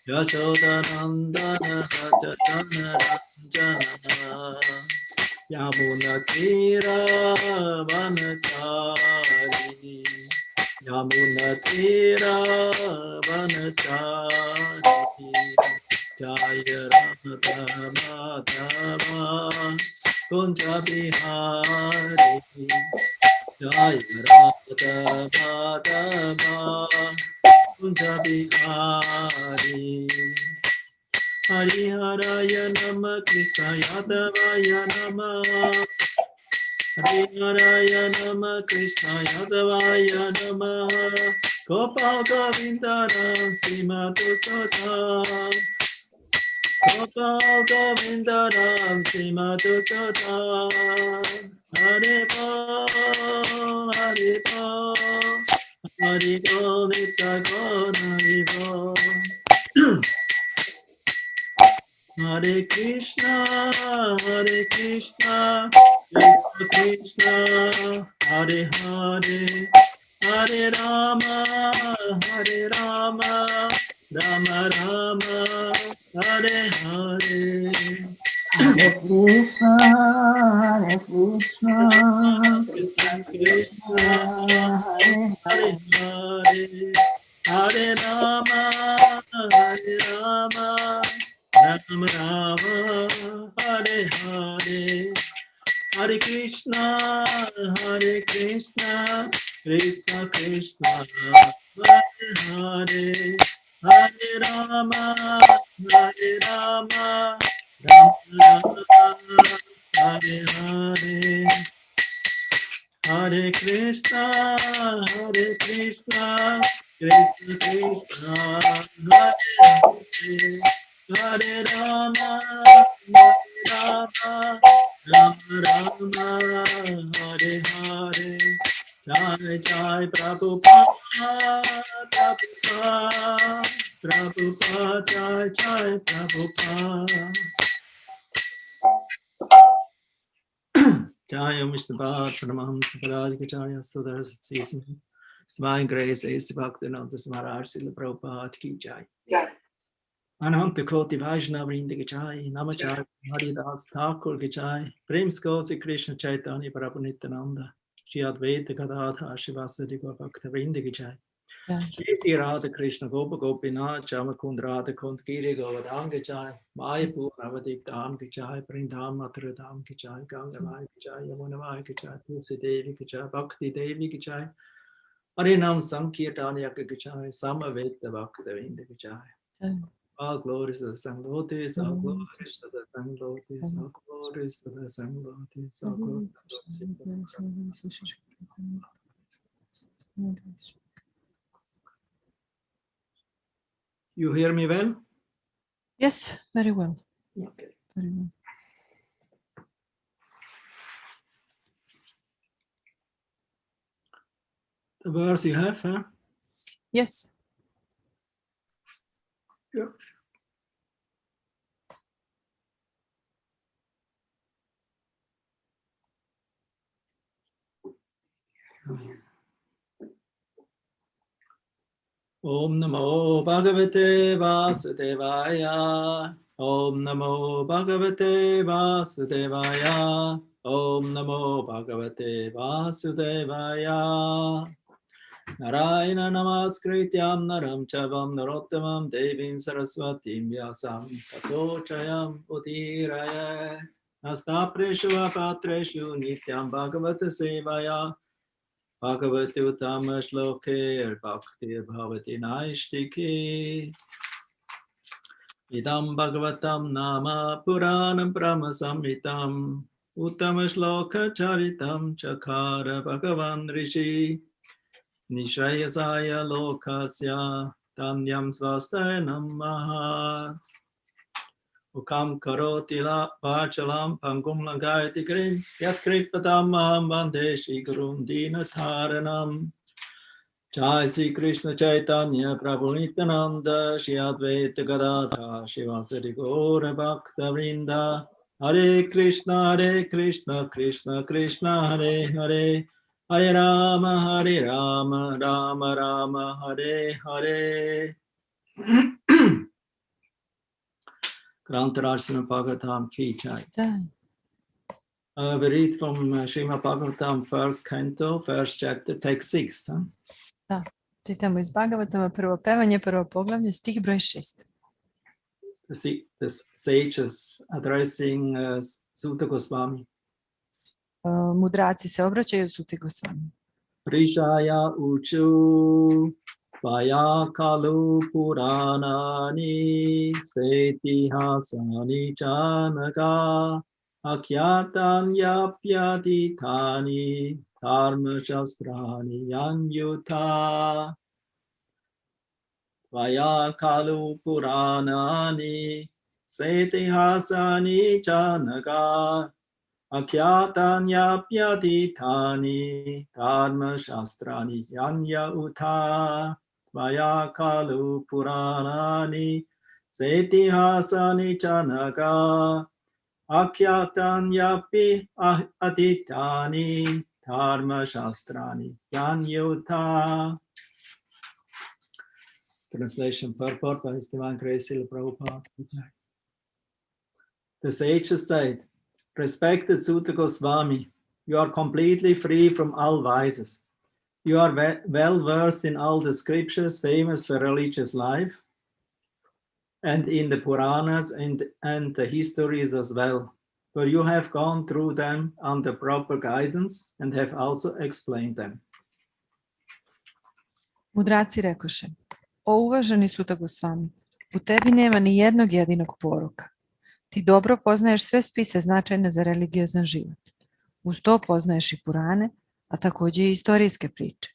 Yashodanandana Rajatana Ranjana Yamunatira Vanachari Yamunatira Vanachari Jaya Radha Madhava Kunja Bihari Jaya Radha Madhava Kunja Bihari Hari Haraya Nama Krishna Yadavaya Nama Hari Haraya Nama Krishna Yadavaya Nama Gopal Govindaram Srimatu Sodam Gopal Govindaram Srimatu Sodam Hare Bol Hare Bol Hare Bol Nitya Gaur Hare Bol Hare Krishna Krishna Krishna Hare Hare Hare Rama Rama Rama Hare Hare Hare Krishna Krishna Krishna Hare Hare Hare Rama Rama Rama Hare Hare Hare Krishna Krishna Krishna Hare Hare Hare Rama Rama Hare Hare Hare Krishna Krishna Krishna Hare Hare Hare Rama Rama Hare Hare Jai Jai Prabhupada Jai Jai Prabhupada Jai Mr. Bhatt Paramahamsa Parajikacharya Sudhara Satsism Divine Grace A.C. Bhaktivinoda Maharaj Srila Prabhupada Ki Jai Ananta Koti Vaishnava Vrinda Ki Jai Namachar Haridas Thakur Ki Jai Prem Skosi Krishna Chaitanya Prabhu Nityananda Shri Advaita Gadadha Shivasadi Bhakta Vrinda Ki Jai Shri Radha Krishna Gopa Gopinath Chamakund Radha Kund Giri Govardhan Ki Jai Mayapur Navadik Dham Ki Jai Prindham Mathura Dham Ki Jai Ganga Mai Ki Jai Yamuna Mai Ki Jai Tulsi Devi Ki Jai Bhakti Devi Ki Jai Harinam Sankirtanya Ki Jai Samaveta Bhakta Vrinda Ki Jai All glories to the Sanglotis, all glories to the Sanglotis, all glories to the Sanglotis, all glories. You hear me well? Yes, very well. Okay. Very well. The verse you have, huh? Yes. Yeah. Om Namo Bhagavate Vasudevaya. Om Namo Bhagavate Vasudevaya. Om Namo Bhagavate Vasudevaya. Narayana Namaskrityam Naram Chavam Narottamam Devim Saraswatim Vyasam Tato Chayam Udiraya. Nastapreshu Apatreshu Nityam Bhagavata Sevaya. Bhagavati Uttama Shloke Bhakti Bhavati Naishtiki Idam Bhagavatam Nama Puranam Brahma Samhitam Uttama Shloka Charitam Chakara Bhagavan Rishi Nishayasaya Lokasya Tanyam Svastanam Mahat Ukam Karoti La Vachalam Pangum Langayati Krim Yat Kripatam Maham Bande Shri Gurum Dina Taranam Jai Sri Krishna Chaitanya Prabhu Nityananda Shri Advaita Gadadha Shivasari Gaura Bhakta Vrinda Hare Krishna Krishna Krishna Hare Hare Hare Rama Rama Rama Hare Hare Grantarajana Bhagavatam Ki Jai. Jai. We read from Srimad Bhagavatam, first canto, first chapter, text 6. Huh? Da, čitamo iz Bhagavatama, prvo pevanje, prvo poglavlje, stih broj 6. The sages addressing Suta Goswami. Mudraci se obraćaju Suti Gosvami. Prishaya uchu Vaya kalu puranani setihasani chanaka akyatan yapyaditani dharma shastrani yanyuta Vaya kalu puranani setihasani chanaka Akyatanyapyaditani dharma shastrani yanya uta Tvaya kalu puranani setihasani chanaka Akyatanyapy aditani dharma shastrani yanya uta. Translation purport by His Divine Grace Srila Prabhupada. The sages said, Respected Suta Goswami, you are completely free from all vices. You are well versed in all the scriptures famous for religious life and in the Puranas and the histories as well, for you have gone through them under proper guidance and have also explained them. Mudraci rekoše, o uvaženi Suta Gosvami, u tebi nema ni jednog jedinog poroka. Ti dobro poznaješ sve spise značajne za religiozan život. Uz to poznaješ i Purane, a također i istorijske priče.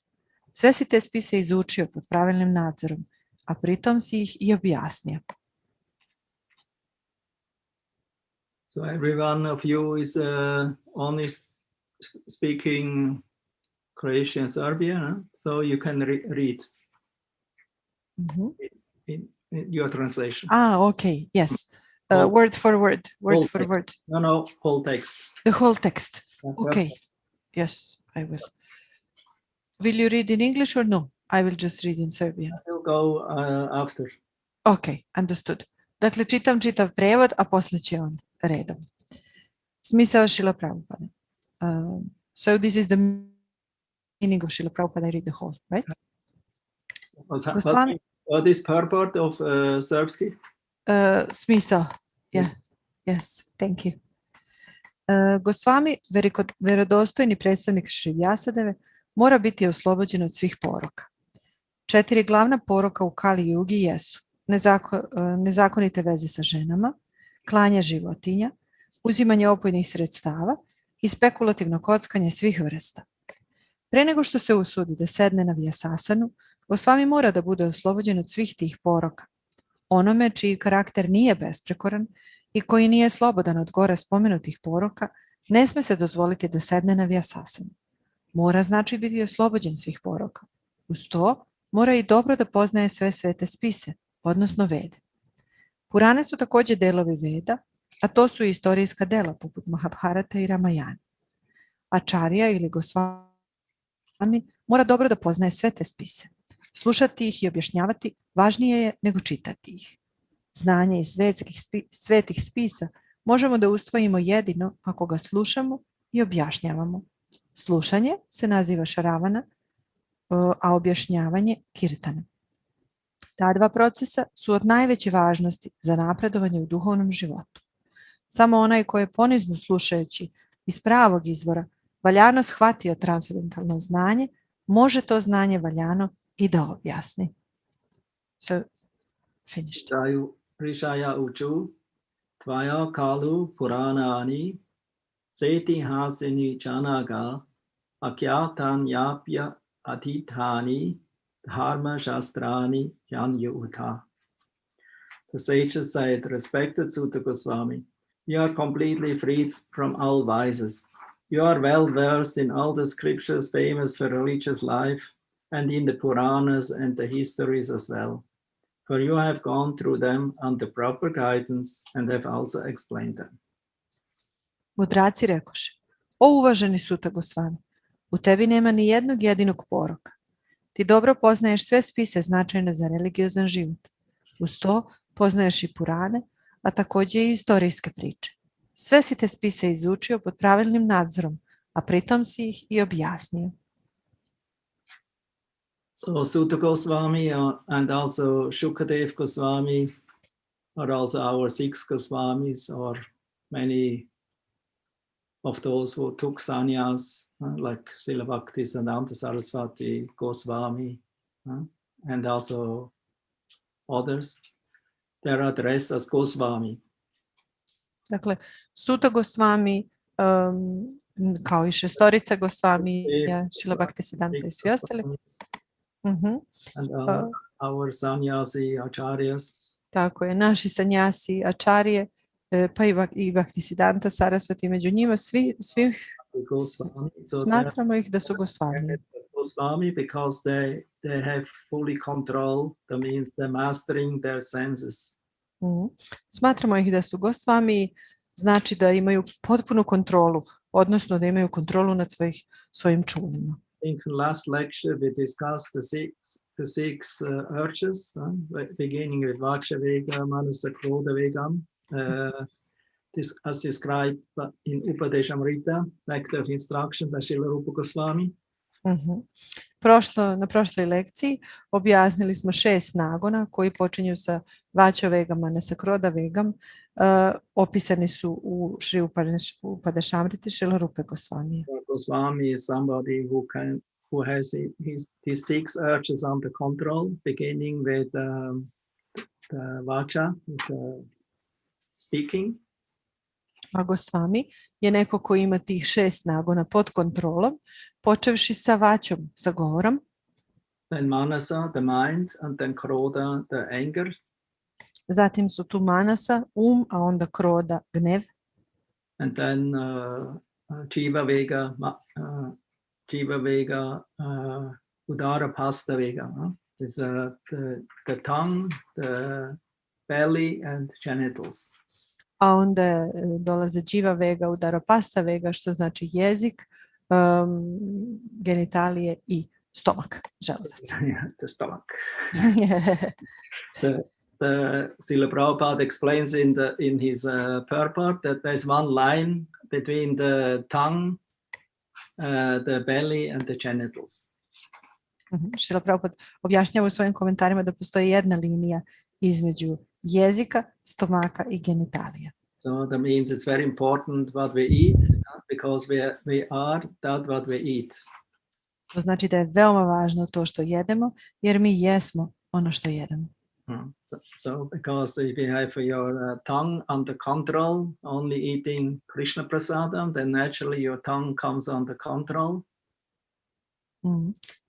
Sve si te spise izučio pod pravilnim nadzorom, a pritom si ih i objasnio. So every one of you is only speaking Croatian, Serbia, huh? So you can read in your translation. Okay, yes. Word for word, word for word. No, whole text. The whole text. Okay. Yes, I will. Will you read in English or no? I will just read in Serbian. I will go after. Okay, understood. Dakle, čitam čitav prevod, a poslije će on redom. Smisao Srila Prabhupada. So this is the meaning of Srila Prabhupada. I read the whole, right? What is purport of Serbski? Smisao. Yes, thank you. Gosvami, vjerodostojni predstavnik Šri Vjasadeve, mora biti oslobođen od svih poroka. 4 glavna poroka u Kali Jugi jesu nezakonite veze sa ženama, klanje životinja, uzimanje opojnih sredstava i spekulativno kockanje svih vrsta. Pre nego što se usudi da sedne na Vyasasanu, Gosvami mora da bude oslobođen od svih tih poroka. Onome čiji karakter nije besprekoran i koji nije slobodan od gore spomenutih poroka, ne sme se dozvoliti da sedne na Vyasasanu. Mora znači biti oslobođen svih poroka. Uz to mora i dobro da poznaje sve svete spise, odnosno vede. Purane su također delovi veda, a to su istorijska dela poput Mahabharata i Ramayana. Acharya ili Gosvami mora dobro da poznaje sve te spise. Slušati ih i objašnjavati važnije je nego čitati ih. Znanje iz svetih spisa možemo da usvojimo jedino ako ga slušamo i objašnjavamo. Slušanje se naziva šaravana, a objašnjavanje kirtana. Ta dva procesa su od najveće važnosti za napredovanje u duhovnom životu. Samo onaj koji je ponizno slušajući iz pravog izvora valjano shvatio transcendentalno znanje, može to znanje valjano i da objasni. So, finished. Prishaya uchu, tvaya kalu puranani, seti hasini chanaga, akyatan yapya atithani, dharma shastrani yanyu uta. The sages said, respected Suta Goswami, you are completely freed from all vices. You are well versed in all the scriptures famous for religious life and in the Puranas and the histories as well. For you have gone through them under proper guidance and have also explained them. Mudraci rekoše, o uvaženi Suta Gosvami, u tebi nema ni jednog jedinog poroka. Ti dobro poznaješ sve spise značajne za religiozan život. Uz to poznaješ i Purane, a također i istorijske priče. Sve si te spise izučio pod pravilnim nadzorom, a pritom si ih i objasnio. So Sutta Goswami and also Shukadev Goswami are also our six Goswamis, or many of those who took sannyas, like Srila Bhaktisiddhanta Saraswati Goswami, and also others. They are addressed as Goswami. Dakle, Sutta Goswami, kao i šestorica Goswami, Srila Bhaktisiddhanta i svi ostali. And our sannyasi acharyas. Tako je, naši sanjasi, ačarije, pa i Bhaktisiddhanta Saraswati, među njima svi smatramo ih da su Goswami. Goswami because they have fully control, that means they're mastering their senses. Smatramo ih da su Goswami, znači da imaju potpunu kontrolu, odnosno da imaju kontrolu nad svojim čulima. In last lecture we discussed the six urges, beginning with Vaksha Vega, Manasa, Krodha Vegam, as described in Upadeshamrita, Lecture of Instruction by Srila Rupa Goswami. Na prošloj lekciji objasnili smo 6 nagona koji počinju sa Vača Vegam, Manasa, Krodha Vegam, opisani su u Šri Upadeshamriti Srila Rupe Goswami. Goswami is somebody who has these six urges under control, beginning with the Vacha, with the speaking. A Goswami je neko ko ima tih 6 nagona pod kontrolom, počevši sa Vačom, sa govorom. Then Manasa, the mind, and then Krodha, the anger. Zatim su tu Manasa, a onda Krodha, gnev. And then Jiva Vega, Udara Pasta Vega. Is the tongue, the belly, and genitals. A onda dolaze Jiva Vega, Udara Pasta Vega, što znači jezik, genitalije i stomak, želudac. The stomach. Srila Prabhupada explains in his purport that there's one line between the tongue, the belly, and the genitals. Srila Prabhupada objašnjava u svojim komentarima da postoji jedna linija između jezika, stomaka i genitalija. So that means it's very important what we eat, because we are that what we eat. To znači da je veoma važno to što jedemo, jer mi jesmo ono što jedemo. So because if you have your tongue under control, only eating Krishna prasadam, then naturally your tongue comes under control.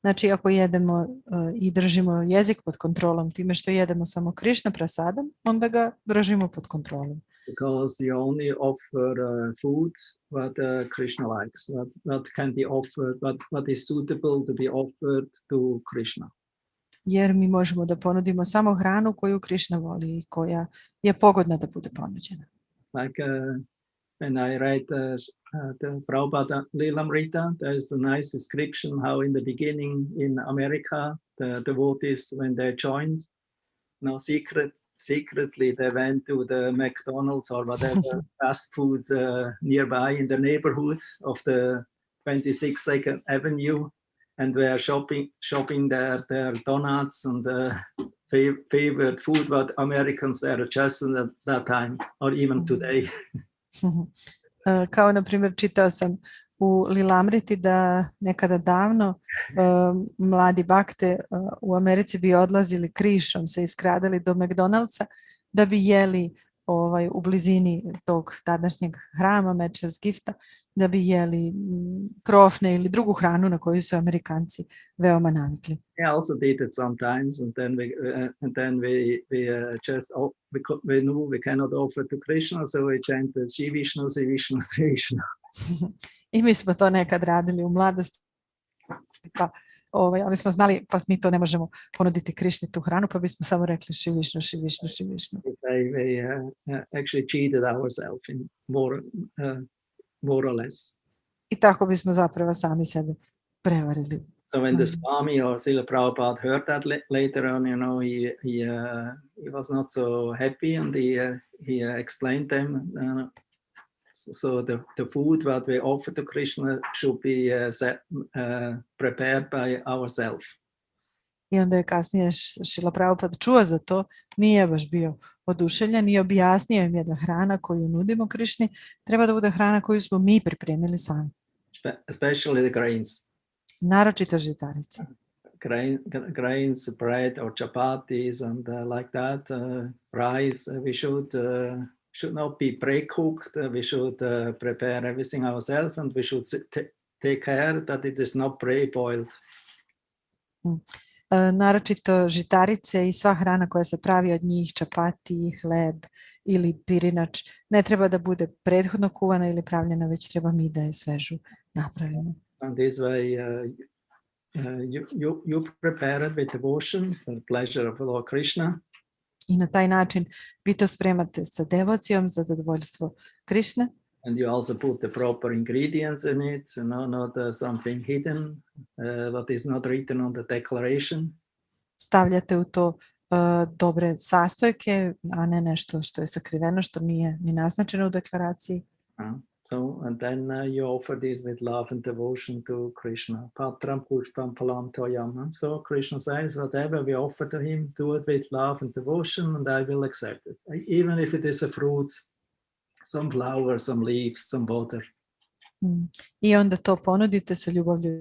Znači, ako jedemo i držimo jezik pod kontrolom time što jedemo samo Krishna prasadam, onda ga držimo pod kontrolom. Because you only offer food what Krishna likes, what can be offered, what is suitable to be offered to Krishna. Jer mi možemo da ponudimo samo hranu koju Krishna voli i koja je pogodna da bude ponuđena. Like when I read the Prabhupada Lilamrita, there is a nice description how in the beginning in America, the devotees, when they joined, secretly they went to the McDonald's or whatever fast foods nearby in the neighborhood of the 26th Avenue, and were shopping their donuts and favorite food what Americans were adjusting at that time, or even today. Kao, na primjer, čitao sam u Lilamriti da nekada davno mladi bakte u Americi bi odlazili krišom, se iskradali do McDonald'sa da bi jeli u blizini tog tadašnjeg hrama, Matcher's Gifta, da bi jeli krofne ili drugu hranu na koju su Amerikanci veoma navikli. I also did it sometimes, and then we just we knew we cannot offer to Krishna, so we chanted Shri Vishnu, Shri Vishnu, Shri Vishnu. I mi smo to nekad radili u mladosti, ali smo znali pa mi to ne možemo ponuditi Krišni tu hranu, pa bismo samo rekli Shri Vishnu, Shri Vishnu, Shri Vishnu. We actually cheated ourselves in more or less. I tako bismo zapravo sami sebe prevarili. So when the Swami or Srila Prabhupada heard that later on, he was not so happy, and he explained them. So the food that we offer to Krishna should be prepared by ourselves. I onda je kasnije Šrila Prabhupada čuo za to, nije baš bio oduševljen i objasnio im je da hrana koju nudimo Krišni treba da bude hrana koju smo mi pripremili sami. Especially the grains. Naročito žitarice. Grains, bread or chapatis and like that, rice, we should not be pre-cooked. We should prepare everything ourselves and we should take care that it is not pre-boiled. Naročito žitarice i sva hrana koja se pravi od njih, čapati, hleb ili pirinač, ne treba da bude prethodno kuvana ili pravljena, već treba mi da je svežu napravljeno. And this way you prepare it with devotion for the pleasure of Lord Krishna. I na taj način vi to spremate sa devocijom za zadovoljstvo Krišne. And you also put the proper ingredients in it, not something hidden that is not written on the declaration. Stavljate u to dobre sastojke, a ne nešto što je sakriveno, što nije ni naznačeno u deklaraciji. So, and then you offer this with love and devotion to Krishna. Patram pushpam palam toyam. So Krishna says, whatever we offer to him, do it with love and devotion, and I will accept it. Even if it is a fruit, some flower, some leaves, some water. I onda to ponudite sa ljubavlju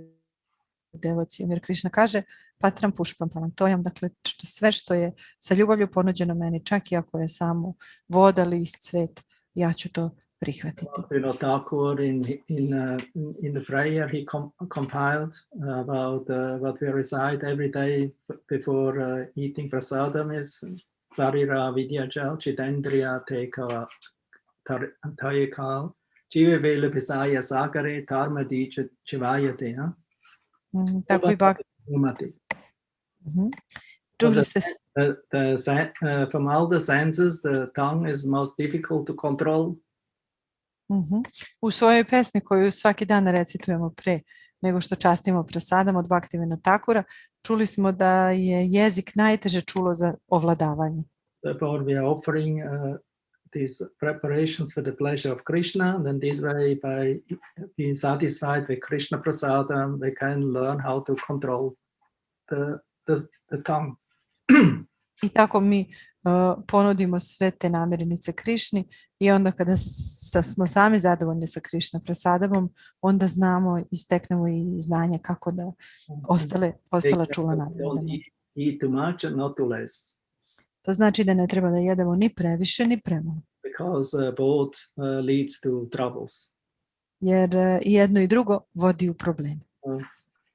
i devocijom. Jer Krišna kaže, patram pušpam palam toyam. Dakle, sve što je sa ljubavlju ponuđeno meni, čak i ako je samo voda, list, cvet, ja ću to prihvatiti. Thakur in the prayer he compiled about what we recite every day before eating prasadam is Sarira Vidyajal Chitendriya Tekava Tayakal Jive Vele Visaya Sakare Tarmadi Chivayate. Tako i bak. From all the senses, the tongue is most difficult to control. U svojoj pesmi koju svaki dan recitujemo pre nego što častimo prasadam od Bhaktivinoda Thakura, čuli smo da je jezik najteže čulo za ovladavanje. Therefore we are offering these preparations for the pleasure of Krishna, and then this way by being satisfied with Krishna prasadam we can learn how to control the tongue. I tako mi ponudimo sve te namirnice Krišni i onda kada smo sami zadovoljni sa Krišna prasadamom, onda znamo i steknemo i znanje kako da ostala čula nadgledamo. Eat too much and not too less. To znači da ne treba da jedemo ni previše ni premalo. Because both leads to troubles. Jer jedno i drugo vodi u probleme.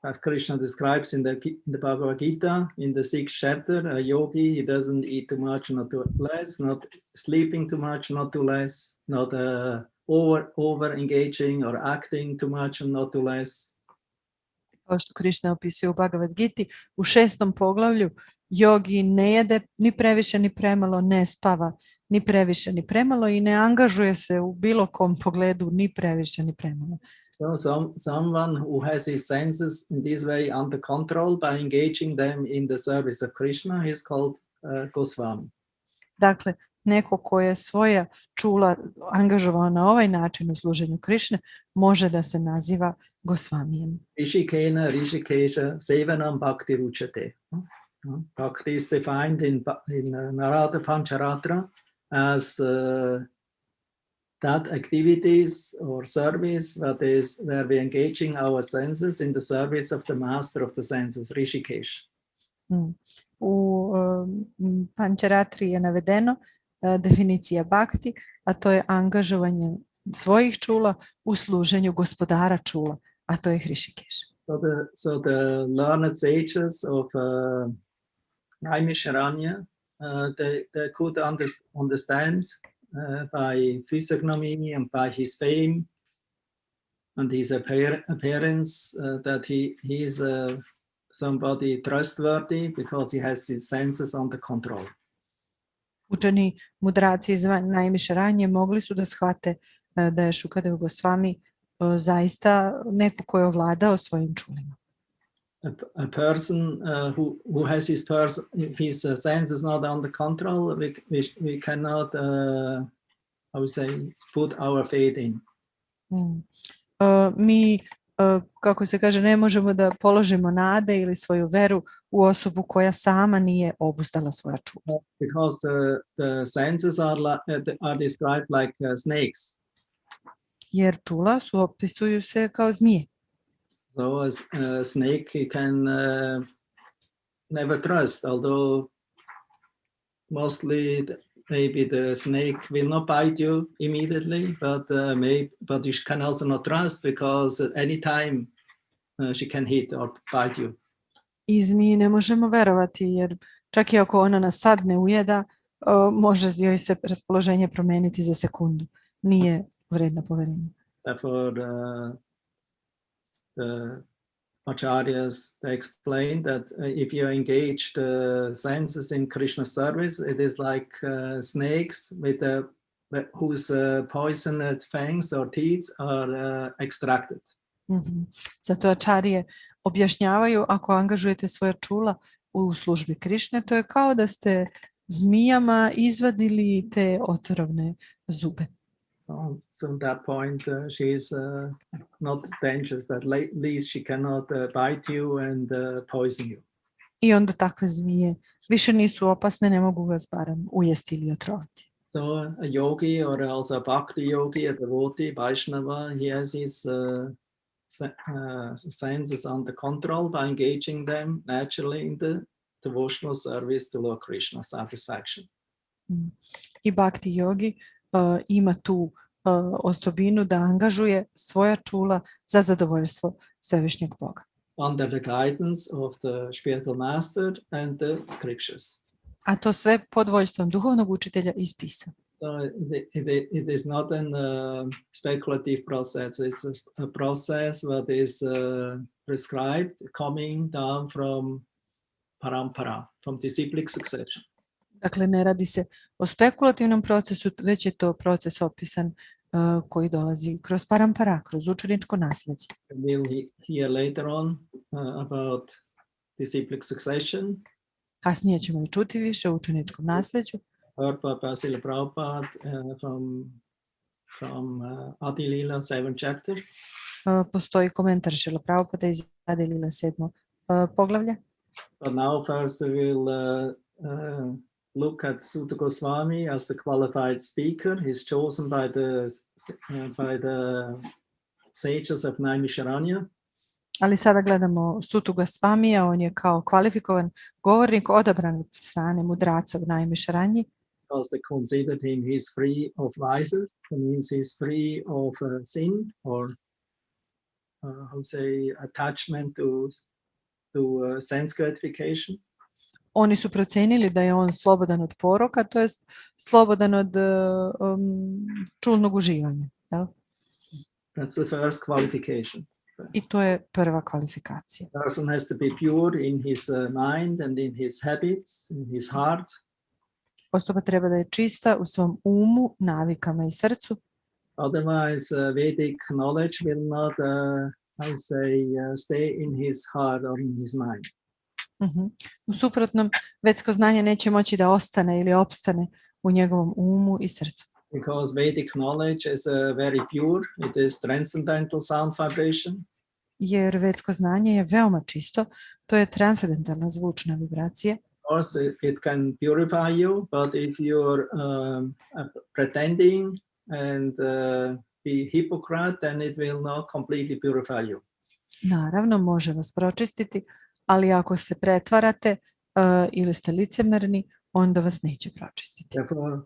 As Krishna describes in the Bhagavad Gita, in the 6th chapter, a yogi, he doesn't eat too much, not too less, not sleeping too much, not too less, not over engaging or acting too much and not too less. Kao što Krishna opisuje u Bhagavad Giti, u 6. poglavlju jogi ne jede ni previše ni premalo, ne spava ni previše ni premalo i ne angažuje se u bilo kom pogledu ni previše ni premalo. So someone who has his senses in this way under control by engaging them in the service of Krishna is called Goswami. Dakle, neko ko je svoja čula angažovao na ovaj način u služenju Krišne može da se naziva Gosvamijem. Rishikena, Rishikesha, Sevanam Bhakti Ruchate. Bhakti is defined in Narada Pancharatra as that activities or service that is where we engaging our senses in the service of the master of the senses, Rishikesh. U Pancharatri je navedeno definicija bhakti, a to je angažovanje svojih čula u služenju gospodara čula, a to je Rishikesh. So the learned sages of Naimisharanya, they could understand by physiognomy and by his fame and his appearance that he is somebody trustworthy because he has his senses under control. Učeni mudraci iz Naimisharanje mogli su da shvate da je Šukadeva Gosvami zaista neko ko je ovladao svojim čulima. a person who has his senses not under control, we cannot, how we say, put our faith in. Mi, kako se kaže, ne možemo da položimo nade ili svoju veru u osobu koja sama nije obuzdala svoja čula. Because the senses are described like snakes. Jer čula opisuju se kao zmije. So a snake you can never trust, although mostly maybe the snake will not bite you immediately, but you can also not trust because at any time she can hit or bite you. I zmiji ne možemo verovati jer čak i ako ona nas sad ne ujeda, može joj se raspoloženje promeniti za sekundu. Nije vredna poverenja. Therefore, the Acharyas, they explain that if you engage the senses in Krishna service, it is like snakes whose poisoned fangs or teeth are extracted. Zato Acharije objašnjavaju, ako angažujete svoja čula u službi Krišne, to je kao da ste zmijama izvadili te otrovne zube. So at that point, she is not dangerous. At least she cannot bite you and poison you. I onda takve zmije više nisu opasne, ne mogu vas barem ujesti ili otrovati. So a yogi or also a bhakti yogi, a devotee, Vaishnava, he has his senses under control by engaging them naturally in the devotional service to Lord Krishna, satisfaction. I bhakti yogi ima tu osobinu da angažuje svoja čula za zadovoljstvo Svevišnjeg Boga. Under the guidance of the spiritual master and the scriptures. A to sve pod vođstvom duhovnog učitelja iz Pisa. So it is not a speculative process. It's a process that is prescribed coming down from parampara, from disciplic succession. Dakle, ne radi se o spekulativnom procesu, već je to proces opisan koji dolazi kroz parampara, kroz učeničko nasljeđe. We'll hear later on about disciplic succession. Kasnije ćemo i čuti više o učeničkom nasljeđu. Srila Prabhupada from Adi Lila 7th chapter. Postoji komentar Srila Prabhupada iz Adi Lila 7. poglavlja. But now first we'll look at Suta Goswami as the qualified speaker. He's chosen by the sages of Naimisharanya. Ali sada gledamo Sutu Goswamija, on je kao kvalifikovan govornik odabran od strane mudraca u Naimisharanji. Because they considered him he's free of vices, that means he's free of sin or how say attachment to sense gratification. Oni su procenili da je on slobodan od poroka, to jest slobodan od čulnog uživanja. Jel? That's the first qualification. I to je prva kvalifikacija. The person has to be pure in his mind and in his habits, in his heart. Osoba treba da je čista u svom umu, navikama i srcu. Otherwise, Vedic knowledge will not, stay in his heart or in his mind. U suprotnom, vedsko znanje neće moći da ostane ili opstane u njegovom umu i srcu. Because Vedic knowledge is very pure, it is transcendental sound vibration. Jer vedsko znanje je veoma čisto, to je transcendentalna zvučna vibracija. Of course, it can purify you, but if you're pretending and be hypocrite, then it will not completely purify you. Naravno, može vas pročistiti, ali ako se pretvarate ili ste licemerni, onda vas neće pročistiti. Therefore,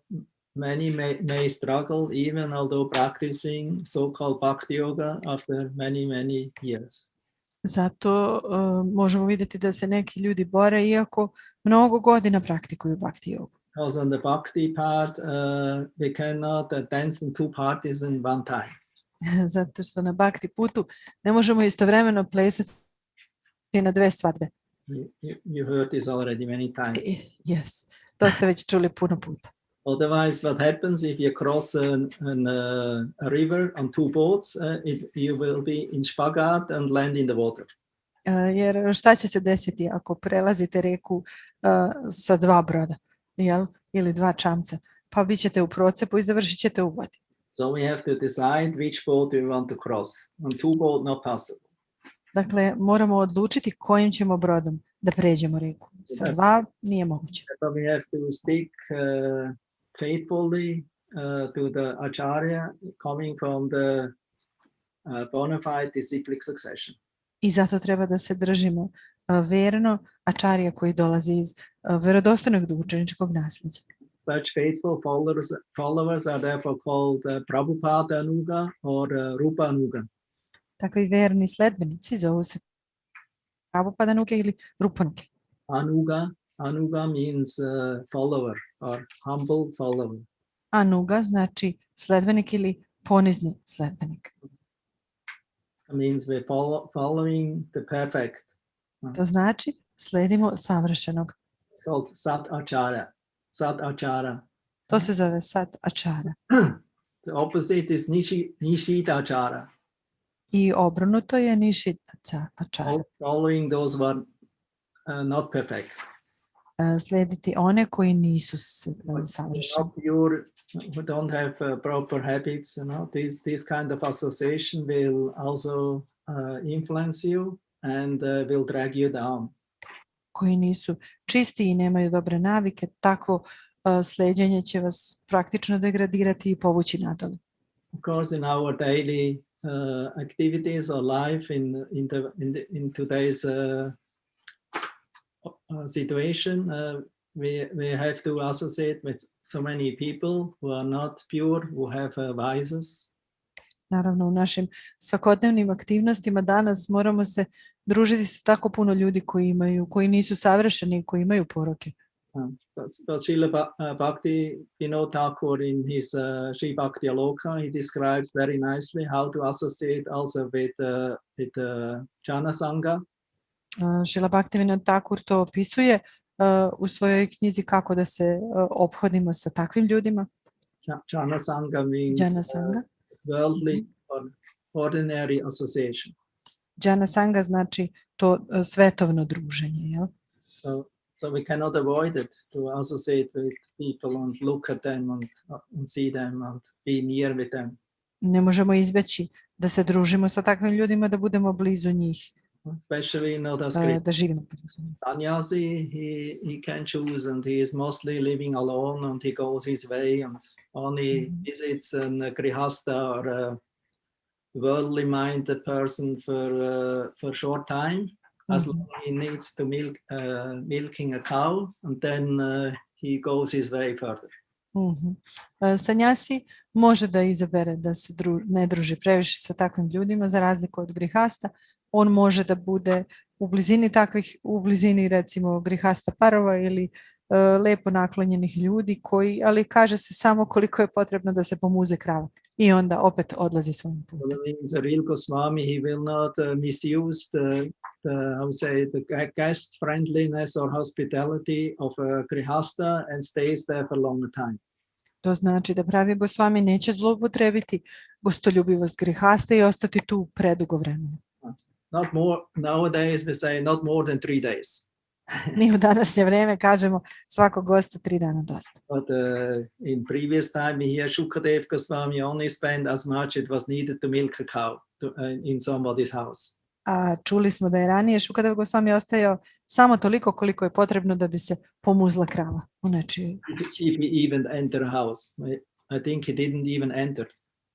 many may struggle even although practicing so-called bhakti yoga after many years. Zato možemo vidjeti da se neki ljudi bore iako mnogo godina praktikuju bhakti yogu. Because on the bhakti path, we cannot dance in two parties in one time. Zato što na bhakti putu ne možemo istovremeno plesati na dve svadbe. You heard this already many times. Yes, to ste već čuli puno puta. Otherwise, what happens if you cross a river on two boats? You will be in spagat and land in the water. Jer šta će se desiti ako prelazite reku sa 2 broda, jel? Ili 2 čamca? Pa bit ćete u procepu i završit ćete u vodi. So we have to decide which boat we want to cross. On 2 boats not possible. Dakle, moramo odlučiti kojim ćemo brodom da pređemo reku. Sa 2 nije moguće. So we have to stick faithfully to the acharya coming from the bona fide disciplic succession. I zato treba da se držimo verno acharya koji dolazi iz vjerodostojnog učeničkog nasljeđa. Such faithful followers are therefore called Prabhupada Anuga or Rupa Anuga. Takvi verni sledbenici zovu se Prabhupada Anuga ili Rupa Anuga. Anuga means follower or humble follower. Anuga znači sledbenik ili ponizni sledbenik. It means we're following the perfect. To znači sledimo savršenog. It's called Sat Acharya. Sat Achara. To se zove Sat Achara. The opposite is Nishita Achara. I obrnuto je Nishita Achara. Following those who are not perfect. Slediti one koji nisu savršeni. Pure, who don't have proper habits, this kind of association will also influence you and will drag you down. Koji nisu čisti i nemaju dobre navike, takvo sleđenje će vas praktično degradirati i povući nadole. Of course, in our daily activities or life in today's situation, we have to associate with so many people who are not pure, who have vices. Naravno, u našim svakodnevnim aktivnostima danas moramo se družiti sa tako puno ljudi koji nisu savršeni i koji imaju poroke. But Srila Bhakti Vinod Thakur in his Sri Bhakti Aloka, he describes very nicely how to associate also with Jana Sangha. Srila Bhakti Vinod Thakur to opisuje u svojoj knjizi kako da se ophodimo sa takvim ljudima. Jana Sangha means worldly or ordinary association. Jana Sangha znači to svetovno druženje, jel? So we cannot avoid it to associate with people and look at them and see them and be near with them. Ne možemo izbeći da se družimo sa takvim ljudima, da budemo blizu njih. Especially da živimo blizu njih. Sannyasi, he can choose and he is mostly living alone and he goes his way and only visits a grihasta or a worldly minded person for short time. As long as he needs to milking a cow, and then he goes his way further. Sanjasi može da izabere da se ne druži previše sa takvim ljudima, za razliku od grihasta. On može da bude u blizini recimo grihasta parova ili lepo naklonjenih ljudi ali kaže se samo koliko je potrebno da se pomuze krava i onda opet odlazi svojim putem. The real Goswami, he will not misuse the guest friendliness or hospitality of a grihasta and stays there for a long time. To znači da pravi Goswami neće zloupotrebiti gostoljubivost grihasta i ostati tu predugo vremena. Nowadays we say not more than 3 days. Mi u današnje vrijeme kažemo svakog gosta 3 dana dosta. But in previous time we hear Shukadev Goswami only spent as much it was needed to milk a cow in somebody's house. A čuli smo da je ranije Shukadev Goswami ostajao samo toliko koliko je potrebno da bi se pomuzla krava u nečijoj kući. If he even enter a house, I think he didn't even enter.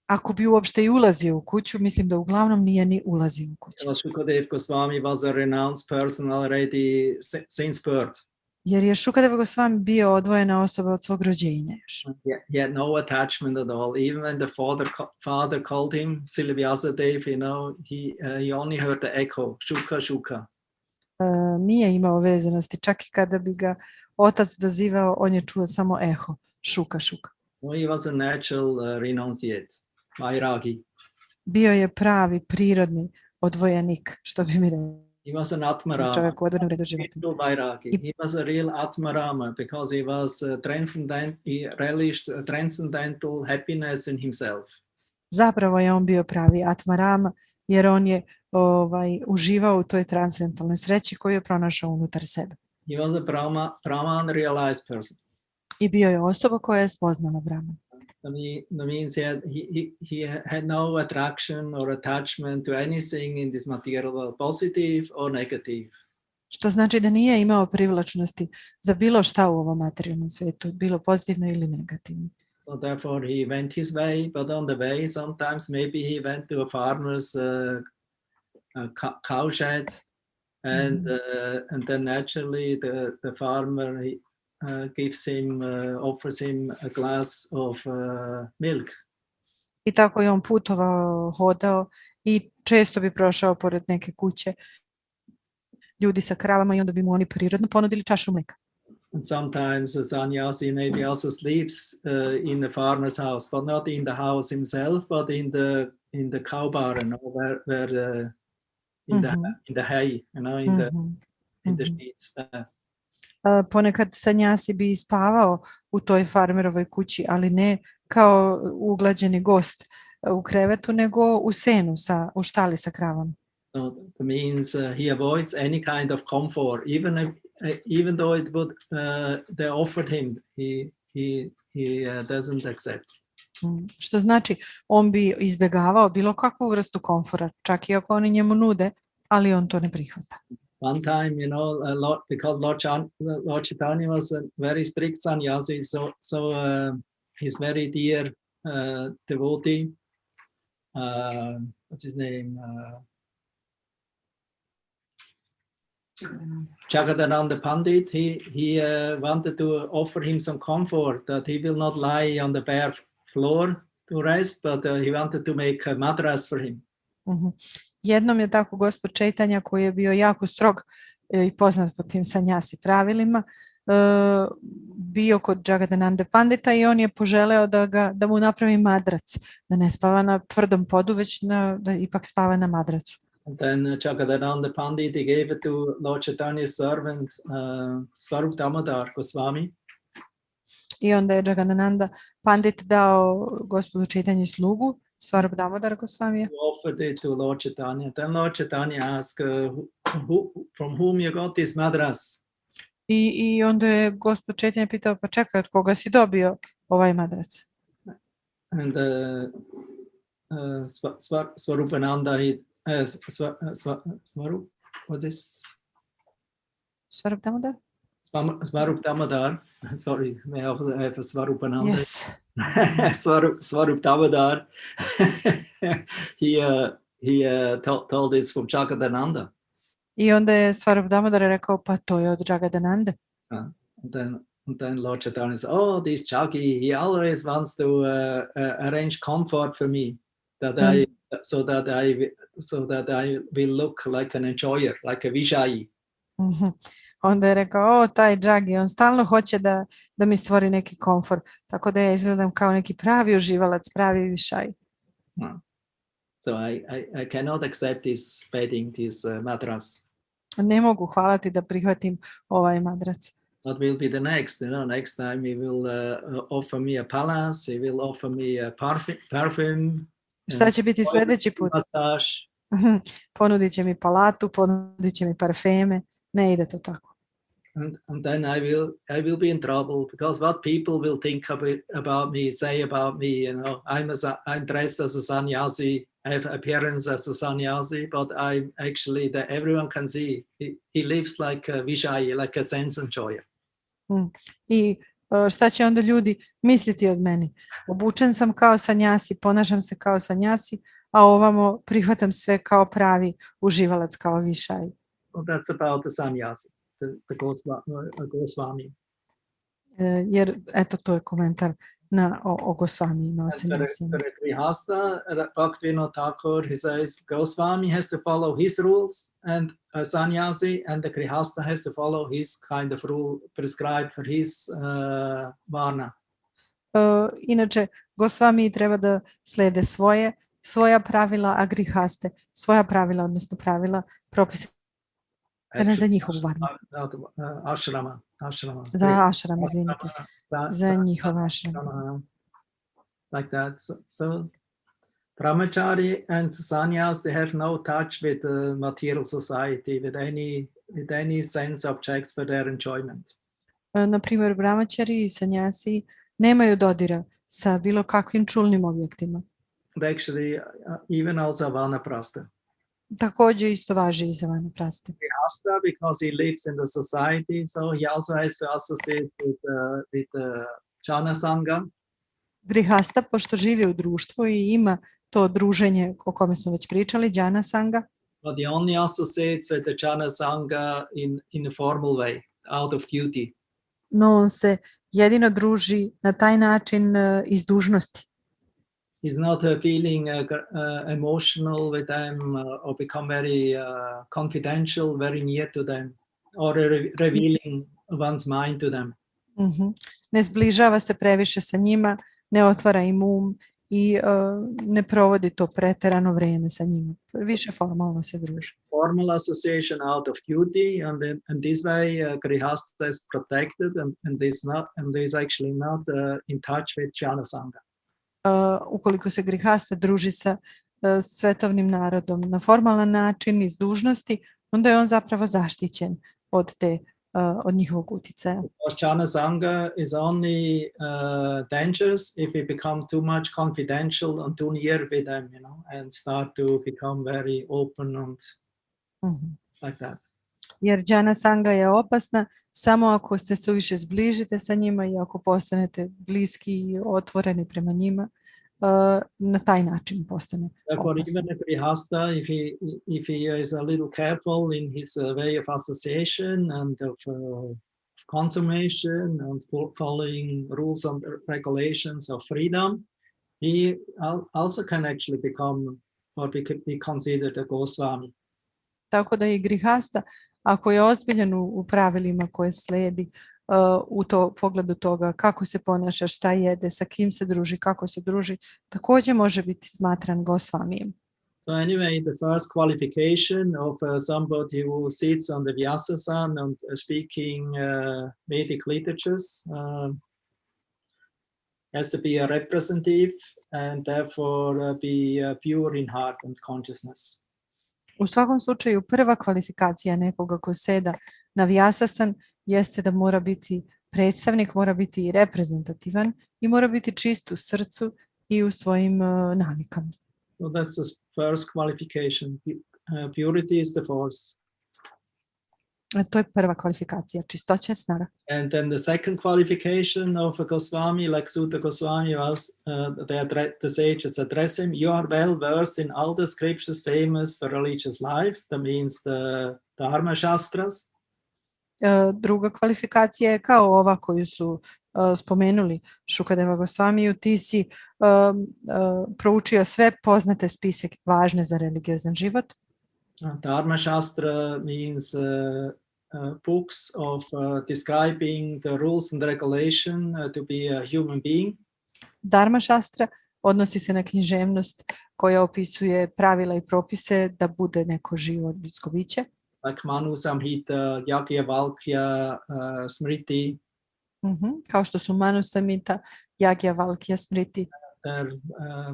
Ako bi uopšte i ulazio u kuću, mislim da uglavnom nije ni ulazio u kuću. Shukadev Goswami was a renowned person already since birth. Jer je Shukadev Goswami bio odvojena osoba od svog rođenja još. He had no attachment at all. Even when the father called him Silvyasadev, he only heard the echo, shuka, shuka. Nije imao vezanosti, čak i kada bi ga otac dozivao, on je čuo samo eho, šuka, šuka. So he was a natural renunciate, vairagi. Bio je pravi, prirodni odvojenik, što bi mi rekao. He was an Atmarama. Čovjek u odvodnom redu života. He was a real Atmarama because he was transcendent. He relished transcendental happiness in himself. Zapravo je on bio pravi Atmarama jer on je uživao u toj transcendentalnoj sreći koju je pronašao unutar sebe. He was a Brahman realized person. I bio je osoba koja je spoznala Brahman. That means he had no attraction or attachment to anything in this material world, positive or negative. Što znači da nije imao privlačnosti za bilo šta u ovom materijalnom svijetu, bilo pozitivno ili negativno. So therefore he went his way, but on the way sometimes maybe he went to a farmer's cow shed, and then naturally the farmer offers him a glass of milk. I tako je on putovao, hodao i često bi prošao pored neke kuće ljudi sa kravama i onda bi mu oni prirodno ponudili čašu mlijeka. And sometimes a sannyasi maybe also sleeps in the farmer's house, but not in the house himself, but in the cow barn, where in the hay, in the sheets there. Ponekad sanjasi bi spavao u toj farmerovoj kući, ali ne kao uglađeni gost u krevetu, nego u senu u štali sa kravama. So that means he avoids any kind of comfort, even though it would they offered him, he doesn't accept. Što znači on bi izbjegavao bilo kakvu vrstu komfora, čak i ako oni njemu nude, ali on to ne prihvata. One time, because Lord Chaitanya was a very strict sannyasi, so his very dear devotee, what's his name? Jagadananda Pandit, he wanted to offer him some comfort, that he will not lie on the bare floor to rest, but he wanted to make a mattress for him. Jednom je tako Gospod Čaitanja, koji je bio jako strog i poznat po tim sanjasi pravilima, bio kod Jagadananda Pandita i on je poželeo da mu napravi madrac, da ne spava na tvrdom podu, već da ipak spava na madracu. And then Jagadananda Pandit, he gave it to Lord Chaitanya's servant, Swarup Damodar Goswami. I onda je Jagadananda Pandit dao Gospodu Čaitanji slugu, Swarup Damodar Goswami. He offered it to Lord Chaitanya. Then Lord Chaitanya asked, from whom you got this madras? I onda je Gospod Čaitanja pitao, pa čekaj, od koga si dobio ovaj madrac? And Swarupananda, Swarup, what is? Swarup Damodar? Swarup Damodar, sorry, may I have a Swarupananda? Yes. Swarup Damodar, he told it's from Jagadananda. I onda je Swarup Damodar rekao, pa to je od Jagadanande. And then Lord Chaitanya said, oh, this Jagi, he always wants to arrange comfort for me, so that I will look like an enjoyer, like a Vijay. Onda je rekao, taj Jagi, on stalno hoće da mi stvori neki komfort, tako da ja izgledam kao neki pravi uživalac, pravi višaj. So I cannot accept this bedding, this mattress. Ne mogu hvalati da prihvatim ovaj madrac. What will be the next? Next time he will offer me a palace, he will offer me a perfume. Šta će biti sljedeći put? Massage. Ponudit će mi palatu, ponudit će mi parfeme. Ne ide to tako. And then I will be in trouble, because what people will think about me, say about me, I'm dressed as a sannyasi, I have appearance as a sannyasi, but I'm actually that everyone can see he lives like a Vijay, like a sense enjoyer. I šta će onda ljudi misliti od meni? Obučen sam kao sanjasi, ponašam se kao sanjasi, a ovamo prihvatam sve kao pravi uživalac, kao višaj. Well, that's about the sannyasi, the Goswami. Jer eto, to je komentar o Goswami, o sanjasima. The Grihasta, Bhaktivinoda Thakur, he says Goswami has to follow his rules, and a sannyasi, and the Grihasta has to follow his kind of rule prescribed for his varna. Inače, Goswami treba da slede svoja pravila, a Grihaste svoja pravila, odnosno pravila propisana za njihovu varnu. Ashrama. Za ashram, izvinite. Za njihov ashram. Like that. So Brahmachari and sannyas, they have no touch with the material society, with any sense objects for their enjoyment. Na primjer, brahmachari i sanjasi nemaju dodira sa bilo kakvim čulnim objektima. And actually, even also vanaprastha. Također isto važi i za vanaprasthe. Grihastha, because he lives in the society, so he also has to associate with jhana sangha. Grihasta, pošto živi u društvu i ima to druženje o kome smo već pričali, džana sanga. But he only associates with the jhana sangha in a formal way, out of duty. No on se jedino druži na taj način iz dužnosti. He's not feeling emotional with them or become very confidential, very near to them, or revealing one's mind to them. Ne zbližava se previše sa njima, ne otvara im um i ne provodi to preterano vrijeme sa njima. Više formalno se druži. Formal association out of duty, and this way Grihastha is protected and is actually not in touch with jhana sangha. Ukoliko se grihasta druži sa svetovnim narodom na formalan način iz dužnosti, onda je on zapravo zaštićen od njihovog uticaja. Jhana sangha is only dangerous if we become too much confidential and too near with them, and start to become very open and like that. Jer džana sanga je opasna samo ako se suviše zbližite sa njima i ako postanete bliski i otvoreni prema njima, na taj način postane Therefore, opasna. even if Grihastha, if he is a little careful in his way of association and of consummation and following rules and regulations of freedom, he also can actually become what we could be considered a Goswami. Tako da i grihasta, ako je ozbiljan u pravilima koje slijedi, u pogledu toga kako se ponaša, šta jede, sa kim se druži, kako se druži, također može biti smatran Gosvamijem. So anyway, the first qualification of somebody who sits on the Vyasasana and speaking Vedic literatures has to be a representative and therefore be pure in heart and consciousness. U svakom slučaju, prva kvalifikacija nekoga ko seda na Vyasasan jeste da mora biti predstavnik, mora biti i reprezentativan i mora biti čist u srcu i u svojim navikama. So that's the first qualification. Purity is the fourth. To je prva kvalifikacija, čistoća je snaga. And then the second qualification of a Goswami, like Sutta Goswami was, the sages address him, you are well versed in all the scriptures famous for religious life. That means the Dharma Shastras. Druga kvalifikacija je kao ova koju su spomenuli Šukadeva Gosvamiju, ti si proučio sve poznate spise važne za religiozan život. Dharma Shastra means books of describing the rules and regulation to be a human being. Dharma Shastra odnosi se na književnost koja opisuje pravila i propise da bude neko živo ljudsko biće. Like Manu Samhita, Yajnavalkya, Smriti. Kao što su Manu Samhita, Yajnavalkya, Smriti. They're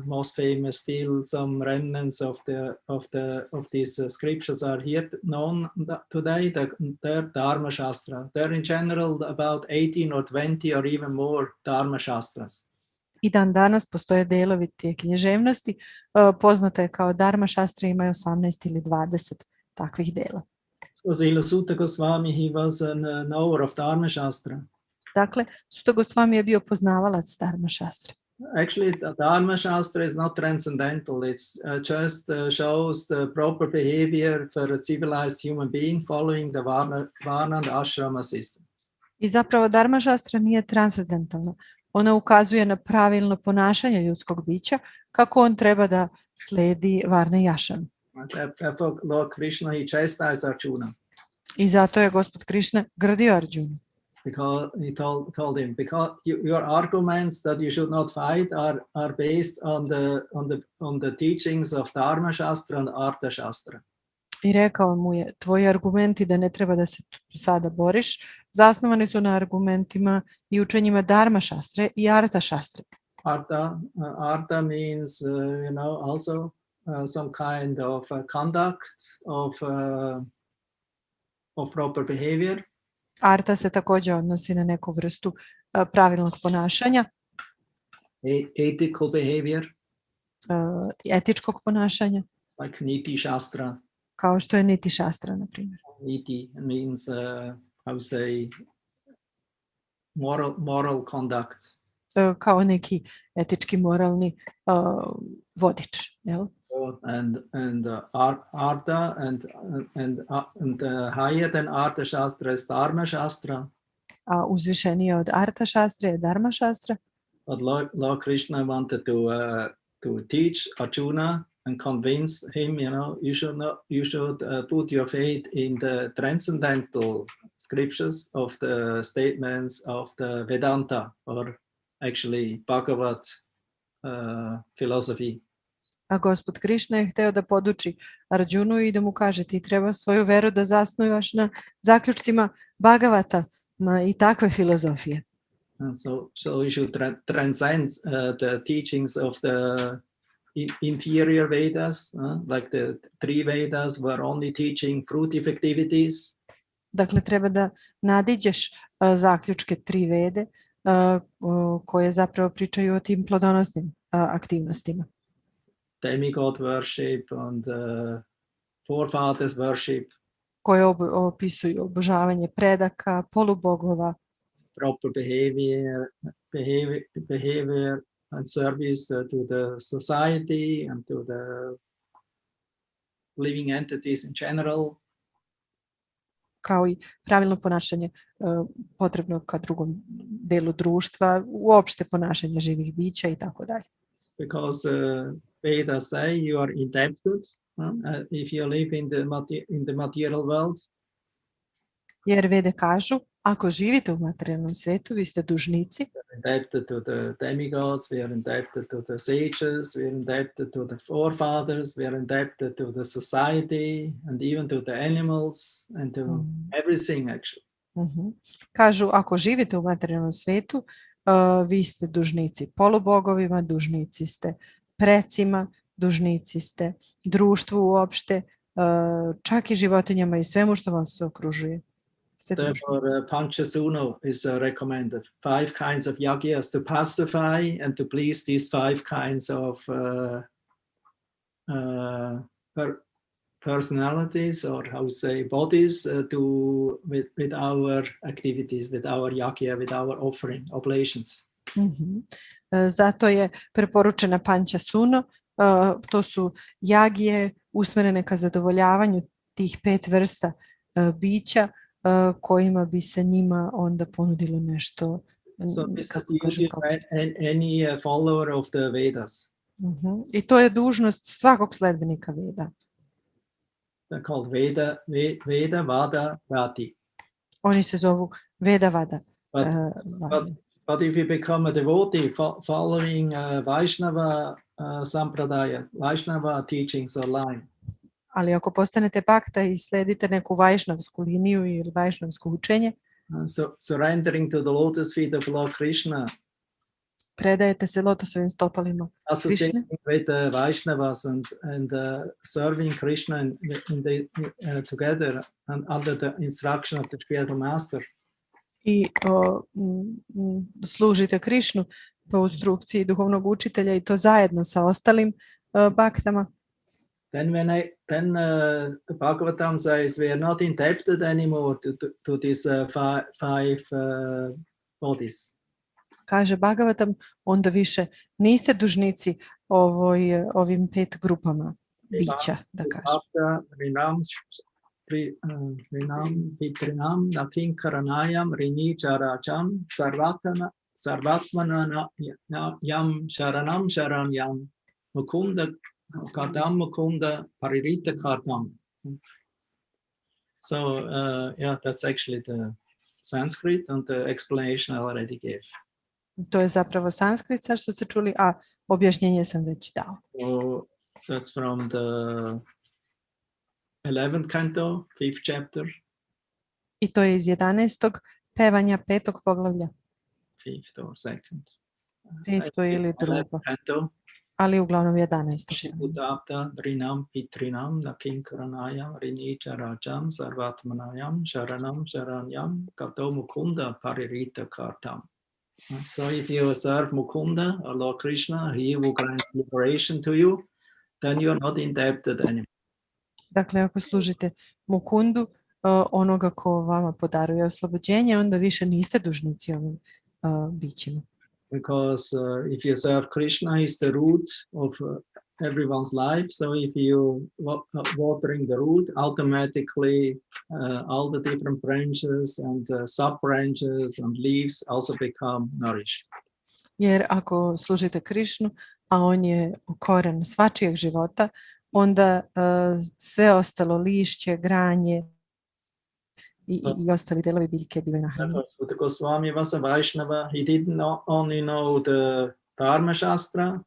most famous. Still, some remnants of these scriptures are here known today. They're Dharma Shastra. They're in general about 18 or 20 or even more Dharma Shastras. I dan danas postoje delovi te književnosti. Poznata je kao Dharma Shastra, imaju 18 ili 20 takvih dela. So Srila Sutta Goswami, he was a knower of Dharma Shastra. Dakle, Sutta Goswami je bio poznavalac Dharma Shastra. Actually, the Dharma Shastra is not transcendental. It just shows the proper behavior for a civilized human being following the Varna and Ashrama system. I zapravo Dharma Shastra nije transcendentalna. Ona ukazuje na pravilno ponašanje ljudskog bića, kako on treba da sledi Varne i Ašrama. Therefore, Lord Krishna, he chastised Arjuna. I zato je Gospod Krishna grdio Arjunu. Because he told him, because your arguments that you should not fight are based on the teachings of Dharma Shastra and Artha Shastra. I rekao mu je, tvoji argumenti da ne treba da se sada boriš, zasnovani su na argumentima i učenjima Dharma Shastre i Artha Shastre. Artha means, also some kind of conduct of proper behavior. Arta se također odnosi na neku vrstu pravilnog ponašanja, Ethical behavior, etičkog ponašanja, like Niti Shastra. kao što je Niti Shastra, na primjer. Niti means, how say, moral conduct. Kao neki etički moralni vodič, jel? And Artha and higher than Artha Shastra is Dharma Shastra. A uzvišenije od Artha Shastra je Dharma Shastra. But Lord Krishna wanted to teach Arjuna and convince him, you should put your faith in the transcendental scriptures of the statements of the Vedanta, or actually Bhagavad philosophy. A Gospod Krišna je hteo da poduči Arjunu i da mu kaže ti treba svoju veru da zasnuješ na zaključcima Bhagavata i takve filozofije. So we should transcend the teachings of the inferior Vedas, like the three Vedas were only teaching fruitive activities. Dakle, treba da nadiđeš zaključke tri vede koje zapravo pričaju o tim plodonosnim aktivnostima. Demigod worship and forefathers worship. Koje opisuju obožavanje predaka, polubogova. Proper behavior and service to the society and to the living entities in general. Kao i pravilno ponašanje potrebno ka drugom delu društva, uopšte ponašanje živih bića i tako dalje. Because Vedas say you are indebted if you live in the material world. Jer Vede kažu, ako živite u materijalnom svetu, vi ste dužnici. We are indebted to the demigods, we are indebted to the sages, we are indebted to the forefathers, we are indebted to the society and even to the animals and to everything actually. Kažu, ako živite u materijalnom svetu, vi ste dužnici polubogovima, dužnici ste precima, dužnici ste društvu uopšte, čak i životinjama i svemu što vas okružuje. Therefore, Panchasuno is recommended. 5 kinds of yagyas to pacify and to please these 5 kinds of personalities, or how to say, bodies, with our activities, with our yagya, with our offering, oblations. Zato je preporučena Panchasuno. To su jagije usmerene ka zadovoljavanju tih 5 vrsta bića, kojima bi se njima onda ponudilo nešto. So this is the duty of any follower of the Vedas. I to je dužnost svakog sledbenika Veda. They're called Veda, Vada, Rati. Oni se zovu Veda, Vada. But if you become a devotee following Vaishnava Sampradaya, Vaishnava teachings online, ali ako postanete bakta i sledite neku vajšnavsku liniju ili vajšnavsko učenje, so surrendering to the lotus feet of Lord Krishna, predajete se lotosovim stopalima Krišne, with the Vaishnavas and serving Krishna together and under the instruction of the spiritual master. I služite Krišnu po instrukciji duhovnog učitelja i to zajedno sa ostalim baktama. Then the Bhagavatam says we are not indebted anymore to these 5 bodies. Kaže Bhagavatam, onda više niste dužnici ovim 5 grupama bića, da kažem. Rinam vitrinam nakinkaranayam riničaračam sarvatmana yam sharanam sharanyam mukunda Kardam Mukunda Paririta Kardam. So, that's actually the Sanskrit and the explanation I already gave. To je zapravo sanskrit, sad što ste čuli, a objašnjenje sam već dao. So, that's from the 11th canto, 5th chapter. I to je iz 11. pevanja 5. poglavlja. 5th or 2nd. Ritko ili drugo. Canto. Ali uglavnom 11. Shikutapta Rinam Pitrinam Nakinkaranayam Rinicha Rajam Sarvatmanayam Sharanam Sharanyam Kato Mukunda Paririta Kartam. So if you serve Mukunda or Lord Krishna, he will grant liberation to you, then you are not indebted anymore. Dakle, ako služite Mukundu, onoga ko vama podaruje oslobođenje, onda više niste dužnici ovim bićima. Because if you serve Krishna, he's the root of everyone's life. So if you watering the root, automatically all the different branches and sub-branches and leaves also become nourished. Jer ako služite Krišnu, a on je koren svačijeg života, onda sve ostalo lišće, granje i ostali delovi biljke bivaju nahranjeni. So the Goswami was a Vaishnava. He didn't only know the Dharma Shastra.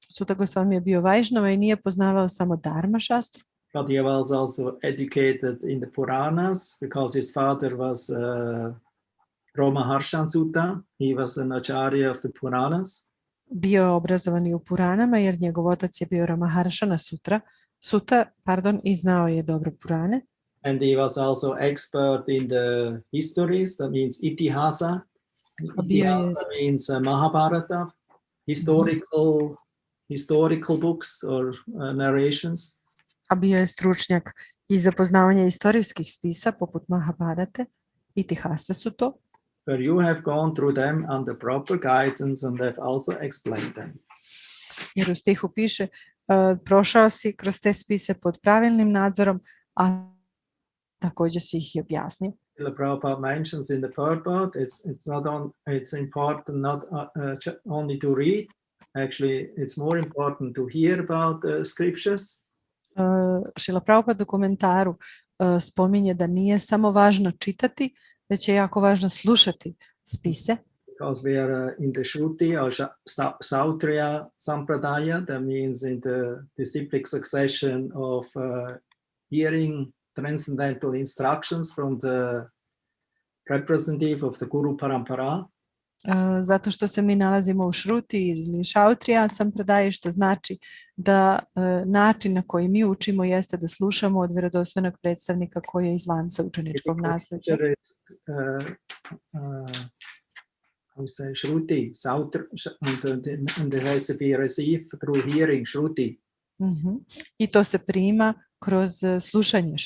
Suta Goswami je bio Vajšnava i nije poznavao samo Dharma šastru, But he was also educated in the Puranas because his father was Romaharshan Sutta. He was an acharya of the Puranas. bio je obrazovan i u Puranama jer njegov otac je bio Ramaharshana Suta, i znao je dobro Purane. And he was also expert in the histories, that means itihasa. Itihasa means Mahabharata, historical books or narrations. A bio je stručnjak i za poznavanje istorijskih spisa poput Mahabharate, itihasa su to. But you have gone through them under proper guidance and have also explained them. Jer u stihu piše, prošao si kroz te spise pod pravilnim nadzorom, a također si ih i objasnio. Srila Prabhupada mentions in the purport, it's important not only to read, actually it's more important to hear about the scriptures. Srila Prabhupada u komentaru spominje da nije samo važno čitati, već je jako važno slušati spise. Because we are in the Shruti or Sautriya Sampradaya, that means in the disciplic succession of hearing transcendental instructions from the representative of the Guru Parampara. Zato što se mi nalazimo u Šruti ili Šautrija Sampradaji, što znači da način na koji mi učimo jeste da slušamo od vjerodostojnog predstavnika koji je iz lanca učeničkog nasljeđa. Shruti, and it has to be received through hearing Shruti. I to se prima kroz slušanje.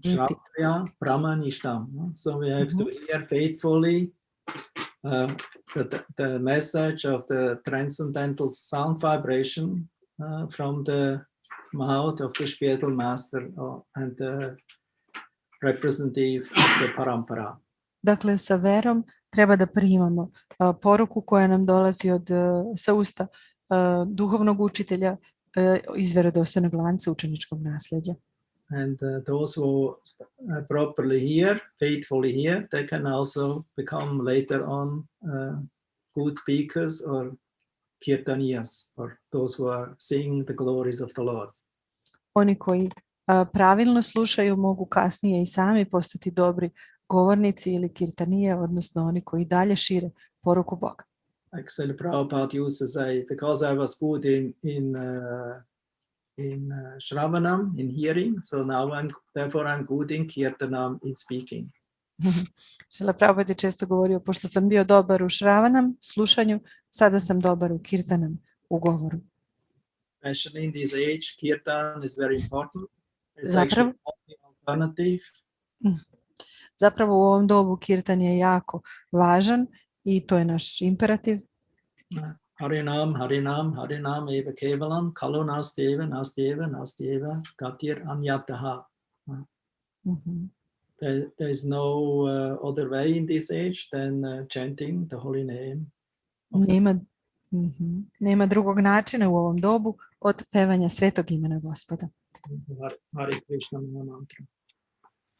Shravrya Pramanishtam. So we have to hear faithfully the message of the transcendental sound vibration from the mouth of the spiritual master and the representative of the parampara. Dakle, sa verom treba da primamo poruku koja nam dolazi sa usta duhovnog učitelja iz vjerodostojnog lanca učeničkog nasljeđa. And those who properly hear, faithfully hear, they can also become later on good speakers or kirtaniyas, or those who are singing the glories of the Lord. Oni koji pravilno slušaju mogu kasnije i sami postati dobri govornici ili kirtanije, odnosno oni koji dalje šire poruku Boga. Like Srila Prabhupada used to say, because I was good in Shravanam, in hearing, so now therefore I'm good in Kirtanam, in speaking. Srila Prabhupada je često govorio, pošto sam bio dobar u Shravanam, slušanju, sada sam dobar u Kirtanam, u govoru. Especially in this age, Kirtan is very important. It's Zapravo, actually alternative. Zapravo u ovom dobu Kirtan je jako važan i to je naš imperativ. Harinam, Harinam, Harinam eva kevalam, kalu nastyeva, nastyeva, nastyeva, gatir anyataha. There is no other way in this age than chanting the holy name. Nema drugog načina u ovom dobu od pevanja svetog imena Gospoda. Hare Krishna Mahamantra.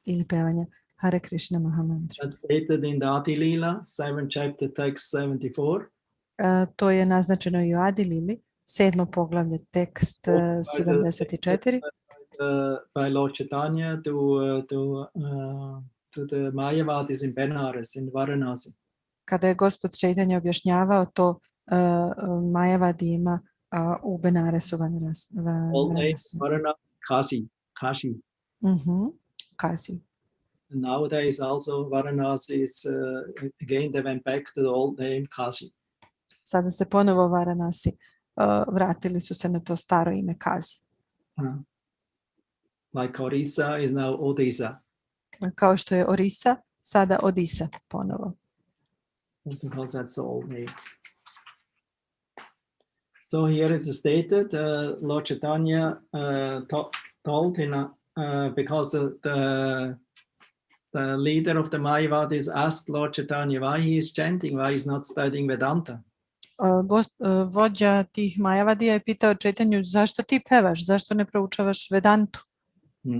Ili pevanja Hare Krishna Mahamantra. That's stated in the Adi Lila, 7th chapter, text 74. To je naznačeno i u Adi Lili, 7. poglavlje, tekst 74. By Lord Chaitanya to the Mayavadis in Benares, in Varanasi. kada je Gospod Čaitanja objašnjavao to Majavadi ima u Benaresu Varanasi. Kashi. Kazi. Nowadays also Varanasi is again they went back to the old name Kashi. Sada se ponovo Varanasi vratili su se na to staro ime Kazi. Like Orissa is now Odisha. Kao što je Orissa, sada Odisa ponovo. Because that's the old name. So here it's stated, Lord Chaitanya told because the leader of the Mayavadis asked Lord Chaitanya why he is chanting, why he's not studying Vedanta. Vođa tih Majavadija je pitao Čaitanju, zašto ti pevaš, zašto ne proučavaš Vedantu?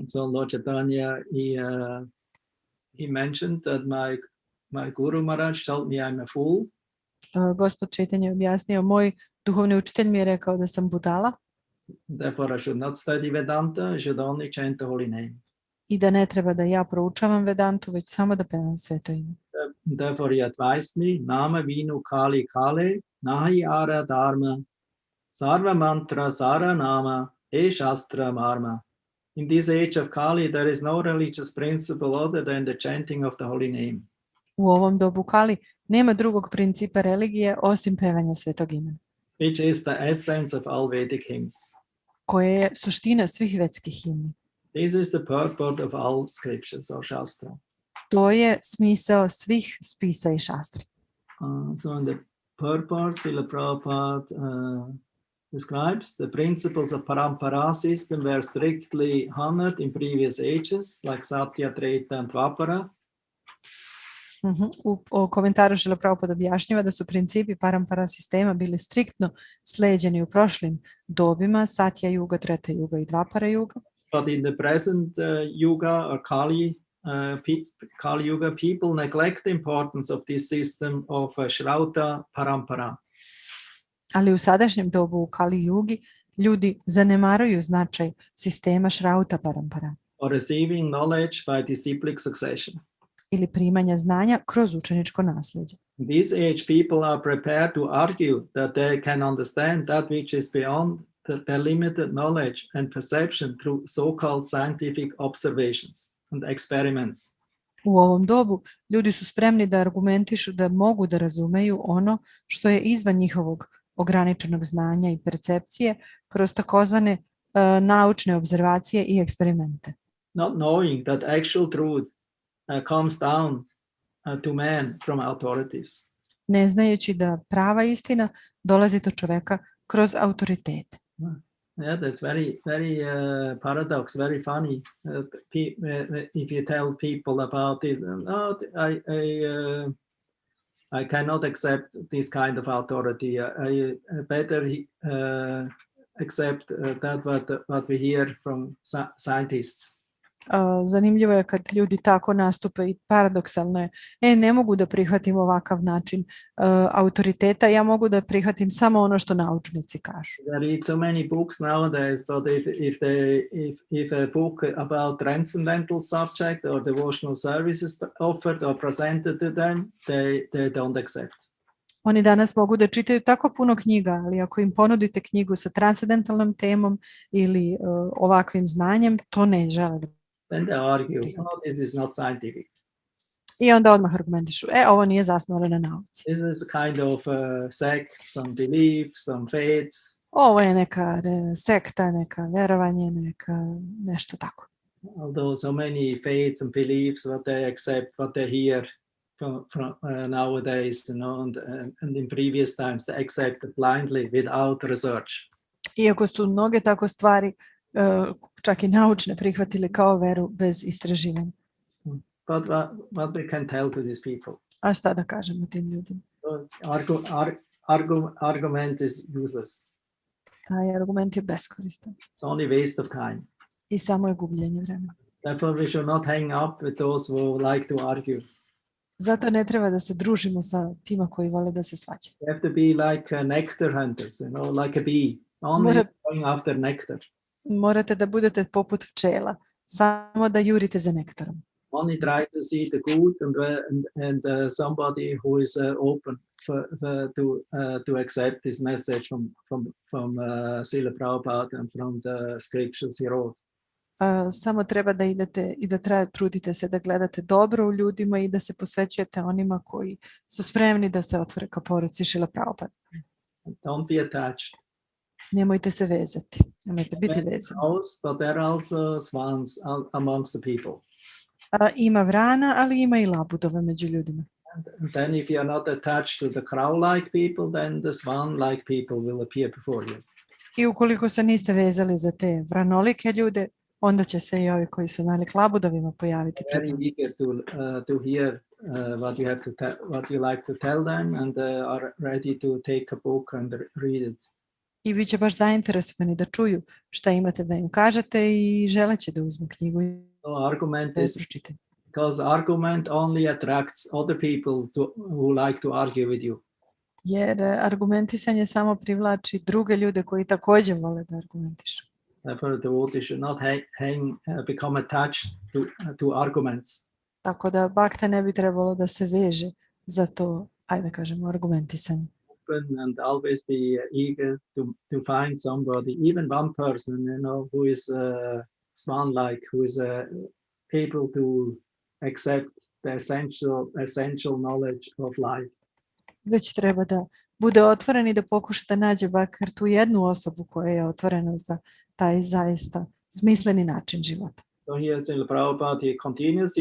So Lord Chaitanya, he mentioned that my Guru Maharaj told me I'm a fool. Gospod Čaitanja je objasnio, moj duhovni učitelj mi je rekao da sam budala. Therefore I should not study Vedanta, I should only chant the holy name. I da ne treba da ja proučavam Vedantu, već samo da pevam sveto ime. Therefore he advised me, Nama Vinu Kali Kale, Nahi Ara Dharma, Sarva Mantra Sara Nama, E Shastra Marma. In this age of Kali, there is no religious principle other than the chanting of the holy name. U ovom dobu Kali nema drugog principa religije osim pevanja svetog imena. Which is the essence of all Vedic hymns. Koje je suština svih vedskih himni. This is the purport of all scriptures or Shastra. To je smisao svih spisa i šastri. So in the purport, Srila Prabhupada describes the principles of Parampara system were strictly honored in previous ages, like Satya, Treta and Dvapara. U komentaru Srila Prabhupada objašnjava da su principi Parampara sistema bili striktno sleđeni u prošlim dobima, Satya Yuga, Treta Yuga i Dvapara Yuga. But in the present Yuga or Kali Yuga, people neglect the importance of this system of Shrauta Parampara. Ali u sadašnjem dobu u Kali Yugi ljudi zanemaruju značaj sistema Shrauta Parampara. Or receiving knowledge by disciplic succession. Ili primanja znanja kroz učeničko nasljeđe. In this age, people are prepared to argue that they can understand that which is beyond their limited knowledge and perception through so-called scientific observations and experiments. U ovom dobu ljudi su spremni da argumentišu da mogu da razumeju ono što je izvan njihovog ograničenog znanja i percepcije kroz takozvane naučne obzervacije i eksperimente. Not knowing that actual truth comes down to man from authorities. Ne znajući da prava istina dolazi do čoveka kroz autoritete. Yeah, that's very paradox, very funny. If you tell people about this, no, I cannot accept this kind of authority. I better accept that what we hear from scientists. Zanimljivo je kad ljudi tako nastupe i paradoksalno je. Ne mogu da prihvatim ovakav način autoriteta, ja mogu da prihvatim samo ono što naučnici kažu. There read so many books nowadays, but if a book about transcendental subject or devotional services offered or presented to them, they don't accept. Oni danas mogu da čitaju tako puno knjiga, ali ako im ponudite knjigu sa transcendentalnom temom ili ovakvim znanjem, to ne žele da. Then they argue, oh, this is not scientific. I onda odmah argumentišu, ovo nije zasnovano na nauci. This is a kind of sect, some belief, some faith. Ovo je neka sekta, neka verovanje, nešto tako. Although so many faiths and beliefs, what they accept, what they hear from nowadays, and in previous times, they accept it blindly without research. Iako su mnoge tako stvari čak i naučne prihvatili kao veru bez istraživanja. But what we can tell to these people? A šta da kažemo tim ljudima? Argument is useless. Taj argument je beskoristan. It's only waste of time. I samo je gubljenje vremena. Therefore we should not hang up with those who like to argue. Zato ne treba da se družimo sa tima koji vole da se svađaju. You have to be like nectar hunters, like a bee, only going after nectar. Morate da budete poput pčela, samo da jurite za nektarom. Only try to see the good and somebody who is open to accept this message from Srila Prabhupada and from the scriptures he wrote. Samo treba da idete i da trudite se da gledate dobro u ljudima i da se posvećujete onima koji su spremni da se otvore ka poruci Srila Prabhupada. Don't be attached. Nemojte se vezati. Nemojte biti vezani. But there are also swans amongst the people. Ima vrana, ali ima i labudova među ljudima. And then if you are not attached to the crow-like people, then the swan-like people will appear before you. I ukoliko se niste vezali za te vranolike ljude, onda će se i ovi koji su nalik labudovima pojaviti pred vama. Very eager to hear what you like to tell them, and are ready to take a book and read it. I bit će baš zainteresovani da čuju šta imate da im kažete i želeće da uzmu knjigu i da je pročitaju. Because argument only attracts other people who like to argue with you. Jer argumentisanje samo privlači druge ljude koji također vole da argumentišu. Therefore, the devotee should not become attached to arguments. Tako da bhakta ne bi trebalo da se veže za to, ajde da kažemo, argumentisanje. And always be eager to find somebody, even one person, who is swan-like, who is able to accept the essential knowledge of life. Već treba da bude otvoren i da pokuša da nađe bakar tu jednu osobu koja je otvorena za taj zaista smisleni način života. So here Srila Prabhupada continues,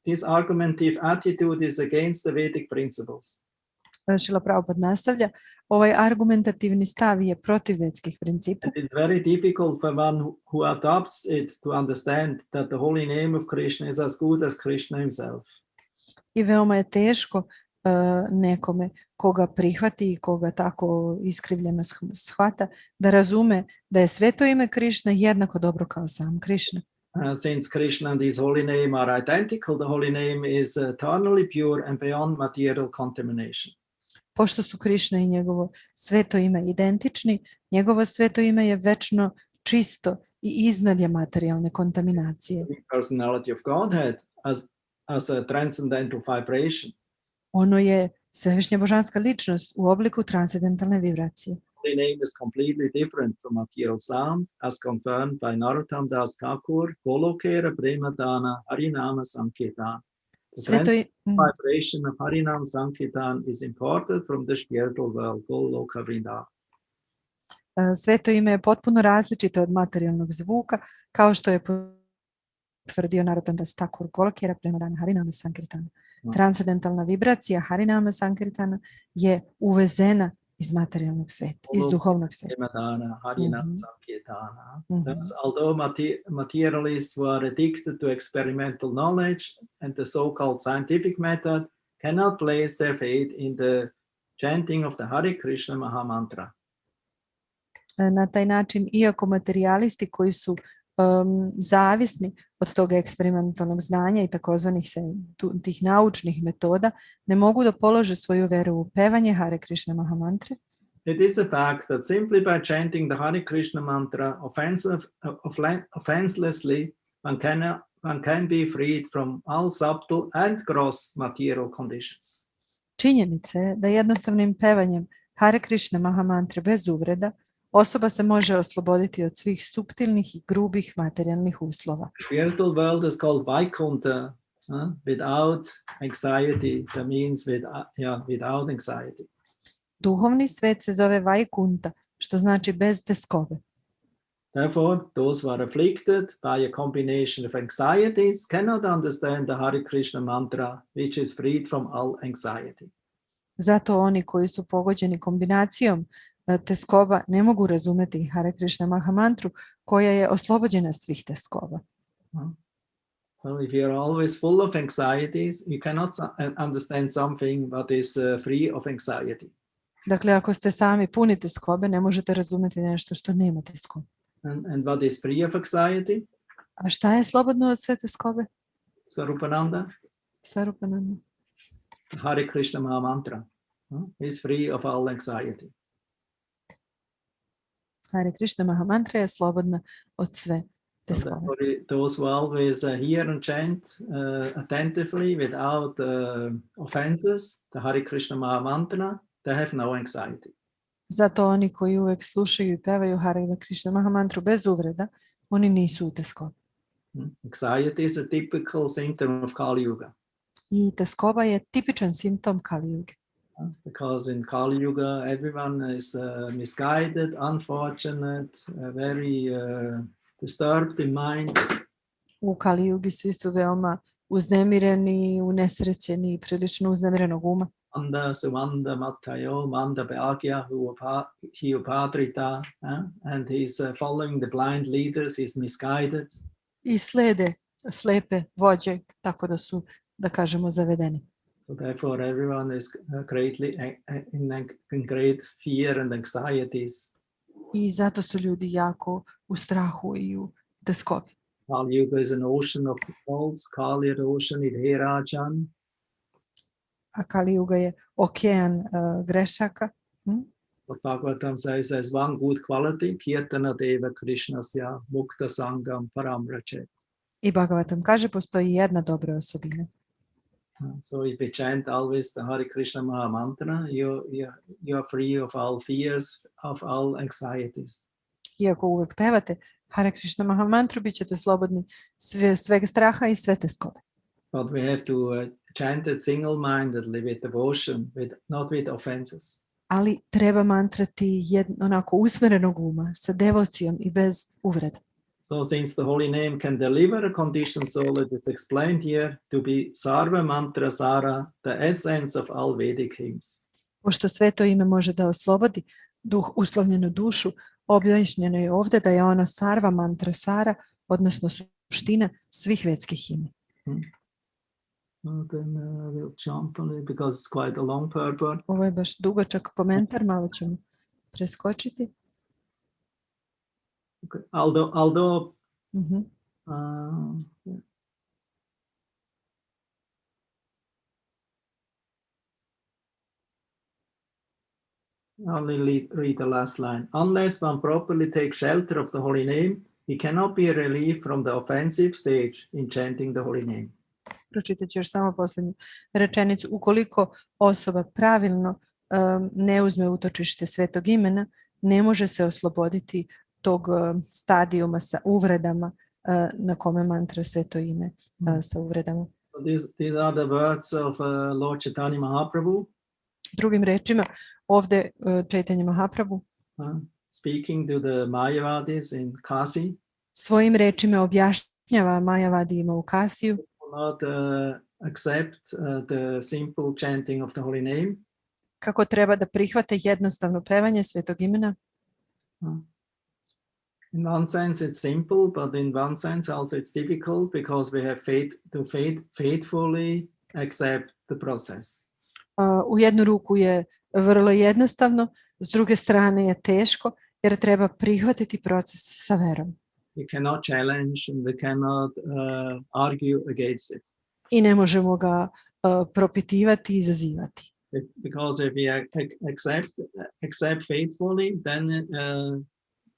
this argumentative attitude is against the Vedic principles. Srila Prabhupada nastavlja, ovaj argumentativni stav je protiv vedskih principa. It's very difficult for one who adopts it to understand that the holy name of Krishna is as good as Krishna himself. I veoma je teško nekome koga prihvati i koga tako iskrivljeno shvata da razume da je sveto ime Krišna jednako dobro kao sam Krišna. Since Krishna and his holy name are identical, the holy name is eternally pure and beyond material contamination. Pošto su Krišna i njegovo sveto ime identični, njegovo sveto ime je večno čisto i iznad je materijalne kontaminacije. The personality of Godhead as a transcendental vibration. Ono je svevišnja božanska ličnost u obliku transcendentalne vibracije. The name is completely different from material sound, as confirmed by Narottam Das Thakur, Golokera Premadana Harinama Sankirtan. The vibration of Harinam Sankirtan is imported from the spiritual world, Goloka Vrindavan. Sveto ime je potpuno različito od materijalnog zvuka, kao što je potvrdio Narottam Das Thakur, Golokera Premadana Harinama Sankirtan. Transcendentalna vibracija Harinama Sankirtana je uvezena iz materijalnog sveta, iz duhovnog sveta. Although materialists who are addicted to experimental knowledge and the so-called scientific method cannot place their faith in the chanting of the Hare Krishna Maha Mantra. Na taj način, iako materijalisti koji su zavisni od toga eksperimentalnog znanja i takozvanih tih naučnih metoda, ne mogu da polože svoju veru u pevanje Hare Krishna Maha Mantre. It is a fact that simply by chanting the Hare Krishna mantra offenselessly, one can be freed from all subtle and gross material conditions. Činjenica je da jednostavnim pevanjem Hare Krishna Maha Mantre bez uvreda osoba se može osloboditi od svih suptilnih i grubih materijalnih uslova. Spiritual world is called Vaikuntha, without anxiety. That means without anxiety. Duhovni svet se zove Vaikuntha, što znači bez teskobe. Therefore, those who are afflicted by a combination of anxieties cannot understand the Hare Krishna mantra, which is freed from all anxiety. Zato oni koji su pogođeni kombinacijom teskoba ne mogu razumeti Hare Krishna Maha Mantru koja je oslobođena svih teskoba. So if you are always full of anxieties, you cannot understand something that is free of anxiety. Dakle, ako ste sami puni teskobe, ne možete razumeti nešto što nema teskobe. And what is free of anxiety? A šta je slobodno od sve teskobe? Sarupananda. Sarupananda. Hare Krishna Maha Mantra is free of all anxiety. Hare Krishna Maha Mantra je slobodna od sve teskove. Those who always hear and chant attentively without offenses, the Hare Krishna Maha Mantra, they have no anxiety. Zato oni koji uvek slušaju i pevaju Hare Krishna Maha Mantru bez uvreda, oni nisu u teskobi. Anxiety is a typical symptom of Kali Yuga. I teskoba je tipičan simptom Kali Yuge. Because in Kali Yuga, everyone is misguided, unfortunate, very disturbed in mind. U Kali Yugi su isto veoma uznemireni, unesrećeni, prilično uznemirenog uma. Manda, Suvanda, Matayo, Manda Beagya, Hupatrita, and he's following the blind leaders, he's misguided. I slede slepe vođe, tako da su, da kažemo, zavedeni. So therefore everyone is greatly in great fear and anxieties. I zato su ljudi jako u strahu i u teskobi. Kali Yuga is an ocean of faults, Kali ocean is Herajan. A Kali Yuga je okean grešaka. What Bhagavatam says there's one good quality, Kirtana Deva Krishnasya Mukta Sangam Paramrachet. I Bhagavatam kaže, postoji jedna dobra osobina. So if you chant always the Hare Krishna Maha Mantra, you are free of all fears, of all anxieties. Iako uvek pevate Hare Krishna Maha Mantru, bit ćete slobodni svega straha i sve teskobe. But we have to chant it single-mindedly with devotion, not with offenses. Ali treba mantrati onako usmerenog uma, sa devocijom i bez uvreda. So since the holy name can deliver a conditioned soul, it is explained here to be Sarva Mantra Sara, the essence of all Vedic hymns. Pošto sveto ime može da oslobodi uslovljenu dušu, objašnjeno je ovdje da je ono Sarva Mantra Sara, odnosno suština svih vedskih himni. Then we'll jump on it because it's quite a long purport. Ovo je baš dugačak komentar, malo ćemo preskočiti. Okay. Although only read the last line. Unless one properly takes shelter of the holy name, he cannot be relieved from the offensive stage in chanting the holy name. Pročitat ću još samo posljednju rečenicu. Ukoliko osoba pravilno ne uzme utočište svetog imena, ne može se osloboditi tog stadijuma sa uvredama na kome mantra sveto ime sa uvredama. So these are the words of Lord Chaitanya Mahaprabhu. Drugim rečima, ovdje Chaitanya Mahaprabhu speaking to the Mayavadis in Kasi. Svojim rečima objašnjava Mayavadijima u Kasiju. Not accept the simple chanting of the holy name. Kako treba da prihvate jednostavno pevanje svetog imena. In one sense it's simple, but in one sense also it's difficult because we have faithfully accept the process. U jednu ruku je vrlo jednostavno, s druge strane je teško jer treba prihvatiti proces sa verom. We cannot challenge and we cannot argue against it. I ne možemo ga propitivati i izazivati. Because if we accept faithfully, then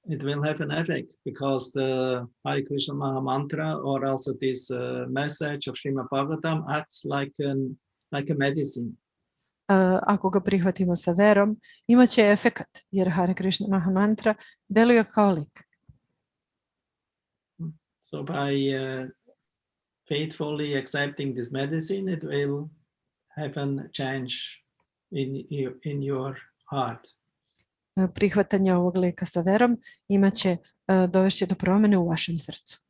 it will have an effect because the Hare Krishna Maha Mantra or also this message of Srimad Bhagavatam acts like a medicine. Ako ga prihvatimo sa verom, imat će efekat jer Hare Krishna Maha Mantra deluje kao lik. So by faithfully accepting this medicine, it will have a change in your heart. Prihvatanje ovog lijeka sa verom imaće dovesti do promjene u vašem srcu.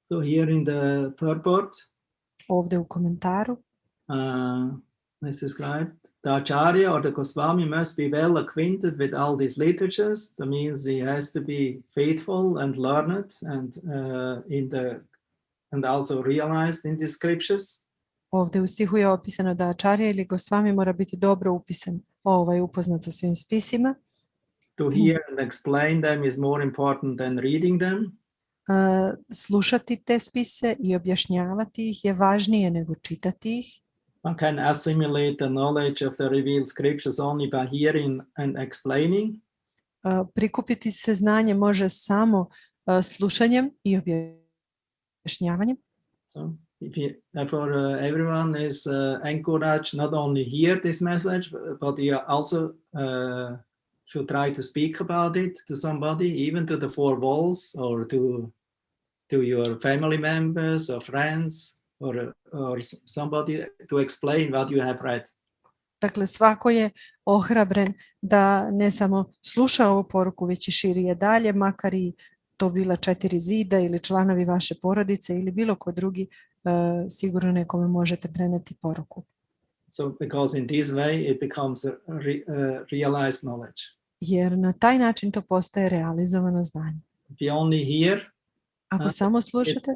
So here in the purport, ovdje u komentaru, as described, the Acharya or the Goswami must be well acquainted with all these literatures. That means he has to be faithful and learned and also realized in these scriptures. Ovdje u stihu je opisano da Acharya ili Goswami mora biti dobro upisan, upoznat sa svim spisima. To hear and explain them is more important than reading them. Slušati te spise i objašnjavati ih je važnije nego čitati ih. One can assimilate the knowledge of the revealed scriptures only by hearing and explaining. Prikupiti se znanje može samo slušanjem i objašnjavanjem. So therefore, everyone is encouraged not only hear this message, but you also should try to speak about it to somebody, even to the four walls, or to your family members or friends, or somebody, to explain what you have read. Dakle, svako je ohrabren da ne samo sluša ovu poruku, već i širi je dalje, makar i to bila 4 zida ili članovi vaše porodice ili bilo ko drugi, sigurno nekome možete preneti poruku. So because in this way it becomes a realized knowledge. Jer na taj način to postaje realizovano znanje. If you only hear, ako samo slušate,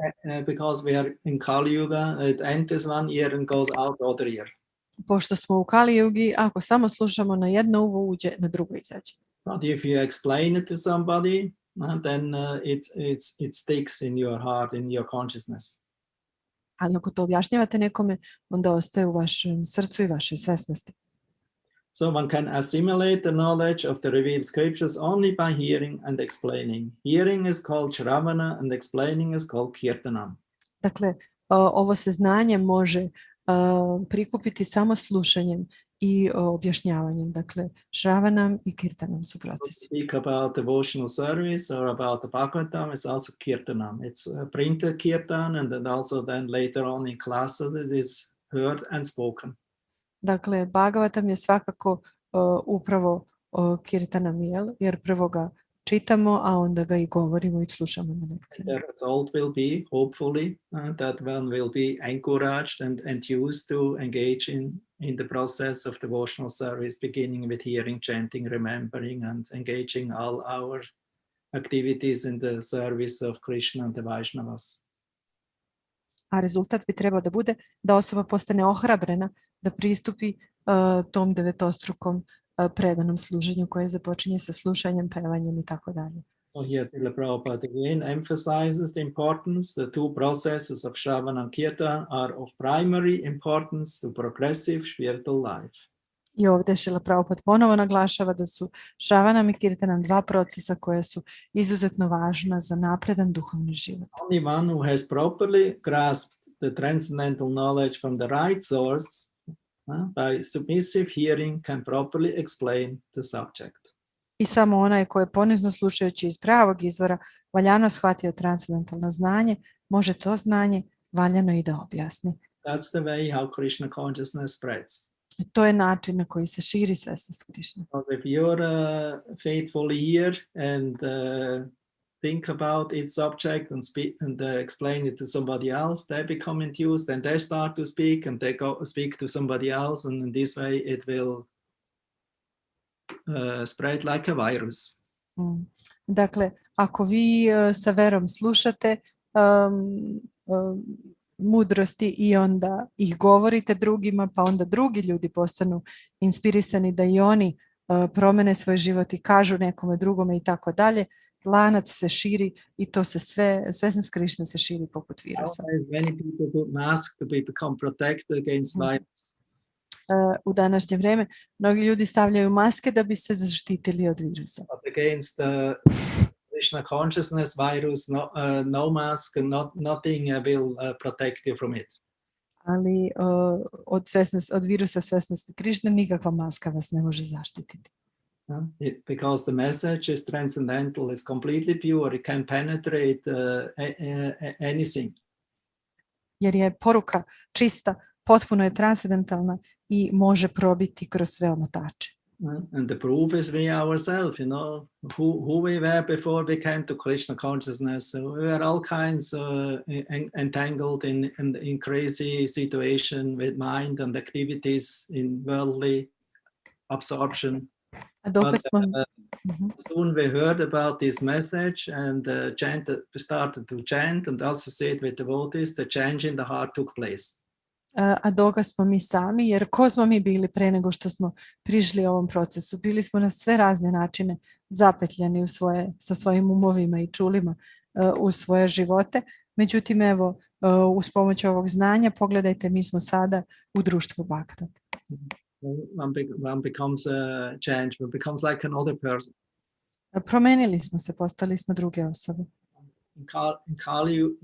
because we are in Kali Yuga, it enters one ear and goes out other ear. Pošto smo u Kali Yugi, ako samo slušamo na jedno uvo uđe, na drugo izađe. But if you explain it to somebody, then it sticks in your heart, in your consciousness. Ali ako to objašnjavate nekome, onda ostaje u vašem srcu i vašoj svesnosti. So one can assimilate the knowledge of the revealed scriptures only by hearing and explaining. Hearing is called Shravana and explaining is called Kirtanam. Dakle, ovo se znanje može prikupiti samo slušanjem i objašnjavanjem. Dakle, Shravanam i Kirtanam su procesi. Speak about devotional service or about the Bhagavatam is also Kirtanam. It's a printed Kirtan, and then also then later on in classes it is heard and spoken. Dakle, Bhagavatam je svakako upravo Kirtanam, jer prvo ga čitamo, a onda ga i govorimo i slušamo na lekcijama. The result will be, hopefully, that one will be encouraged and enthused to engage in the process of devotional service, beginning with hearing, chanting, remembering, and engaging all our activities in the service of Krishna and the Vaishnavas. A rezultat bi trebao da bude da osoba postane ohrabrena da pristupi tom devetostrukom predanom služenju koje započinje sa slušanjem, pevanjem i tako dalje. So here Srila Prabhupada again emphasizes the importance. The two processes of Shravana and Kirtan are of primary importance to progressive spiritual life. I ovdje Srila Prabhupada ponovo naglašava da su Shravanam i Kirtanam dva procesa koja su izuzetno važna za napredan duhovni život. Only one who has properly grasped the transcendental knowledge from the right source by submissive hearing can properly explain the subject. I samo onaj koji je ponizno slušajući iz pravog izvora valjano shvatio transcendentalno znanje, može to znanje valjano i da objasni. That's the way how Krishna consciousness spreads. I to je način na koji se širi svesnost Krišne. If you're faithfully here and think about its subject and speak and explain it to somebody else, they become enthused and they start to speak and they go speak to somebody else, and in this way it will spread like a virus. Dakle, ako vi sa verom slušate mudrosti i onda ih govorite drugima, pa onda drugi ljudi postanu inspirisani da i oni promene svoj život i kažu nekome drugome i tako dalje, lanac se širi i to se svesnost Krišne se širi poput virusa. Many people put masks to become protected against virus. U današnje vrijeme mnogi ljudi stavljaju maske da bi se zaštitili od virusa. But against the Krishna consciousness virus, no mask and nothing will protect you from it. Ali od virusa svesnosti Krišne nikakva maska vas ne može zaštititi. Because the message is transcendental, it's completely pure, it can penetrate anything. Jer je poruka čista, potpuno je transcendentalna i može probiti kroz sve omotače. And the proof is we ourselves, who we were before we came to Krishna consciousness. So we were all kinds entangled in crazy situation with mind and activities in worldly absorption. But, soon we heard about this message and started to chant and associate with devotees. The change in the heart took place. A doga smo mi sami, jer ko smo mi bili pre nego što smo prišli ovom procesu? Bili smo na sve razne načine zapetljani sa svojim umovima i čulima u svoje živote. Međutim, evo, uz pomoć ovog znanja, pogledajte, mi smo sada u društvu Bhakta. One becomes a change, one becomes like another person. Promenili smo se, postali smo druge osobe. in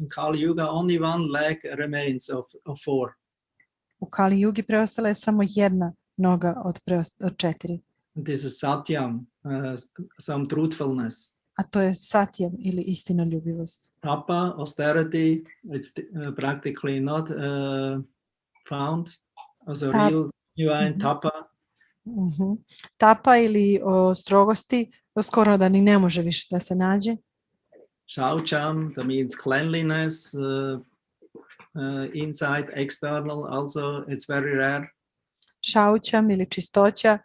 Kali Yuga, only one leg remains of four. U Kali Yugi preostala je samo jedna noga od 4. And this is Satyam, some truthfulness. A to je Satyam ili istinoljubivost. Tapa, austerity, it's practically not found as a real divine tapa. Tapa ili strogosti skoro da ni ne može više da se nađe. Shaucham, that means cleanliness, inside, external, also it's very rare. Šaučam ili čistoća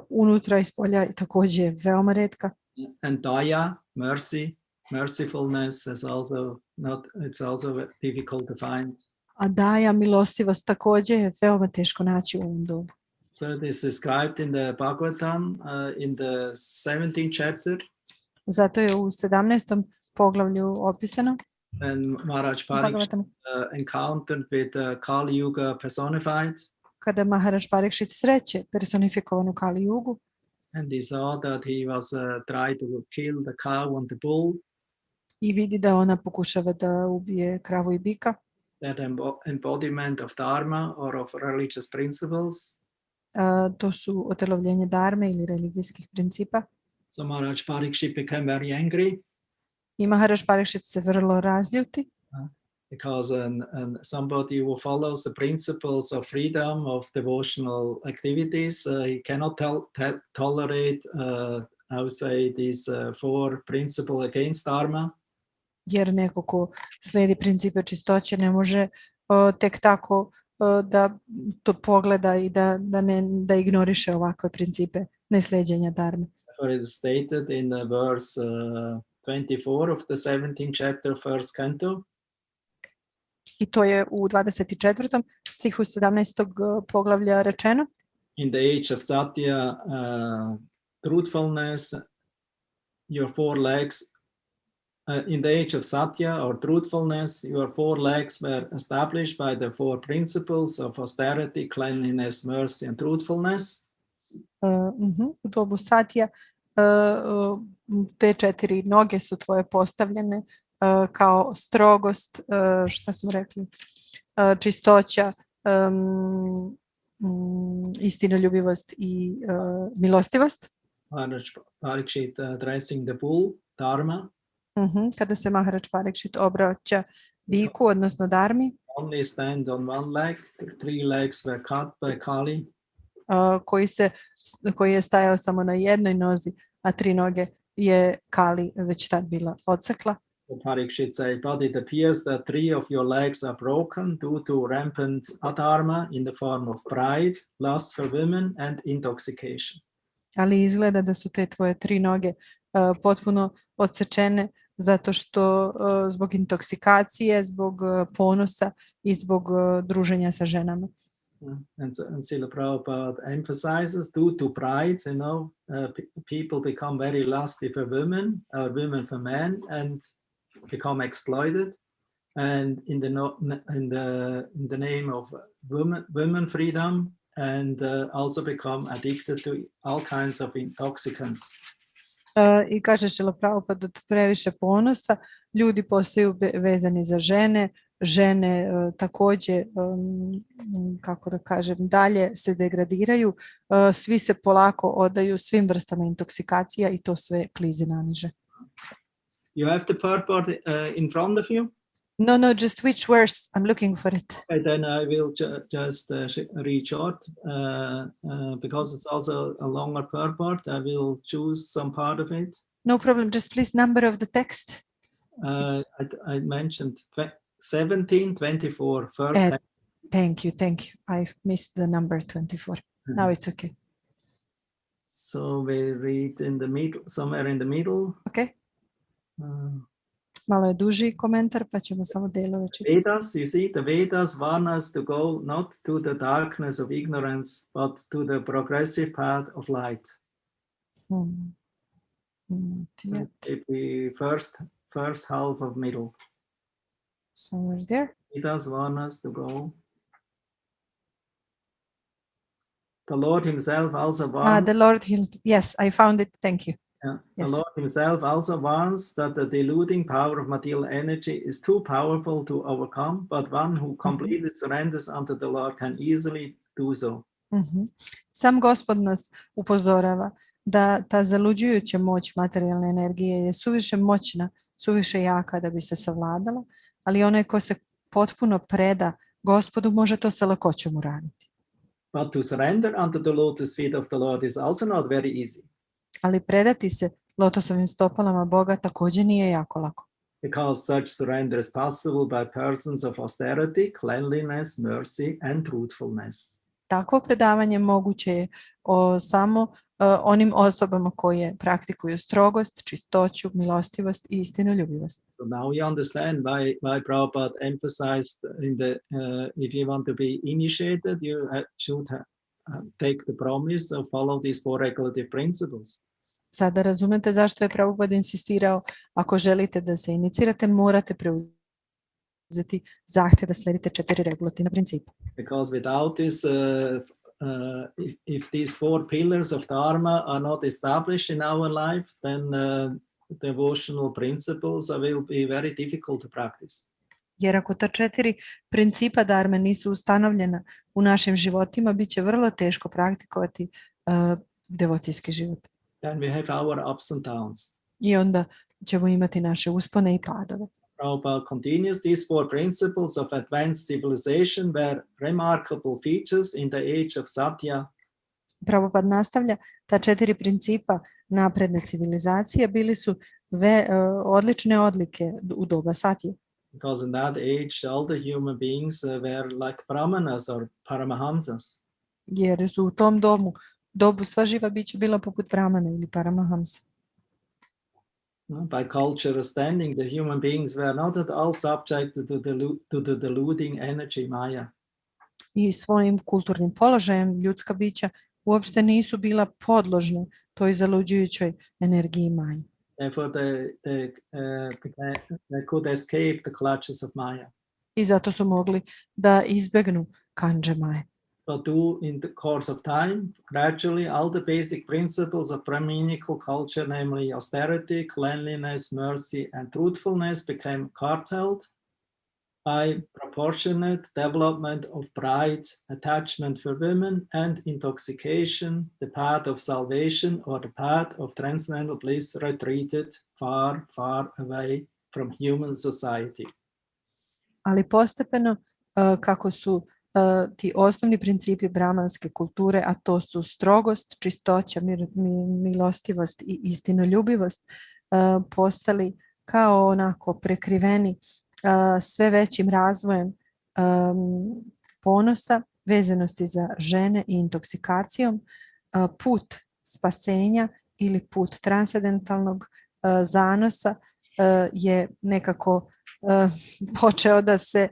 unutra i spolja i također je veoma retka. And daya, mercy, mercifulness is also not, it's also difficult to find. A daja, milostivost također je veoma teško naći u ovom dobu. So it is described in the Bhagavatam in the 17th chapter. Zato je u 17. poglavlju opisano. And Maharaj Parikshit encountered with Kali Yuga personified. Kada Maharaj Parikshit sreće personifikovanu Kali Yugu. And he saw that he was trying to kill the cow and the bull. I vidi da ona pokušava da ubije kravu i bika. That embodiment of dharma or of religious principles. To su otelovljenje dharme ili religijskih principa. So Maharaj Parikshit became very angry. I Maharaj Parikshit se vrlo razljuti. Because somebody who follows the principles of freedom of devotional activities, he cannot tolerate, I would say, these four principles against dharma. Jer neko ko slijedi principe čistoće ne može tek tako da to pogleda i da ignoriše ovakve principe neslijeđenja dharme. It is stated in verse 24 of the 17th chapter, first canto. I to je u 24. stihu 17. poglavlja rečeno. In the age of Satya, truthfulness, your four legs, in the age of Satya or truthfulness, your four legs were established by the four principles of austerity, cleanliness, mercy, and truthfulness. U dobu Satya te 4 noge su tvoje postavljene kao strogost, šta smo rekli, čistoća, istinoljubivost i milostivost. Parikshit addressing the bull, dharma. Kada se Maharaj Parikshit obraća biku, odnosno dharmi. Only stand on one leg, 3 legs were cut by Kali. Koji je stajao samo na jednoj nozi, a 3 noge je Kali već tad bila odsekla. Parikshit said, but it appears that 3 of your legs are broken due to rampant adharma in the form of pride, lust for women and intoxication. Ali izgleda da su te tvoje 3 noge potpuno odsečene zato što zbog intoksikacije, zbog ponosa i zbog druženja sa ženama. And Srila Prabhupada emphasizes, due to pride, people become very lusty for women, women for men, and become exploited. And in the name of women freedom, and also become addicted to all kinds of intoxicants. I kaže Srila Prabhupada da previše ponosa ljudi postaju vezani za žene, žene također, kako da kažem, dalje se degradiraju, svi se polako odaju svim vrstama intoksikacija i to sve klizi naniže. You have the purport in front of you? No, just which verse? I'm looking for it. Okay, then I will just read short, because it's also a longer purport. I will choose some part of it. No problem, just please number of the text. I mentioned 17:24 first. Thank you. I missed the number 24. Now it's okay. So we read in the middle, somewhere in the middle. Okay. Malo je duži komentar, pa ćemo samo delove čitati. Vedas, you see, the Vedas warn us to go not to the darkness of ignorance, but to the progressive path of light. The first half of middle. Somewhere there. Vedas warn us to go. The Lord himself also warned. The Lord, yes, I found it. Thank you. Yeah. The Yes. Lord himself also warns that the deluding power of material energy is too powerful to overcome, but one who completely surrenders unto the Lord can easily do so. Mhm. Sam Gospod nas upozorava da ta zaluđujuća moć materijalne energije je suviše moćna, suviše jaka da bi se savladala, ali onaj ko se potpuno preda Gospodu može to sa lakoćom uraditi. But to surrender unto the lotus feet of the Lord is also not very easy, Ali predati se lotosovim stopalama Boga također nije jako lako. because such surrender is possible by persons of austerity, cleanliness, mercy, and truthfulness. Takvo predavanje moguće je samo onim osobama koje praktikuju strogost, čistoću, milostivost i istinoljubivost. So now we understand why Prabhupada emphasized in the if you want to be initiated, you should take the promise of follow these four regulative principles. Sada razumete zašto je Prabhupada insistirao, ako želite da se inicirate, morate preuzeti zahtjev da sledite 4 regulativna principa. Because without this, if these four pillars of Dharma are not established in our life, then devotional principles will be very difficult to practice. Jer ako ta 4 principa dharme nisu ustanovljena u našim životima, bit će vrlo teško praktikovati devocijski život. Then we have our ups and downs. I onda ćemo imati naše uspone i padove. Prabhupada continues, these four principles of advanced civilization were remarkable features in the age of Satya. Prabhupada nastavlja, ta 4 principa napredne civilizacije bili su odlične odlike u doba Satije. Because in that age, all the human beings were like brahmanas or paramahamsas. Jer su u tom dobu sva živa bića bila poput brahmana ili paramahamsa. By cultural standing, the human beings were not at all subject to the deluding energy Maya. I svojim kulturnim položajem ljudska bića uopšte nisu bila podložna toj zaluđujućoj energiji Maje. Therefore, they could escape the clutches of Maya. I zato su mogli da izbegnu kandže Maje. But in the course of time, gradually, all the basic principles of Brahminical culture, namely austerity, cleanliness, mercy, and truthfulness, became curtailed by proportionate development of pride, attachment for women, and intoxication. The path of salvation or the path of transcendental bliss retreated far, far away from human society. Ali postepeno, kako su ti osnovni principi brahmanske kulture, a to su strogost, čistoća, milostivost i istinoljubivost, postali kao onako prekriveni sve većim razvojem ponosa, vezanosti za žene i intoksikacijom. Put spasenja ili put transcendentalnog zanosa je nekako počeo da se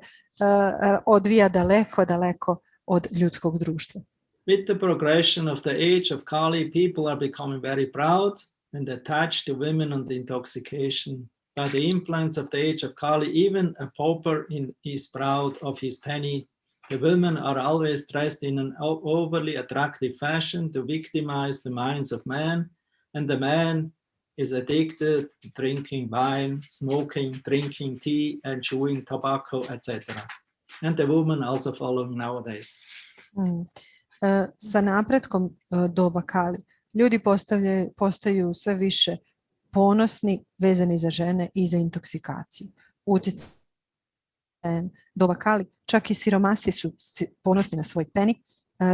odvija daleko, daleko od ljudskog društva. With the progression of the age of Kali, people are becoming very proud and attached to women and intoxication. By the influence of the age of Kali, even a pauper is proud of his penny. The women are always dressed in an overly attractive fashion to victimize the minds of men, and the man is addicted to drinking wine, smoking, drinking tea, and chewing tobacco, etc. And the women also following nowadays. Sa napretkom doba Kali, ljudi postaju sve više ponosni, vezani za žene i za intoksikaciju. Utjecajem doba Kali, čak i siromasi su ponosni na svoj peni.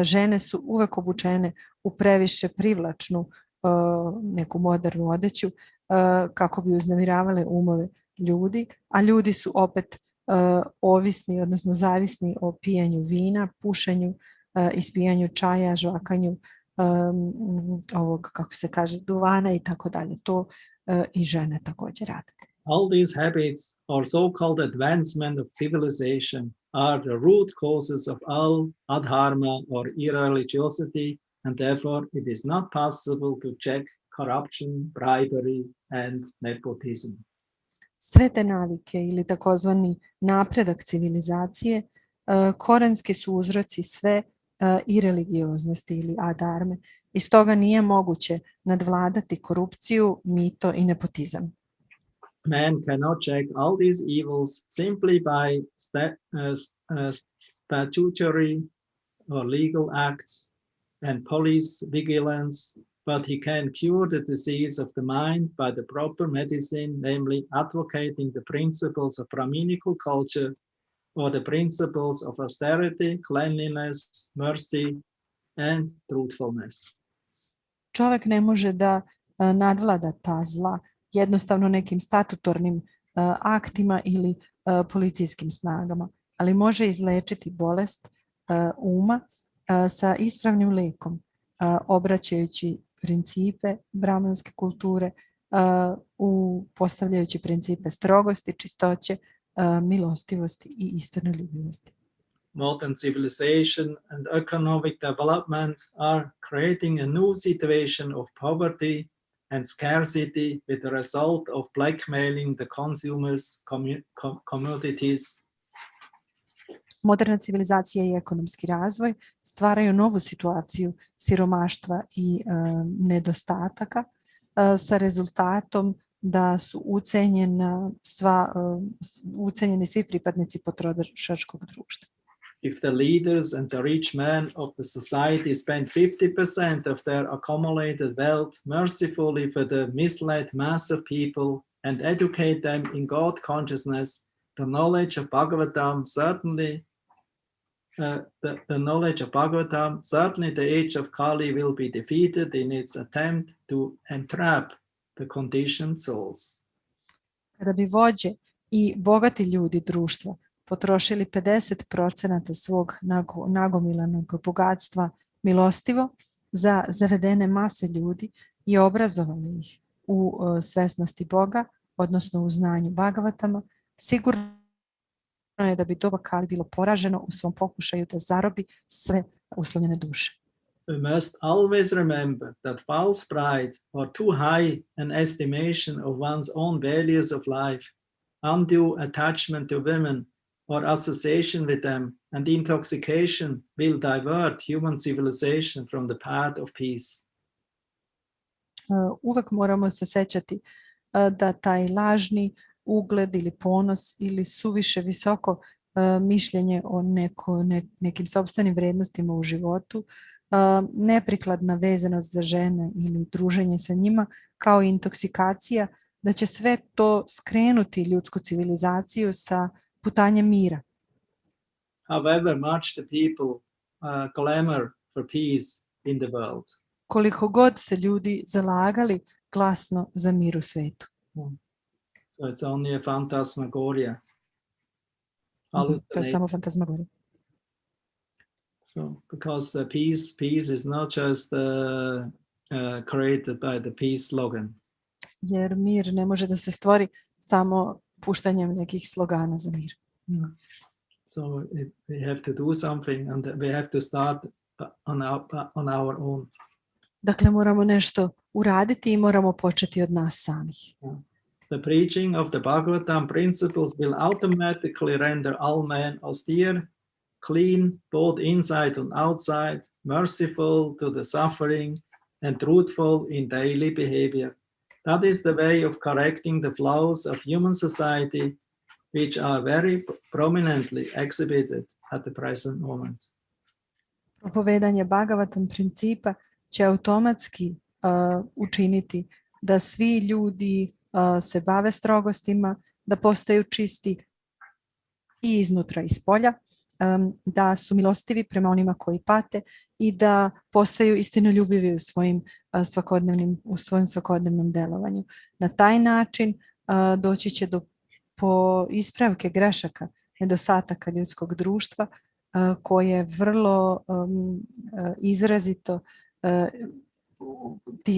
Žene su uvek obučene u previše privlačnu neku modernu odeću kako bi uznemiravale umove ljudi, a ljudi su opet ovisni, odnosno zavisni o pijanju vina, pušenju, ispijanju čaja, žvakanju ovog, kako se kaže, duvana i tako dalje. To i žene također rade. All these habits, or so-called advancement of civilization, are the root causes of all adharma or irreligiosity, and therefore it is not possible to check corruption, bribery, and nepotism. Sve te navike ili takozvani napredak civilizacije korenski su uzroci sve i religioznosti ili adarme. I stoga nije moguće nadvladati korupciju, mito i nepotizam. Man cannot check all these evils simply by statutory or legal acts and police vigilance, but he can cure the disease of the mind by the proper medicine, namely advocating the principles of Brahminical culture or the principles of austerity, cleanliness, mercy, and truthfulness. Čovjek ne može da nadvlada ta zla jednostavno nekim statutornim aktima ili policijskim snagama, ali može izlečiti bolest uma sa ispravnim lekom, obraćajući principe brahmanske kulture, postavljajući principe strogosti, čistoće, milostivosti i istinoljubivosti. Modern civilization and economic development are creating a new situation of poverty and scarcity with the result of blackmailing the consumers' commodities. Moderna civilizacija i ekonomski razvoj stvaraju novu situaciju siromaštva i nedostataka sa rezultatom da su ucenjeni svi pripadnici potrošačkog društva. If the leaders and the rich men of the society spend 50% of their accumulated wealth mercifully for the misled mass of people and educate them in God consciousness, the knowledge of Bhagavatam certainly the age of Kali will be defeated in its attempt to entrap the conditioned souls. Kada bi vođe i bogati ljudi društva potrošili 50% svog nagomilanog bogatstva milostivo za zavedene mase ljudi i obrazovali ih u svesnosti Boga, odnosno u znanju Bhagavatama, sigurno je da bi doba Kali bilo poraženo u svom pokušaju da zarobi sve uslovljene duše. We must always remember that false pride or too high an estimation of one's own values of life, undue attachment to women, or association with them, and intoxication will divert human civilization from the path of peace. Uvek moramo se sećati da taj lažni ugled ili ponos ili suviše visoko mišljenje o nekim sopstvenim vrednostima u životu, neprikladna vezanost za žene ili druženje sa njima, kao i intoksikacija, da će sve to skrenuti ljudsku civilizaciju sa putanjem mira. However much the people clamor for peace in the world. Koliko god se ljudi zalagali glasno za mir u svetu. So it's only a phantasmagoria. To je samo fantazmagorija. So because peace is not just created by the peace slogan. Jer mir ne može da se stvori samo puštanjem nekih slogana za mir. So we have to do something and we have to start on our own. Dakle, moramo nešto uraditi i moramo početi od nas samih. The preaching of the Bhagavatam principles will automatically render all men austere, clean, both inside and outside, merciful to the suffering, and truthful in daily behavior. That is the way of correcting the flaws of human society, which are very prominently exhibited at the present moment. Propovedanje Bhagavatam principa će automatski učiniti da svi ljudi se bave strogostima, da postaju čisti i iznutra i spolja, da su milostivi prema onima koji pate i da postaju istinoljubivi u svojem svakodnevnom delovanju. Na taj način doći će do ispravke grešaka, nedostataka ljudskog društva koje vrlo izrazito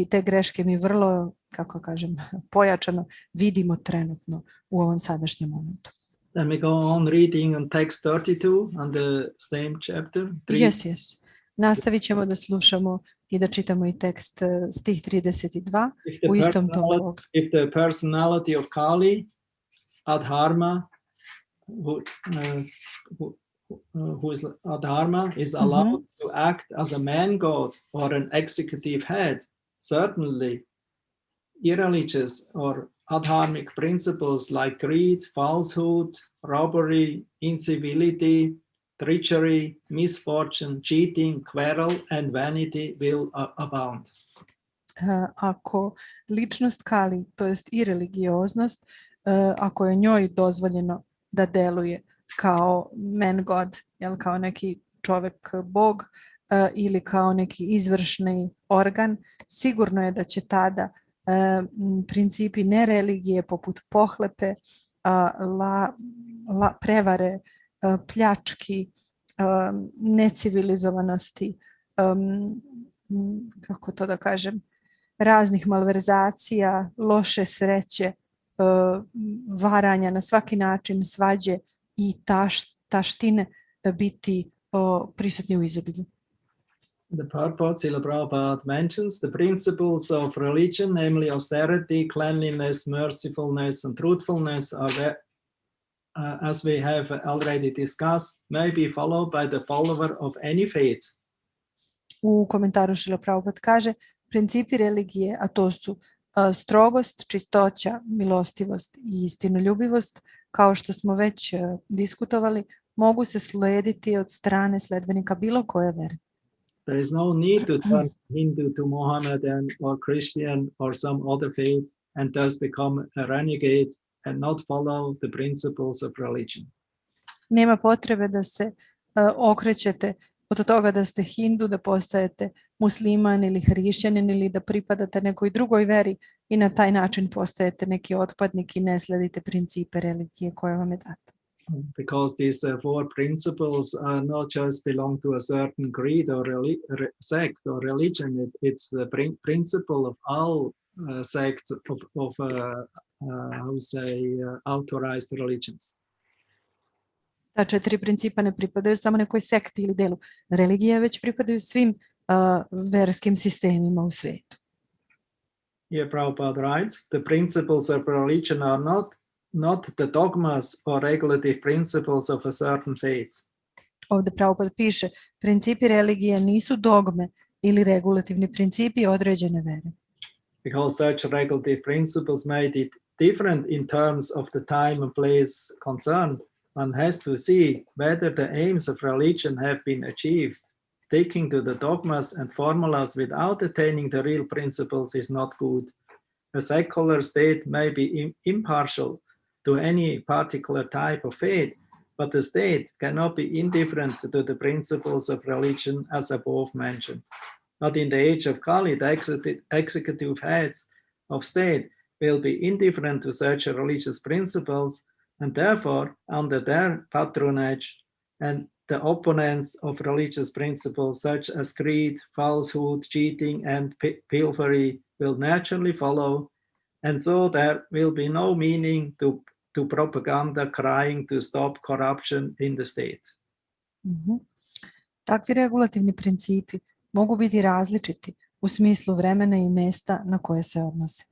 te greške mi vrlo, kako kažem, pojačano vidimo trenutno u ovom sadašnjem momentu. Then we go on reading on text 32 on the same chapter. Yes. Nastavit ćemo da slušamo i da čitamo i tekst stih 32 u istom tom pogledu. If the personality of Kali, Adharma, who is Adharma, is allowed to act as a man god or an executive head, certainly irreligious or adharmic principles like greed, falsehood, robbery, incivility, treachery, misfortune, cheating, quarrel, and vanity will abound. Ako ličnost Kali, to jest i religioznost, ako je njoj dozvoljeno da deluje kao man god, jel, kao neki čovjek bog ili kao neki izvršni organ, sigurno je da će tada principi nereligije poput pohlepe, prevare, pljački, necivilizovanosti, kako to da kažem, raznih malverzacija, loše sreće, varanja na svaki način, svađe i taštine biti prisutni u izobilju. The purport, Srila Prabhupada mentions the principles of religion, namely austerity, cleanliness, mercifulness, and truthfulness, are as we have already discussed, may be followed by the follower of any faith. U komentaru Srila Prabhupada kaže, principi religije, a to su strogost, čistoća, milostivost i istinoljubivost, kao što smo već diskutovali, mogu se slediti od strane sledbenika bilo koje vere. There is no need to turn Hindu to Mohammedan or Christian or some other faith and thus become a renegade and not follow the principles of religion. Nema potrebe da se okrećete od toga da ste Hindu, da postajete musliman ili hrišćanin ili da pripadate nekoj drugoj veri i na taj način postajete neki otpadnik i ne sledite principe religije koje vam je data. Because these four principles not just belong to a certain creed or sect or religion, it's the principle of all sects of authorized religions. Ta četiri principa ne pripadaju samo nekoj sekti ili delu religije, već pripadaju svim verskim sistemima u svijetu. Here Prabhupada writes, the principles of religion are not the dogmas or regulative principles of a certain faith. Ovdje Prabhupada piše, principi religije nisu dogme ili regulativni principi određene vere. Because such regulative principles made it different in terms of the time and place concerned, one has to see whether the aims of religion have been achieved. Sticking to the dogmas and formulas without attaining the real principles is not good. A secular state may be impartial to any particular type of faith, but the state cannot be indifferent to the principles of religion as above mentioned. But in the age of Kali, the executive heads of state will be indifferent to such religious principles, and therefore, under their patronage, and the opponents of religious principles such as greed, falsehood, cheating, and pilfery will naturally follow, and so there will be no meaning to propaganda crying to stop corruption in the state. Takvi regulativni principi mogu biti različiti u smislu vremena i mesta na koje se odnose.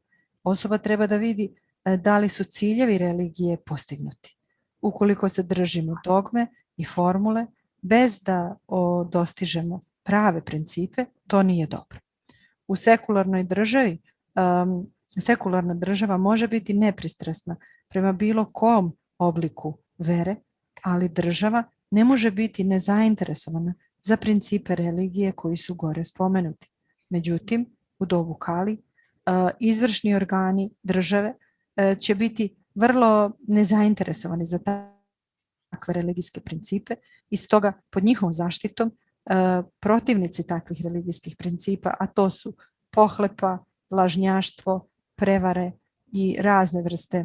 Osoba treba da vidi da li su ciljevi religije postignuti. Ukoliko se držimo dogme i formule bez da dostižemo prave principe, to nije dobro. U sekularnoj državi, sekularna država može biti nepristrasna prema bilo kom obliku vere, ali država ne može biti nezainteresovana za principe religije koji su gore spomenuti. Međutim, u dobu Kali, izvršni organi države će biti vrlo nezainteresovani za takve religijske principe i stoga pod njihovom zaštitom protivnici takvih religijskih principa, a to su pohlepa, lažnjaštvo, prevare i razne vrste,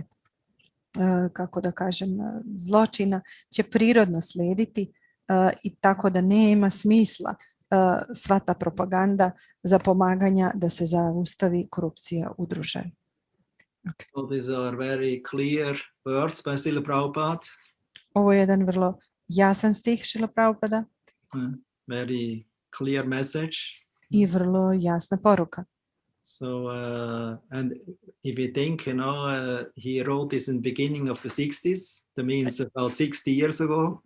kako da kažem, zločina, će prirodno slediti i tako da nema smisla sva ta propaganda za pomaganja da se zaustavi korupcija u državi. Okay. So these are very clear words by Srila Prabhupada. Ovo je jedan vrlo jasan stih Srila Prabhupada. Very clear message. I vrlo jasna poruka. So, and if you think, he wrote this in the beginning of the 60s, that means about 60 years ago.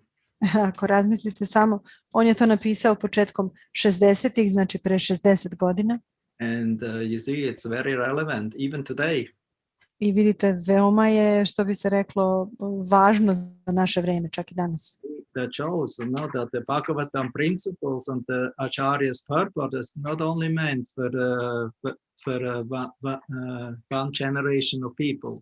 Ako razmislite samo, on je to napisao početkom 60-ih, znači pre 60 godina. And you see, it's very relevant even today. I vidite, veoma je, što bi se reklo, važno za naše vreme, čak i danas. That shows that the Bhagavatam principles and the Acharya's purport is not only meant for one generation of people.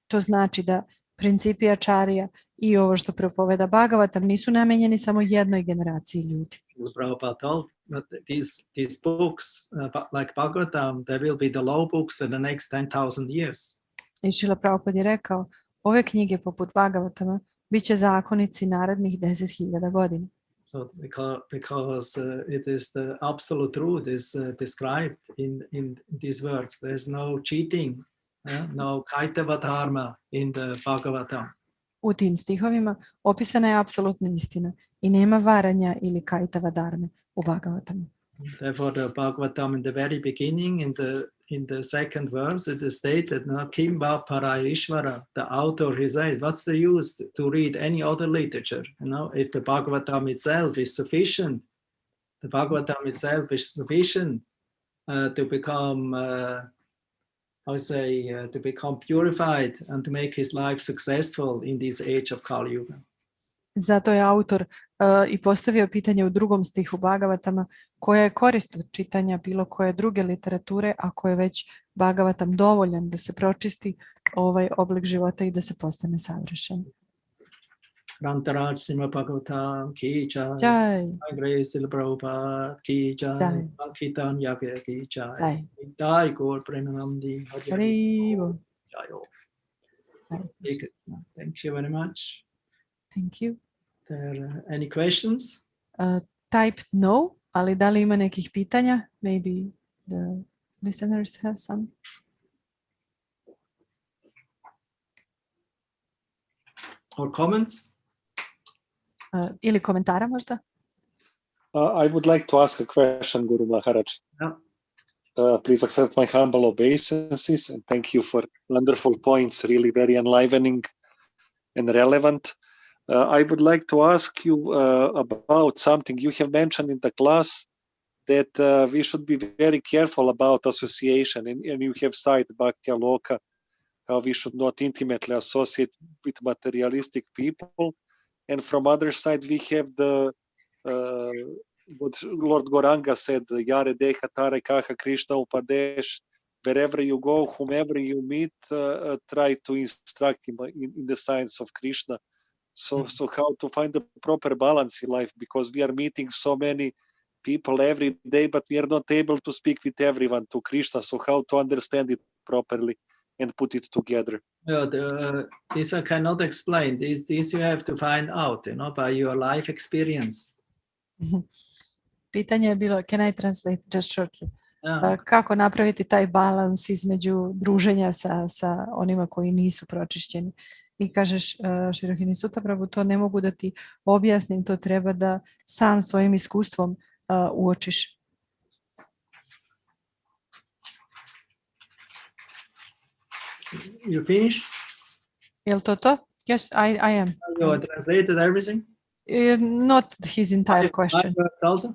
To znači da principi Acharya i ovo što propoveda Bhagavatam nisu namenjeni samo jednoj generaciji ljudi. Prabhupada told that these books, like Bhagavatam, they will be the law books for the next 10,000 years. I Šrila Prabhupada je rekao, ove knjige poput Bhagavatama bit će zakonici narednih 10.000 godina. So because it is the absolute truth is described in these words. There's no cheating, no kaitava dharma in the Bhagavatam. U tim stihovima opisana je apsolutna istina i nema varanja ili kaitava dharme u Bhagavatamu. Therefore, the Bhagavatam in the very beginning, in the second verse, it is stated, Kimba Parayishvara, the author, he says, what's the use to read any other literature? If the Bhagavatam itself is sufficient, to become, to become purified and to make his life successful in this age of Kali Yuga. Zato je autor i postavio pitanje u drugom stihu Bhagavatama koja je korist od čitanja bilo koje druge literature ako je već Bhagavatam dovoljan da se pročisti ovaj oblik života i da se postane savršen. Rantaraj Sima Bhagavatam ki jai. Jai. Grace Srila Prabhupada ki jai. Sankirtan Yagya ki jai. Jai Gaur Premanandi. Haribo. Thank you very much. Thank you. There any questions? Type no, ali da li ima nekih pitanja? Maybe the listeners have some. Or comments? Ili komentara možda? I would like to ask a question, Guru Maharaj. Yeah. Please accept my humble obeisances and thank you for wonderful points, really very enlivening and relevant. I would like to ask you about something you have mentioned in the class, that we should be very careful about association, and you have cited Bhakti Aloka, how we should not intimately associate with materialistic people. And from other side, we have the what Lord Gauranga said, Yare Deha Tare Kaha Krishna Upadesh, wherever you go, whomever you meet, try to instruct him in the science of Krishna. So how to find the proper balance in life, because we are meeting so many people every day, but we are not able to speak with everyone to Krishna. So how to understand it properly and put it together? This I cannot explain. This you have to find out, by your life experience. Pitanje je bilo, can I translate just shortly? Yeah. Kako napraviti taj balans između druženja sa onima koji nisu pročišćeni? I kažeš, Šri Rohinisuta Prabhu, to ne mogu da ti objasnim, to treba da sam svojim iskustvom uočiš. You finished? Je li to? Yes, I am. You translated everything? Not his entire question. My words also?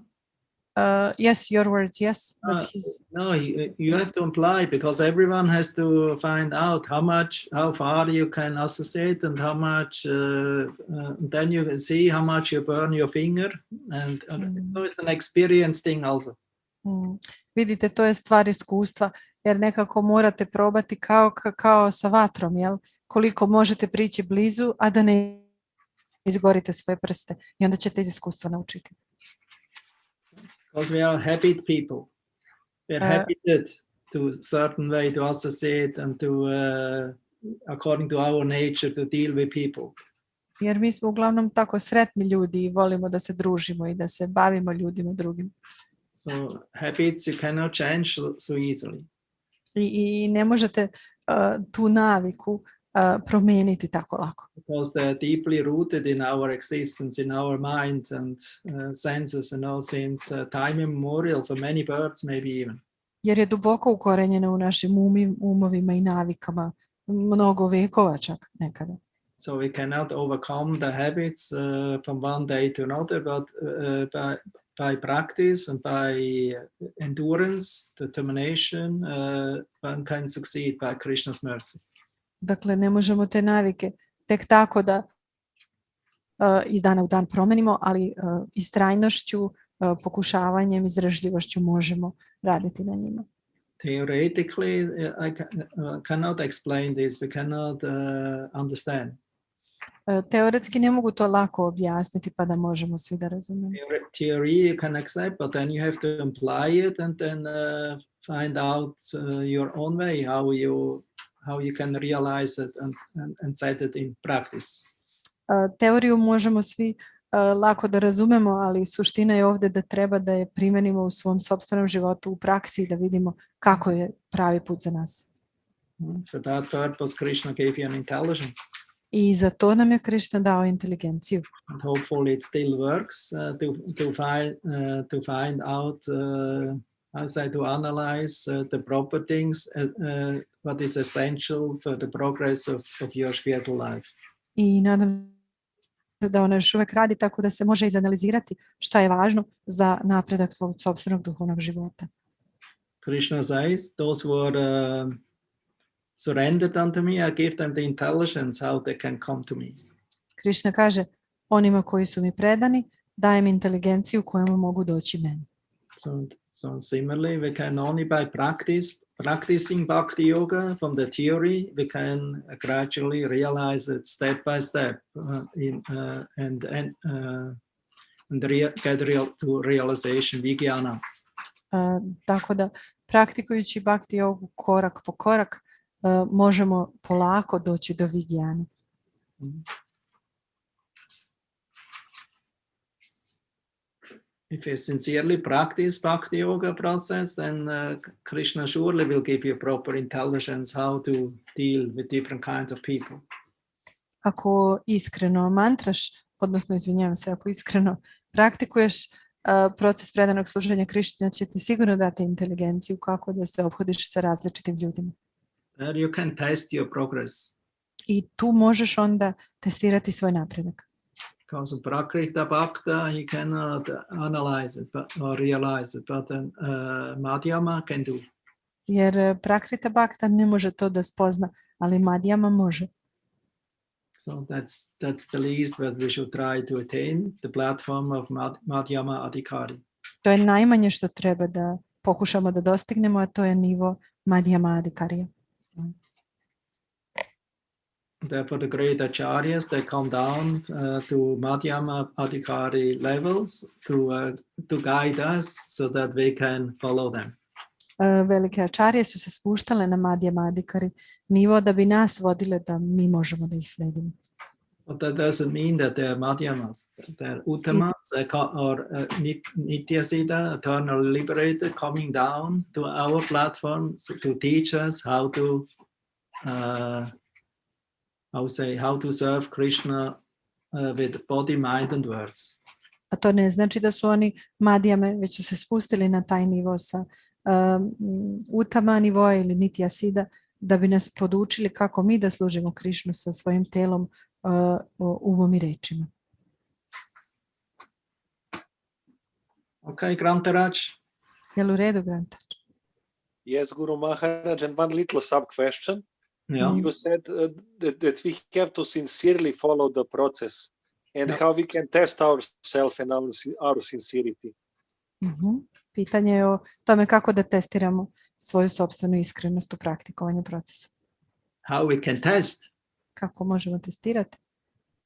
Yes, your words, yes. But No, you have to imply, because everyone has to find out how far you can associate and how much, then you can see how much you burn your finger, and so it's an experience thing also. Vidite, to je stvar iskustva, jer nekako morate probati kao sa vatrom, jel? Koliko možete prići blizu, a da ne izgorite svoje prste, i onda ćete iz iskustva naučiti. Because we are habit people. We are habited to a certain way to associate and to, according to our nature, to deal with people. Jer mi smo uglavnom tako sretni ljudi i volimo da se družimo i da se bavimo ljudima drugim. So habits you cannot change so easily. I ne možete tu naviku promijeniti tako lako. Because they are deeply rooted in our existence, in our mind and senses, since time immemorial for many birds, maybe even. Jer je duboko ukorenjena u našim umovima i navikama, mnogo vekova čak nekada. So we cannot overcome the habits from one day to another, but by practice and by endurance, determination, one can succeed by Krishna's mercy. Dakle, ne možemo te navike tek tako da iz dana u dan promenimo, ali istrajnošću, pokušavanjem, izdržljivošću možemo raditi na njima. Theoretically, I cannot explain this. We cannot understand. Teoretski ne mogu to lako objasniti pa da možemo svi da razumemo. Theory you can accept, but then you have to apply it and then find out your own way how you can realize it and set it in practice. Teoriju možemo svi lako da razumemo, ali suština je ovdje da treba da je primenimo u svom sopstvenom životu u praksi i da vidimo kako je pravi put za nas. For that purpose, Krishna gave you an intelligence. I za to nam je Krishna dao inteligenciju. And hopefully it still works to find out to analyze the proper things, what is essential for the progress of your spiritual life. I nadam se da ona još uvek radi tako da se može izanalizirati šta je važno za napredak svog sopstvenog duhovnog života. Krishna says, those who are surrendered unto me, I give them the intelligence how they can come to me. Krishna kaže, onima koji su mi predani, dajem inteligenciju kojom mogu doći meni. So similarly, we can only by practicing bhakti yoga from the theory, we can gradually realize it step by step get to realization vijnana. Tako da praktikujući bhakti yogu korak po korak, možemo polako doći do vijnane. If you sincerely practice bhakti yoga process, then Krishna surely will give you proper intelligence how to deal with different kinds of people. Ako iskreno mantraš, odnosno izvinjavam se, ako iskreno praktikuješ proces predanog služenja, Krishna će ti sigurno dati inteligenciju kako da se ophodiš sa različitim ljudima. There you can test your progress. I tu možeš onda testirati svoj napredak. Because of Prakrita Bhakta, he cannot analyze it or realize it, but then Madhyama can do. Jer Prakrita Bhakta ne može to da spozna, ali Madhyama može. So that's the least that we should try to attain, the platform of Madhyama Adhikari. To je najmanje što treba da pokušamo da dostignemo, a to je nivo Madhyama Adhikarija. Therefore, the great acharyas, they come down to Madhyama Adhikari levels to guide us so that we can follow them. Velike ačarije su se spuštale na Madhyama Adhikari nivo da bi nas vodile da mi možemo da ih sledimo. But that doesn't mean that they are Madhyamas. They're Uttamas or Nityasiddha, eternally liberated, coming down to our platform to teach us how to serve Krishna with body, mind and words. A to ne znači da su oni Madhyame, već su se spustili na taj nivo sa Uttama nivoa ili Nityasiddha da bi nas podučili kako mi da služimo Krishnu sa svojim telom, umom i rečima. Okay, Grantaraj. Jel u redu, Grantaraj? Yes, Guru Maharaj, and one little sub-question. Yeah. You said that we have to sincerely follow the process and how we can test ourselves and our sincerity. Pitanje je o tome kako da testiramo svoju sopstvenu iskrenost u praktikovanju procesa. How we can test? Kako možemo testirati?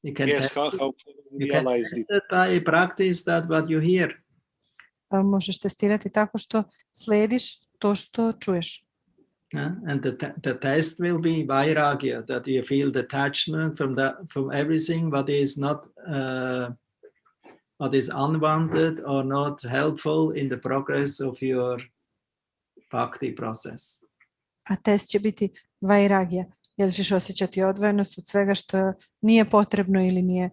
You can yes, test how you can realize it. By practice that what you hear. Možeš testirati tako što slediš to što čuješ. And the test will be vairagya, that you feel detachment from everything what is not what is unwanted or not helpful in the progress of your bhakti process. A test će biti vairagya, jer ćeš osjećati odvojenost od svega što nije potrebno ili nije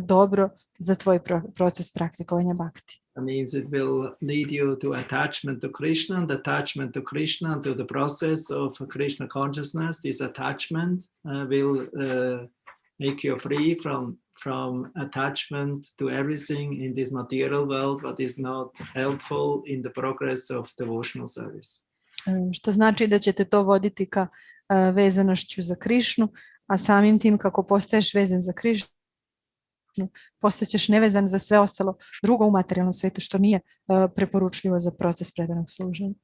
dobro za tvoj proces praktikovanja bhakti. That means it will lead you to attachment to Krishna, and attachment to Krishna, to the process of Krishna consciousness. This attachment will make you free from attachment to everything in this material world, what is not helpful in the progress of devotional service. Što znači da će te to voditi ka vezanošću za Krišnu, a samim tim kako postaješ vezan za Krišnu, postaćeš nevezan za sve ostalo drugo u materijalnom svijetu, što nije preporučljivo za proces predanog služenja.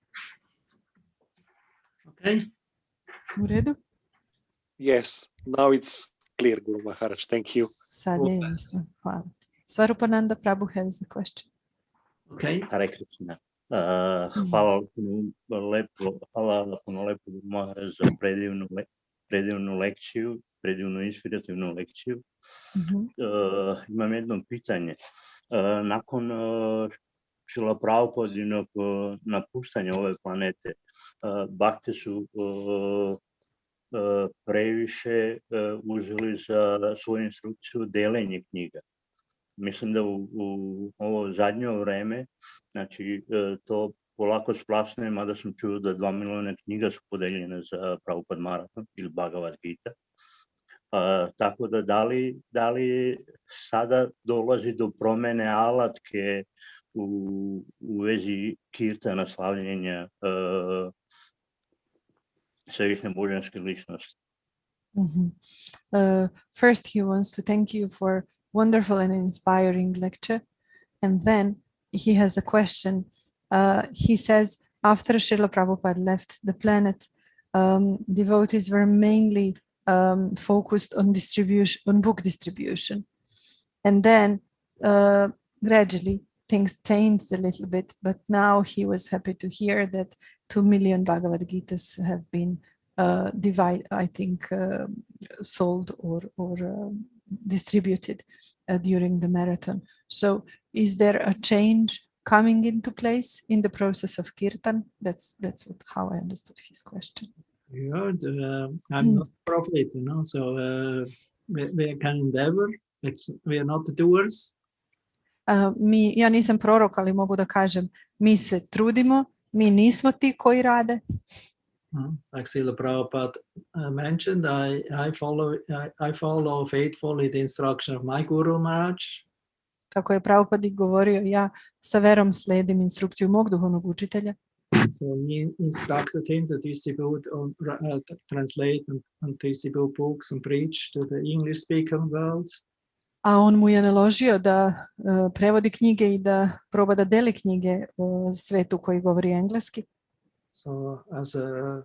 Okay. U redu? Yes, now it's clear, Guru Maharaj. Thank you. Sad je jasno. Hvala. Svarupananda Prabhu has a question. Okay. Hare Krishna. Hvala puno lepo Maharaj za predivnu lekciju, predivnu inspirativnu lekciju. Imam jedno pitanje. Nakon Šrila Prabhupadinog napuštanja ove planete, bakte su previše uzeli za svoju instrukciju delenje knjiga. Mislim da u ovo zadnje vreme, znači to polako splasne, mada sam čuo da 2 miliona knjiga su podeljene za Prabhupada Marathon ili Bhagavad Gita. Tako da da li sada dolazi do promene alatke u vezi kirtana, slavljenja svevišnje božanske ličnosti? First, he wants to thank you for wonderful and inspiring lecture. And then he has a question. He says, after Srila Prabhupada left the planet, devotees were mainly focused on distribution, on book distribution. And then gradually things changed a little bit, but now he was happy to hear that 2 million Bhagavad Gitas have been sold or distributed during the marathon. So is there a change coming into place in the process of kirtan? That's how I understood his question. Yeah, I'm not a prophet, so we can endeavor. We are not the doers. Ja nisam prorok, ali mogu da kažem, mi se trudimo, mi nismo ti koji rade. Like Srila Prabhupada mentioned, I follow faithfully the instruction of my Guru Maharaj. Kako je Prabhupada govorio, ja sa verom sledim instrukciju mog duhovnog učitelja. So he instructed him to distribute, translate and distribute books and preach to the English-speaking world. A on mu je naložio da prevodi knjige i da proba da deli knjige u svetu koji govori engleski. So as a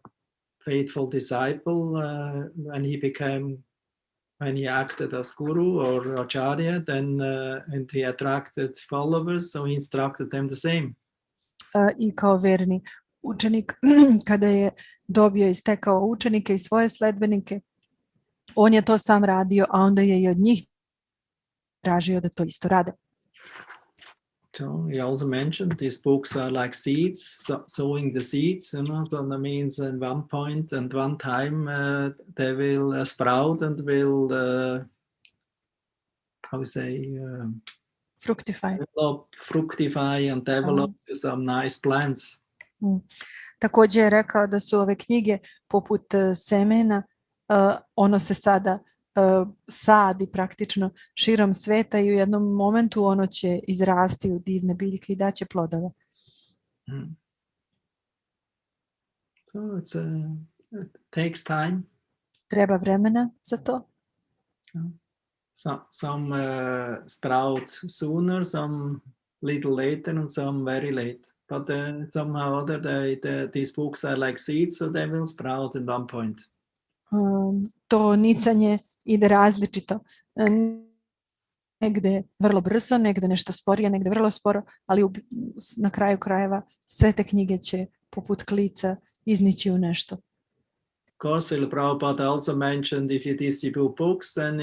faithful disciple, when he acted as guru or acharya, then and he attracted followers, so he instructed them the same. I kao verni učenik, kada je dobio i stekao učenike i svoje sledbenike, on je to sam radio, a onda je i od njih tražio da to isto rade. So he also mentioned these books are like seeds, sowing the seeds, so that means at one point and one time they will sprout and will, fructify and develop some nice plants. Također je rekao da su ove knjige poput semena, ono se sada sadi praktično širom sveta i u jednom momentu ono će izrasti u divne biljke i daće plodove. So it takes time. Treba vremena za to. Some sprout sooner, some little later, and some very late. But somehow or other, these books are like seeds, so they will sprout at one point. To nicanje ide različito. Negde vrlo brzo, negde nešto sporije, negde vrlo sporo, ali na kraju krajeva sve te knjige će poput klica iznići u nešto. Of course, Srila Prabhupada also mentioned if you distribute books, then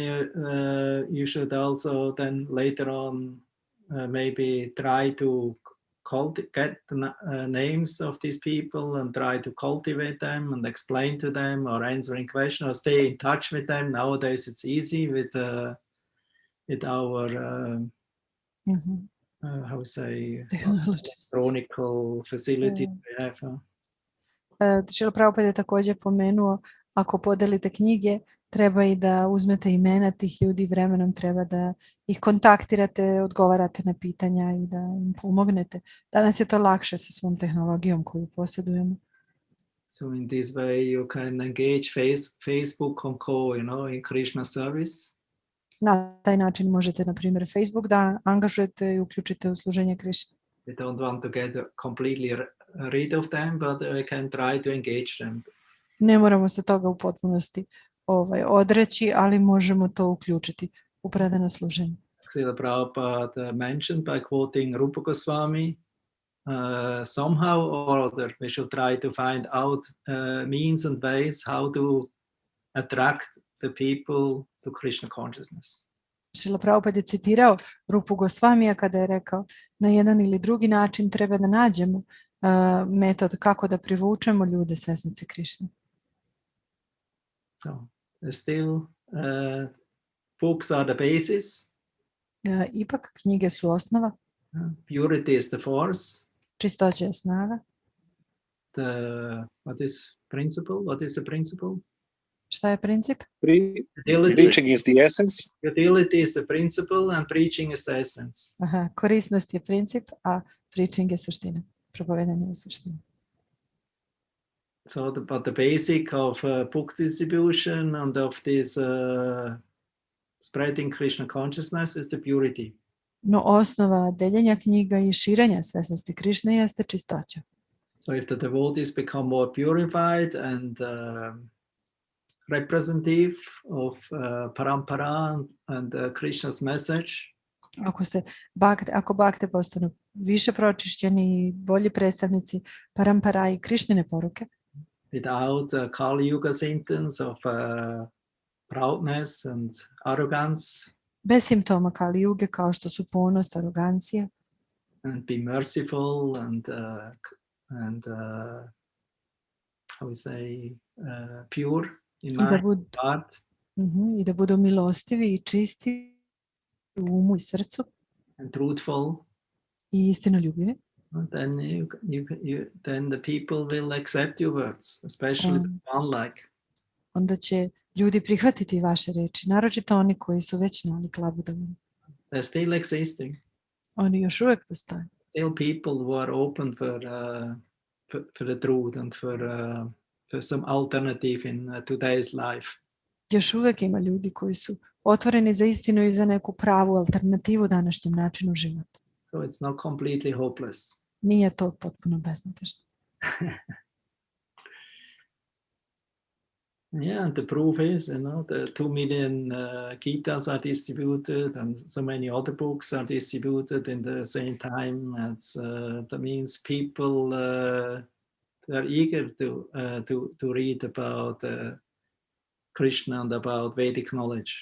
you should also then later on maybe try to get the names of these people and try to cultivate them and explain to them or answering questions or stay in touch with them. Nowadays it's easy with our electronical facility we have. Srila Prabhupada je također pomenuo ako podelite knjige, treba i da uzmete imena tih ljudi, vremenom treba da ih kontaktirate, odgovarate na pitanja i da im pomognete. Danas je to lakše sa svom tehnologijom koju posjedujemo. So in this way you can engage Facebook on call, in Krishna service. Na taj način možete, na primjer, Facebook da angažujete i uključite u služenje Krišni. We don't want to get completely rid of them, but we can try to engage them. Ne moramo se toga u potpunosti odreći, ali možemo to uključiti u predano služenje. Srila Prabhupada mentioned by quoting Rupa Goswami, somehow or other we should try to find out means and ways how to attract the people to Krishna consciousness. Srila Prabhupada je citirao Rupu Gosvamija kada je rekao na jedan ili drugi način treba da nađemo metod kako da privučemo ljude svesnice Krišne. So still books are the basis. Ipak knjige su osnova. Purity is the force. Čistoća je snaga. What is principle? What is the principle? Šta je princip? Preaching is the essence. Utility is the principle and preaching is the essence. Aha, korisnost je princip, a preaching je suština. Propovedanje je suština. So, but the basic of book distribution and of this spreading Krishna consciousness is the purity. No osnova deljenja knjiga i širenja svesnosti Krišne jeste čistoća. So if the devotees become more purified and representative of parampara and Krishna's message, ako bhakte postanu više pročišćeni i bolji predstavnici parampara i Krišnine poruke, without Kali Yuga symptoms of proudness and arrogance, bez simptoma Kali Yuge kao što su ponos, arogancija, and be merciful and how we say pure in mind, heart, i da budu milostivi i čisti u umu i srcu, and truthful, i istinoljubivi, then the people will accept your words, especially the one-like. Onda će ljudi prihvatiti vaše reči, naročito oni koji su već nalik labudama. They're still existing. Oni još uvijek postoje. Still people who are open for the truth and for some alternative in today's life. Još uvijek ima ljudi koji su otvoreni za istinu i za neku pravu alternativu današnjem načinu života. So it's not completely hopeless. Nije to potpuno beznadežno. Yeah, and the proof is, the 2 million Gitas are distributed, and so many other books are distributed in the same time. That means people are eager to read about Krishna and about Vedic knowledge.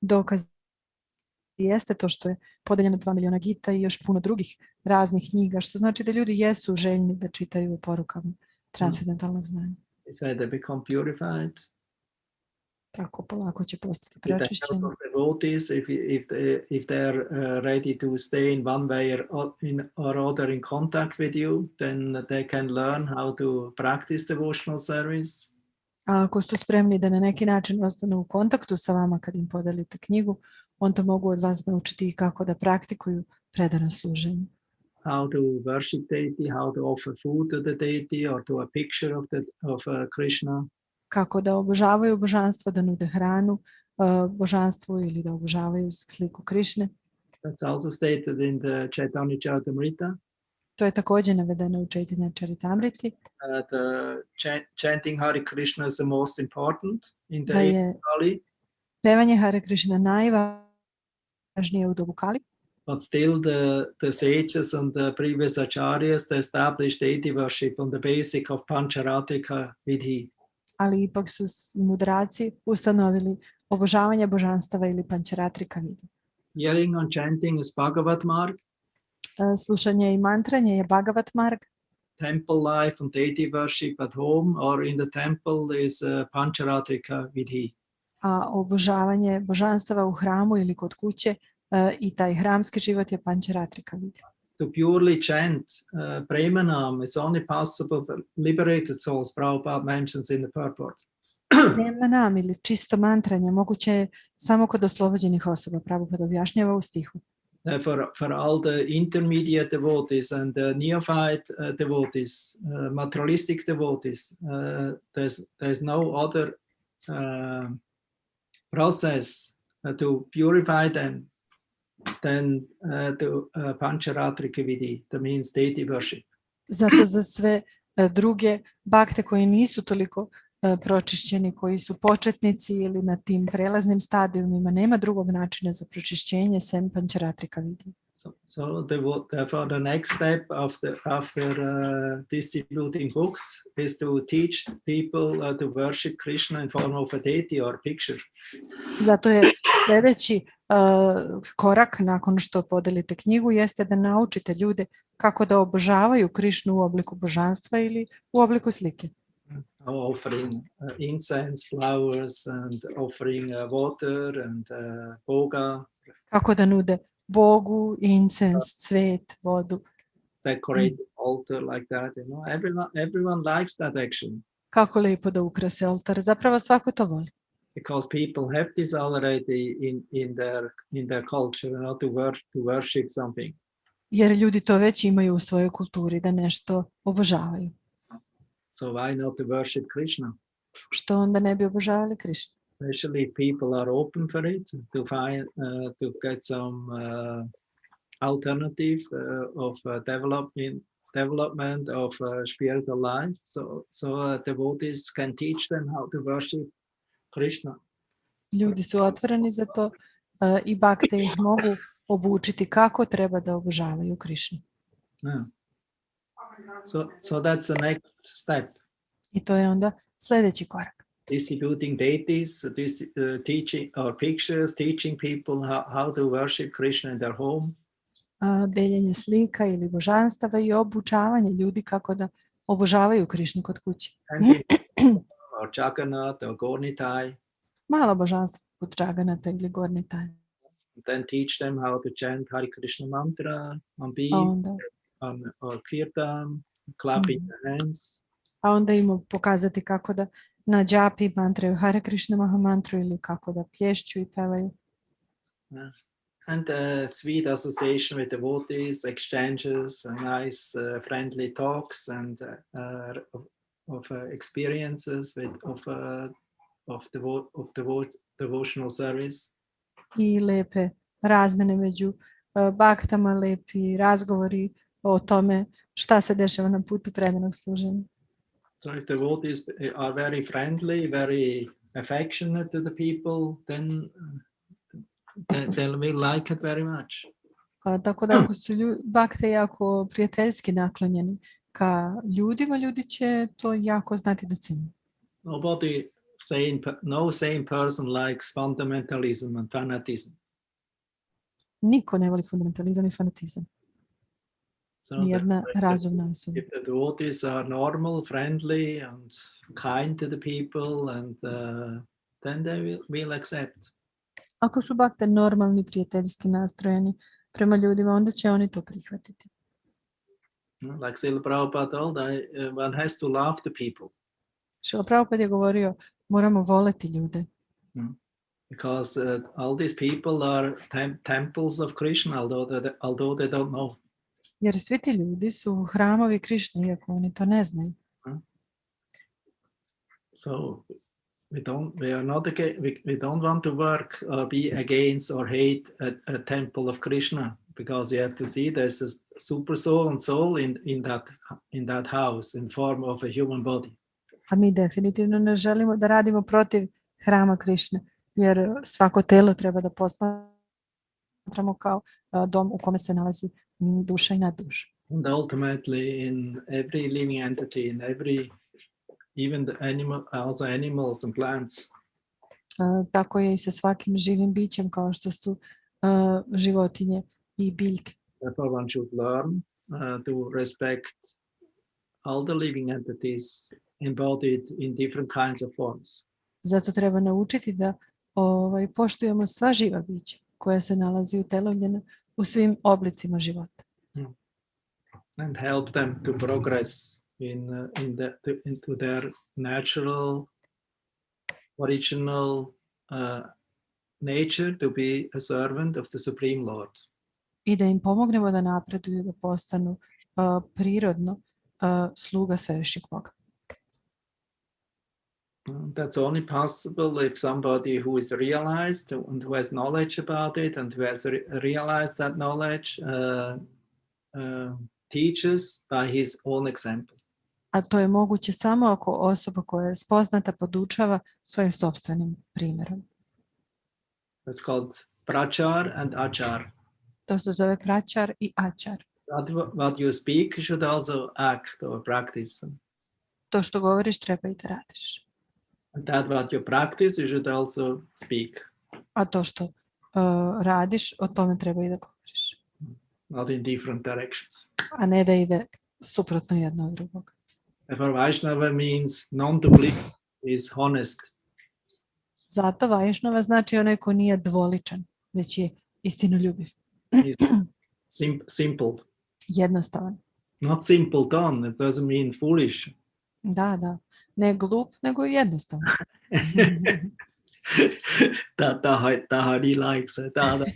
Dokaz jeste to što je podeljeno 2 miliona Gita i još puno drugih raznih knjiga, što znači da ljudi jesu željni da čitaju o porukama transcendentalnog znanja. They become purified. Tako polako će postati pročišćeni. Devotees, if they are ready to stay in one way or other in contact with you, then they can learn how to practice devotional service. A ako su spremni da na neki način ostanu u kontaktu sa vama kad im podelite knjigu, onda mogu od vas naučiti kako da praktikuju predano služenje. How to worship deity, how to offer food to the deity or to a picture of Krishna. Kako da obožavaju božanstvo, da nude hranu božanstvu ili da obožavaju sliku Krišne. That's also stated in the Chaitanya Charitamrita. To je također navedeno u Chaitanya Charitamriti. Chanting Hare Krishna is the most important in the age of Kali. Pevanje Hare Krishna najvažnije u dobu Kali. But still the sages and the previous acharyas, they established deity worship on the basic of Pancharatrika Vidhi. Ali ipak su mudraci ustanovili obožavanje božanstava ili Pancharatrika Vidhi. Hearing and chanting is Bhagavat Marg. Slušanje i mantranje je Bhagavat Marg. Temple life and deity worship at home or in the temple is Pancharatrika Vidhi. A obožavanje božanstava u hramu ili kod kuće i taj hramski život je Pancharatrika Vidhi. To purely chant Premanam is only possible for liberated souls, Prabhupada mentions in the purport. Nema nam ili čisto mantranje moguće je samo kod oslobođenih osoba. Prabhupada objašnjava u stihu. For all the intermediate devotees and the neophyte devotees, materialistic devotees, there's no other process to purify them than to Pancharatrika Vidhi, that means deity worship. Zato za sve druge bakte koji nisu toliko pročišćeni, koji su početnici ili na tim prelaznim stadijumima, nema drugog načina za pročišćenje sem Pancharatrika Vidhi. So therefore the next step after distributing books is to teach people to worship Krishna in form of a deity or picture. Zato je sljedeći korak nakon što podelite knjigu jeste da naučite ljude kako da obožavaju Krišnu u obliku božanstva ili u obliku slike. Offering incense, flowers and offering water and boga. Kako da nude Bogu, incense, cvet, vodu. Decorate the altar like that, you know. Everyone likes that action. Kako lijepo da ukrase oltar. Zapravo svako to voli. Because people have this already in their culture, you know, to worship something. Jer ljudi to već imaju u svojoj kulturi, da nešto obožavaju. So why not to worship Krishna? Što onda ne bi obožavali Krišnu? Especially if people are open for it, to find to get some alternative of development of spiritual life. So devotees can teach them how to worship Krishna. Ljudi su otvoreni za to i bakte ih mogu obučiti kako treba da obožavaju Krišnu. Yeah. So that's the next step. I to je onda sljedeći korak. Distributing deities, teaching or pictures, teaching people how to worship Krishna in their home. Deljenje slika ili božanstava i obučavanje ljudi kako da obožavaju Krišnu kod kuće. Or Jagannath or Gornitai. Malo božanstva kod Jagannatha ili Gornitai. Then teach them how to chant Hare Krishna mantra on beat, or kirtan, clapping the hands. A onda im pokazati kako da na džapi mantraju Hare Krishna Mahamantru ili kako da plješću i pevaju. And sweet association with devotees, exchanges, nice friendly talks and of experiences of devotional service. I lepe razmene među baktama, lepi razgovori o tome šta se dešava na putu predanog služenja. So if devotees are very friendly, very affectionate to the people, then they'll like it very much. Tako da ako su bakte jako prijateljski naklonjeni ka ljudima, ljudi će to jako znati da cijene. No sane person likes fundamentalism and fanatism. Niko ne voli fundamentalizam i fanatizam. Nijedna razumna osoba. If the devotees are normal, friendly and kind to the people, and then they will accept. Ako su bakte normalni, prijateljski nastrojeni prema ljudima, onda će oni to prihvatiti. Like Srila Prabhupada told, one has to love the people. Srila Prabhupada je govorio, moramo voleti ljude. Because all these people are temples of Krishna, although they don't know. Jer svi ti ljudi su hramovi Krišne, iako oni to ne znaju. So we don't want to work or be against or hate a temple of Krishna, because you have to see there's a super soul and soul in that house in form of a human body. A mi definitivno ne želimo da radimo protiv hrama Krišne, jer svako telo treba da posmatramo kao dom u kome se nalazi duša i nadduša. And ultimately in every living entity, in every, even the also animals and plants. Tako je i sa svakim živim bićem, kao što su životinje i biljke. Therefore one should learn to respect all the living entities embodied in different kinds of forms. Zato treba naučiti da poštujemo sva živa bića koja se nalazi utelovljena u svim oblicima života. And help them to progress into their natural original nature to be a servant of the Supreme Lord. I da im pomognemo da napreduju, da postanu prirodno sluga svevišnjeg Boga. That's only possible if somebody who is realized and who has knowledge about it and who has realized that knowledge teaches by his own example. A to je moguće samo ako osoba koja je spoznata podučava svojim sopstvenim primjerom. That's called prachar and achar. To se zove pračar i ačar. What you speak, you should also act or practice. To što govoriš treba i da radiš. And that what you practice, you should also speak. A to što radiš, o tome treba i da govoriš. Not in different directions. A ne da ide suprotno jedno od drugog. Therefore, Vaishnava means non-duplicate, is honest. Zato Vajšnava znači onaj ko nije dvoličan, već je istinoljubiv. Simple. Jednostavan. Not simple done, it doesn't mean foolish. Da. Ne glup, nego jednostavan. that Hari likes it. Not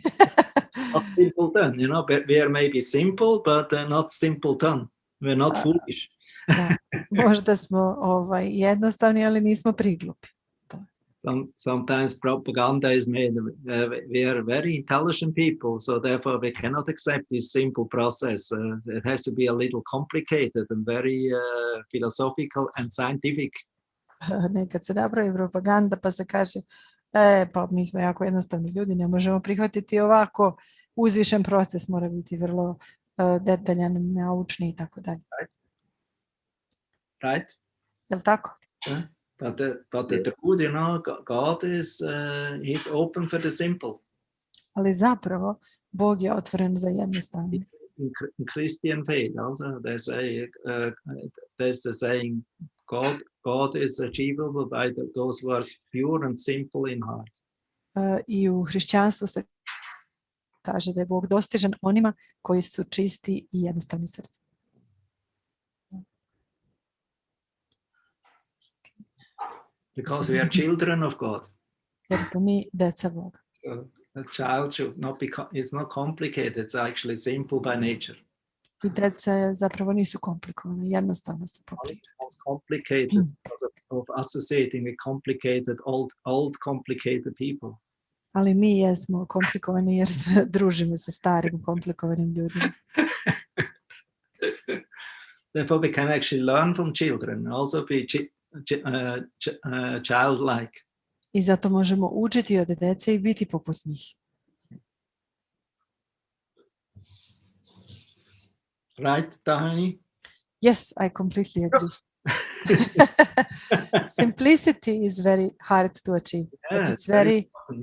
simple done, you know, but we are maybe simple, but not simple done. We're not foolish. Da. Možda smo jednostavni, ali nismo priglupi. Sometimes propaganda is made. We are very intelligent people, so therefore we cannot accept this simple process. It has to be a little complicated and very philosophical and scientific. Nekad se napravi propaganda pa se kaže pa mi smo jako jednostavni ljudi, ne možemo prihvatiti ovako uzvišen proces, mora biti vrlo detaljan, naučni i tako dalje. Right? Jel' tako? But the truth, you know, God is open for the simple. Ali zapravo Bog je otvoren za jednostavno. In Christian faith, also they say there's the saying, God is achievable by those who are pure and simple in heart. I u hrišćanstvu se kaže da je Bog dostižan onima koji su čisti i jednostavni srcem. Because we are children of God. Jer smo mi deca Boga. A child should not be, it's not complicated, it's actually simple by nature. I deca zapravo nisu komplikovane, jednostavno su po prirodi. It's complicated because of associating with complicated, old complicated people. Ali mi jesmo komplikovani jer se družimo sa starim komplikovanim ljudima. Therefore we can actually learn from children, also be childlike. I zato možemo učiti od dece i biti poput njih. Right, Tahani? Yes, I completely agree. Simplicity is very hard to achieve. Yeah,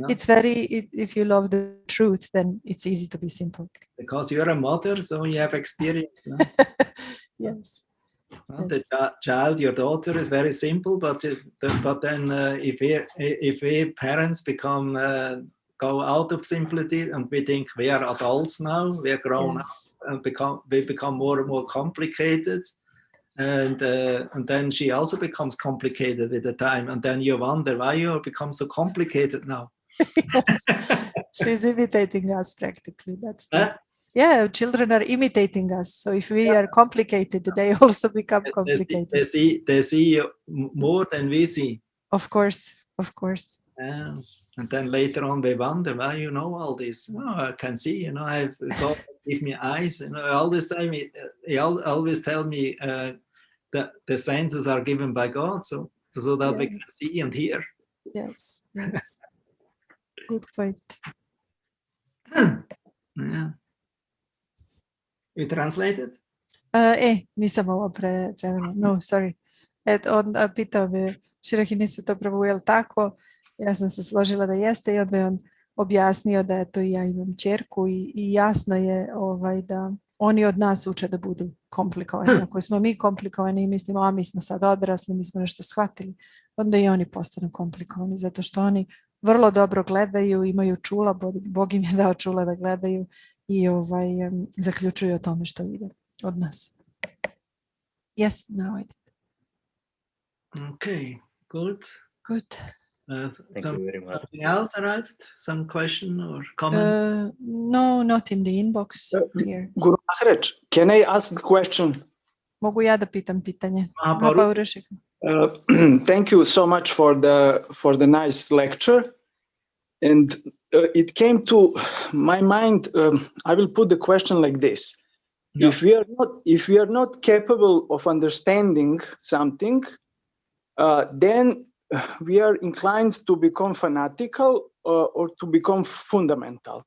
it's very, if you love the truth, then it's easy to be simple. Because you're a mother, so you have experience. No? Yes. The child, your daughter, is very simple, but then if we parents go out of simplicity and we think we are adults now, we are grown up, and we become more and more complicated, and then she also becomes complicated with the time, and then you wonder why you become so complicated now. Yes. She's imitating us practically. That's yeah, children are imitating us. So if we are complicated, they also become complicated. They see more than we see. Of course. And then later on, they wonder why you know all this. Oh, I can see, I've God give me eyes. All this time, he always tell me that the senses are given by God, so that we can see and hear. Yes. Good point. Yeah. You translated? Nisam ovo prevela. No, sorry. On pitao me Rohinisuta Prabhu, je li tako? Ja sam se složila da jeste i onda je on objasnio da je to i ja imam ćerku i jasno je da oni od nas uče da budu komplikovani. Ako smo mi komplikovani i mislimo, mi smo sad odrasli, mi smo nešto shvatili, onda i oni postanu komplikovani, zato što oni vrlo dobro gledaju, imaju čula, Bog im je dao čula da gledaju i zaključuju o tome što vide od nas. Yes, now I did. Okay, good. Thank you very much. Something else arrived? Some question or comment? No, not in the inbox here. Guru Maharaj, can I ask the question? Mogu ja da pitam pitanje? Mahapaurusha. Thank you so much for the nice lecture. And it came to my mind. I will put the question like this: Yeah. if we are not capable of understanding something, then we are inclined to become fanatical or to become fundamental.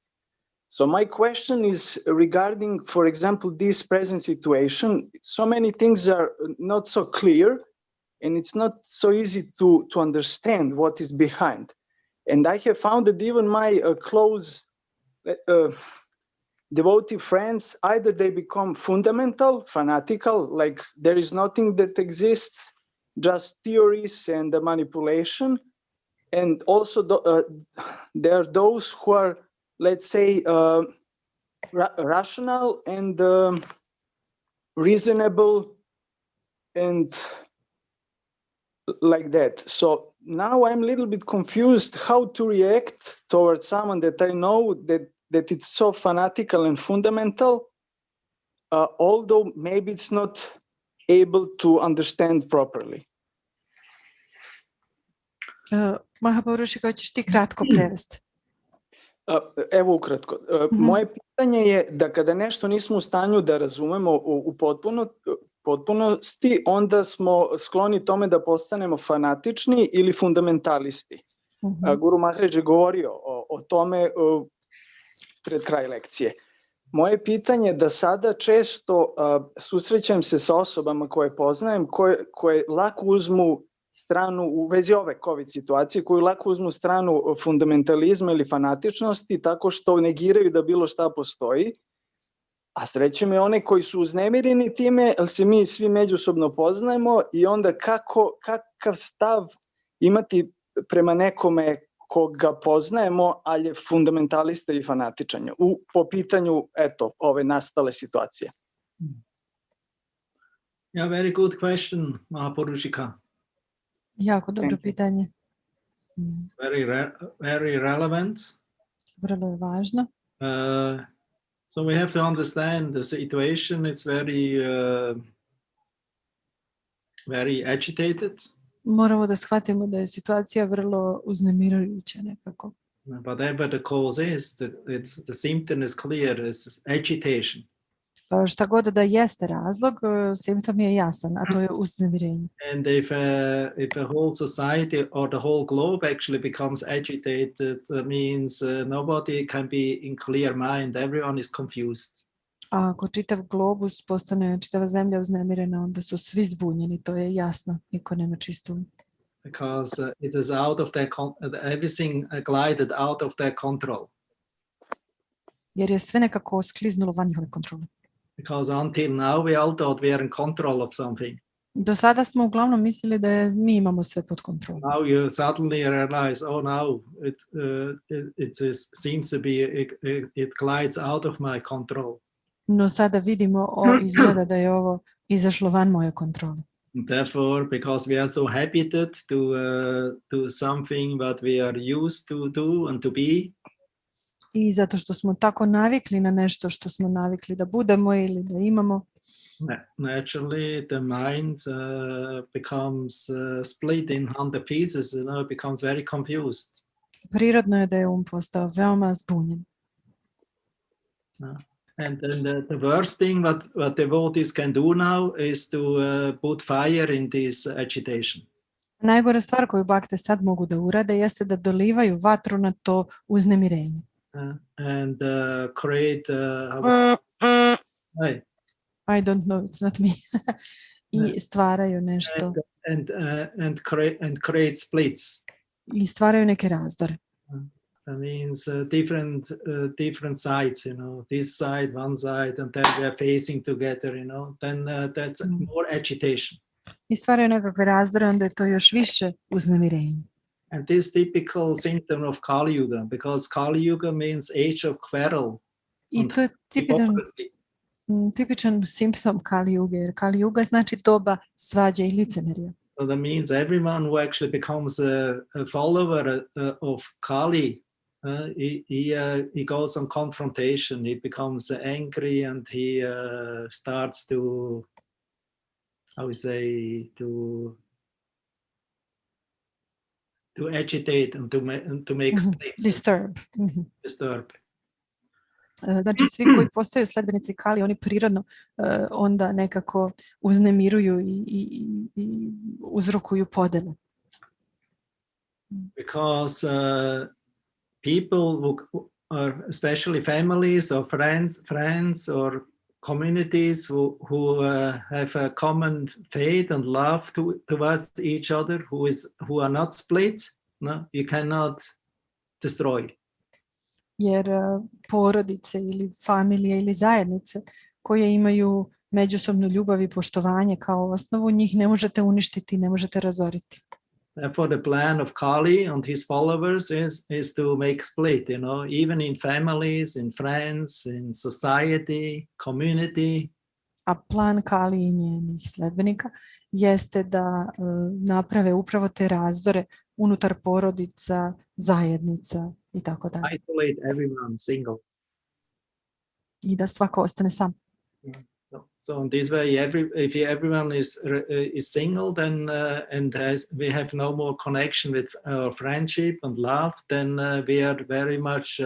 So my question is regarding, for example, this present situation. So many things are not so clear, and it's not so easy to understand what is behind. And I have found that even my close devotee friends, either they become fundamental, fanatical, like there is nothing that exists, just theories and manipulation. And also there are those who are, let's say, rational and reasonable and like that. So now I'm a little bit confused how to react towards someone that I know that it's so fanatical and fundamental, although maybe it's not able to understand properly. Mahapaurusha, hoćeš ti kratko prevesti? Evo ukratko. Moje pitanje je da kada nešto nismo u stanju da razumemo u potpunosti, onda smo skloni tome da postanemo fanatični ili fundamentalisti. Guru Maharaj je govorio o tome pred kraj lekcije. Moje pitanje je da sada često susrećem se sa osobama koje poznajem, koje lako uzmu stranu u vezi ove COVID situacije, koju lako uzmu stranu fundamentalizma ili fanatičnosti tako što negiraju da bilo šta postoji, a sreće me one koji su uznemireni time, jer se mi svi međusobno poznajemo i onda kakav stav imati prema nekome koga poznajemo, ali je fundamentalista i fanatičan po pitanju ove nastale situacije. Yeah, very good question, Mahapaurusha. Jako dobro pitanje. Very relevant. Vrlo je važno. So we have to understand the situation. It's very agitated. Moramo da shvatimo da je situacija vrlo uznemirujuća nekako. Whatever the cause is, the symptom is clear, it's agitation. Šta god da jeste razlog, simptom je jasan, a to je uznemirenje. And if the whole society or the whole globe actually becomes agitated, that means nobody can be in clear mind. Everyone is confused. A ako čitav globus postane, čitava zemlja uznemirena, onda su svi zbunjeni, to je jasno, niko nema čistu. Because it is out of their everything glided out of their control. Jer je sve nekako skliznulo van njihove kontrole. Because until now we all thought we are in control of something. Do sada smo uglavnom mislili da mi imamo sve pod kontrolom. Now you suddenly realize, oh, now seems to be it glides out of my control. No sada vidimo, izgleda da je ovo izašlo van moje kontrole. Therefore, because we are so habituated to something that we are used to do and to be. I zato što smo tako navikli na nešto što smo navikli da budemo ili da imamo. Naturally, the mind becomes split in 100 pieces. It becomes very confused. Prirodno je da je postao veoma zbunjen. And then the worst thing what devotees can do now is to put fire in this agitation. Najgora stvar koju bakte sad mogu da urade jeste da dolivaju vatru na to uznemirenje. And create I don't know, it's not me. I stvaraju nešto. And create splits. I stvaraju neke razdore. That means different sides, this side, one side, and then we are facing together, then that's more agitation. I stvaraju nekakve razdore, onda je to još više uznemirenje. And this typical symptom of Kali Yuga, because Kali Yuga means age of quarrel. I to je tipičan simptom Kali Yuge, jer Kali Yuga znači doba svađa i licemerja. So that means everyone who actually becomes a follower of Kali, he goes on confrontation. He becomes angry and he starts to, how we say, to agitate and to make splits. Disturb. Znači svi koji postaju sledbenici Kali, oni prirodno onda nekako uznemiruju i uzrokuju podele. Because people who are, especially families or friends or communities who have a common faith and love towards each other, who are not split, no, you cannot destroy. Jer porodice ili familije ili zajednice koje imaju međusobnu ljubav i poštovanje kao osnovu, njih ne možete uništiti, ne možete razoriti. Therefore, the plan of Kali and his followers is to make split, you know, even in families, in friends, in society, community. A plan Kali i njenih sledbenika jeste da naprave upravo te razdore unutar porodica, zajednica i tako dalje. Isolate everyone single. I da svako ostane sam. So in this way, if everyone is single, then and we have no more connection with our friendship and love, then we are very much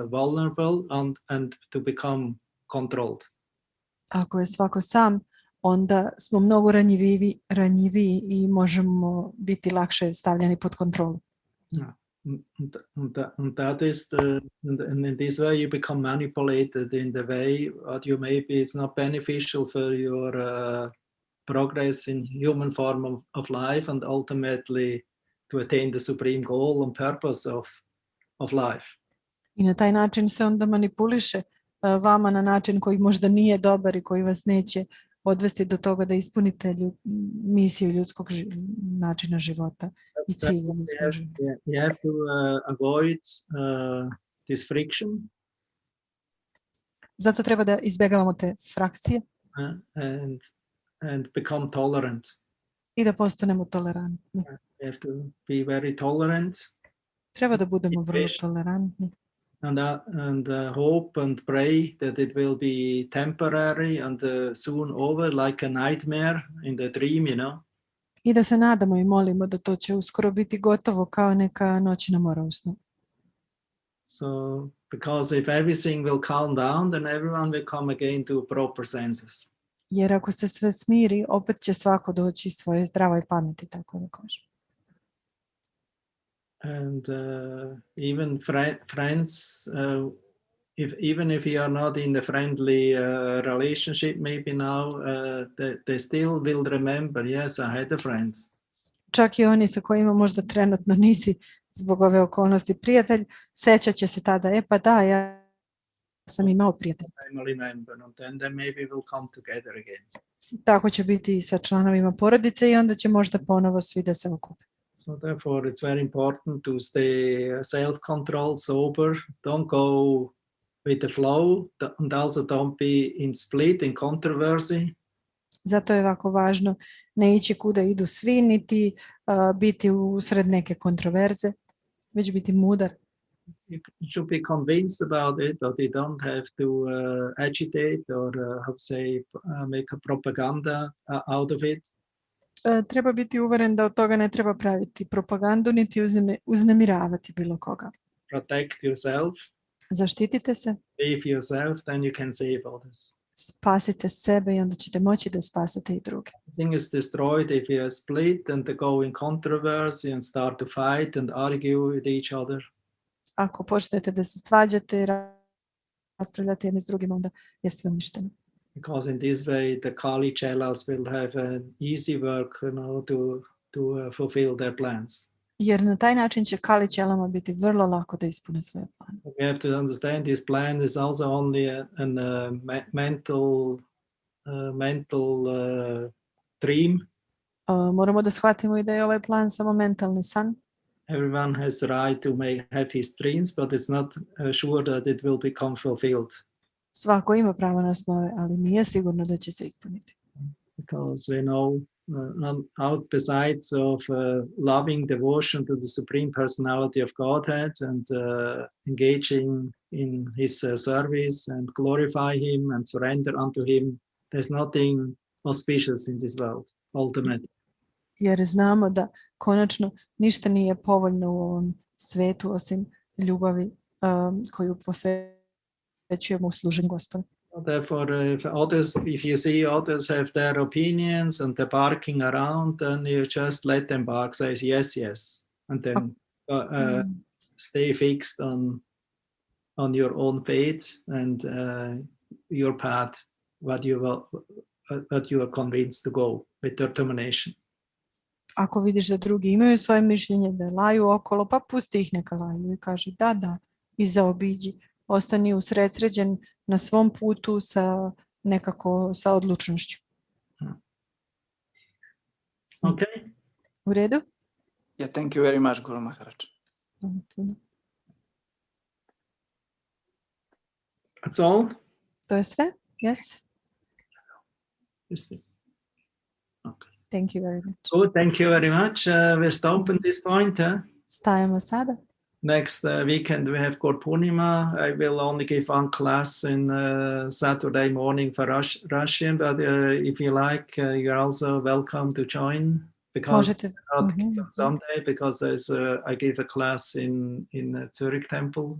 vulnerable and to become controlled. Ako je svako sam, onda smo mnogo ranjiviji i možemo biti lakše stavljeni pod kontrolu. And that is and in this way you become manipulated in the way what you maybe is not beneficial for your progress in human form of life and ultimately to attain the supreme goal and purpose of life. I na taj način se onda manipuliše vama na način koji možda nije dobar i koji vas neće odvesti do toga da ispunite misiju ljudskog načina života i cilja ljudskog života. You have to avoid this friction. Zato treba da izbjegavamo te frakcije and become tolerant. I da postanemo tolerantni. You have to be very tolerant. Treba da budemo vrlo tolerantni. And hope and pray that it will be temporary and soon over, like a nightmare in the dream, you know. I da se nadamo i molimo da to će uskoro biti gotovo kao neka noćna mora u snu. So, because if everything will calm down, then everyone will come again to proper senses. Jer ako se sve smiri, opet će svako doći svoje zdravoj pameti, tako da kažem. And even friends, even if you are not in a friendly relationship, maybe now they still will remember, yes, I had a friend. Čak i oni sa kojima možda trenutno nisi zbog ove okolnosti prijatelj, sećat će se tada, pa da, ja sam imao prijatelj. Family member, and then they maybe will come together again. Tako će biti i sa članovima porodice i onda će možda ponovo svi da se okupe. So therefore, it's very important to stay self-controlled, sober. Don't go with the flow, and also don't be in split, in controversy. Zato je ovako važno ne ići kuda idu svi, niti biti usred neke kontroverze, već biti mudar. You should be convinced about it, but you don't have to agitate or how to say make a propaganda out of it. Treba biti uveren da od toga ne treba praviti propagandu niti uznemiravati bilo koga. Protect yourself. Zaštitite se. Save yourself, then you can save others. Spasite sebe i onda ćete moći da spasite i druge. Everything is destroyed if you are split and to go in controversy and start to fight and argue with each other. Ako počnete da se svađate i raspravljate jedni s drugim, onda jeste uništeni. Because in this way the Kali Chelas will have an easy work, you know, to fulfill their plans. Jer na taj način će Kali Chelama biti vrlo lako da ispune svoje plane. We have to understand this plan is also only a mental dream. Moramo da shvatimo i da je ovaj plan samo mentalni san. Everyone has the right to have his dreams, but it's not sure that it will become fulfilled. Svako ima pravo na snove, ali nije sigurno da će se ispuniti. Because we know out besides of loving devotion to the Supreme Personality of Godhead and engaging in His service and glorify Him and surrender unto Him, there's nothing auspicious in this world, ultimately. Jer znamo da konačno ništa nije povoljno u ovom svetu osim ljubavi koju posvećujemo u služenju Gospoda. Therefore, if you see others have their opinions and they're barking around, then you just let them bark, say yes, yes, and then stay fixed on your own faith and your path, what you are convinced to go with determination. Ako vidiš da drugi imaju svoje mišljenje, da laju okolo, pa pusti ih neka laju i kaže da, i zaobiđi. Ostani usredsređen na svom putu sa odlučnošću. Okay. U redu? Yeah, thank you very much, Guru Maharaj. That's all? To je sve? Yes? Okay. Thank you very much. Good, thank you very much. We're stopping this point. Stajemo sada. Next weekend we have Gaur Purnima. I will only give one class in Saturday morning for Russian, but if you like, you're also welcome to join. Because on Sunday, because I give a class in Zurich Temple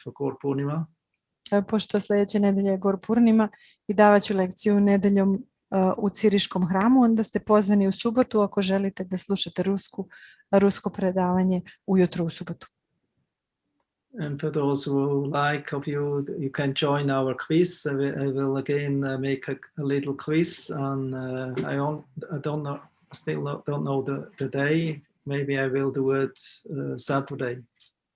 for Gaur Purnima. Pošto sljedeće nedelje je Gaur Purnima i davat ću lekciju nedeljom u Ciriškom hramu, onda ste pozvani u subotu ako želite da slušate rusko predavanje ujutro u subotu. And for those who like of you, you can join our quiz. I will again make a little quiz on. I don't know, still don't know the day. Maybe I will do it Saturday.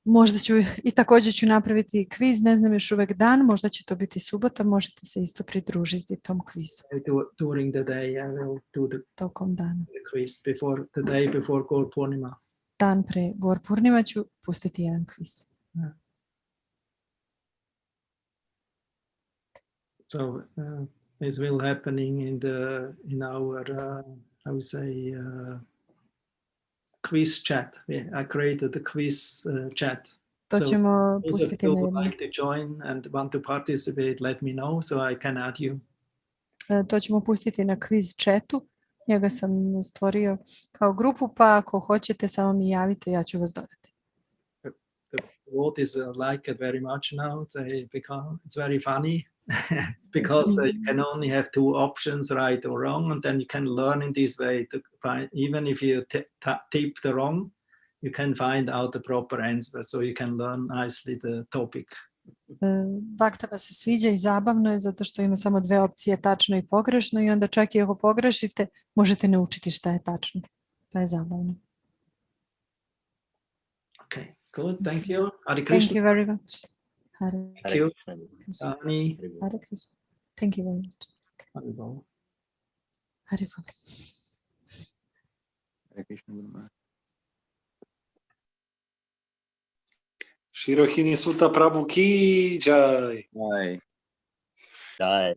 Možda ću i također ću napraviti kviz, ne znam još uvek dan, možda će to biti subota, možete se isto pridružiti tom kvizu. During the day I will do tokom dana. The quiz the day before Gaur Purnima. Dan pre Gaur Purnima ću pustiti jedan kviz. Yeah. So this will happening in our how we say quiz chat. I created the quiz chat. To ćemo so pustiti na jednom. Like to join and want to participate, let me know so I can add you. To ćemo pustiti na quiz chatu. Njega sam stvorio kao grupu, pa ako hoćete samo mi javite, ja ću vas dodati. The voters like it very much now. Because it's very funny because you can only have two options, right or wrong, and then you can learn in this way to find, even if you tip the wrong, you can find out the proper answer, so you can learn nicely the topic. Baktama se sviđa i zabavno je zato što ima samo dve opcije, tačno i pogrešno, i onda čak i ako pogrešite možete naučiti šta je tačno. To je zabavno. Okay, good, thank you. Hare Krishna. Thank you very much. Hare Krishna. Hare Krishna. Thank you very much. Hare Bol. Hare Bol. Hare Krishna Guru Maharaj. Shri Rohinisuta Prabhu ki jai. Jai.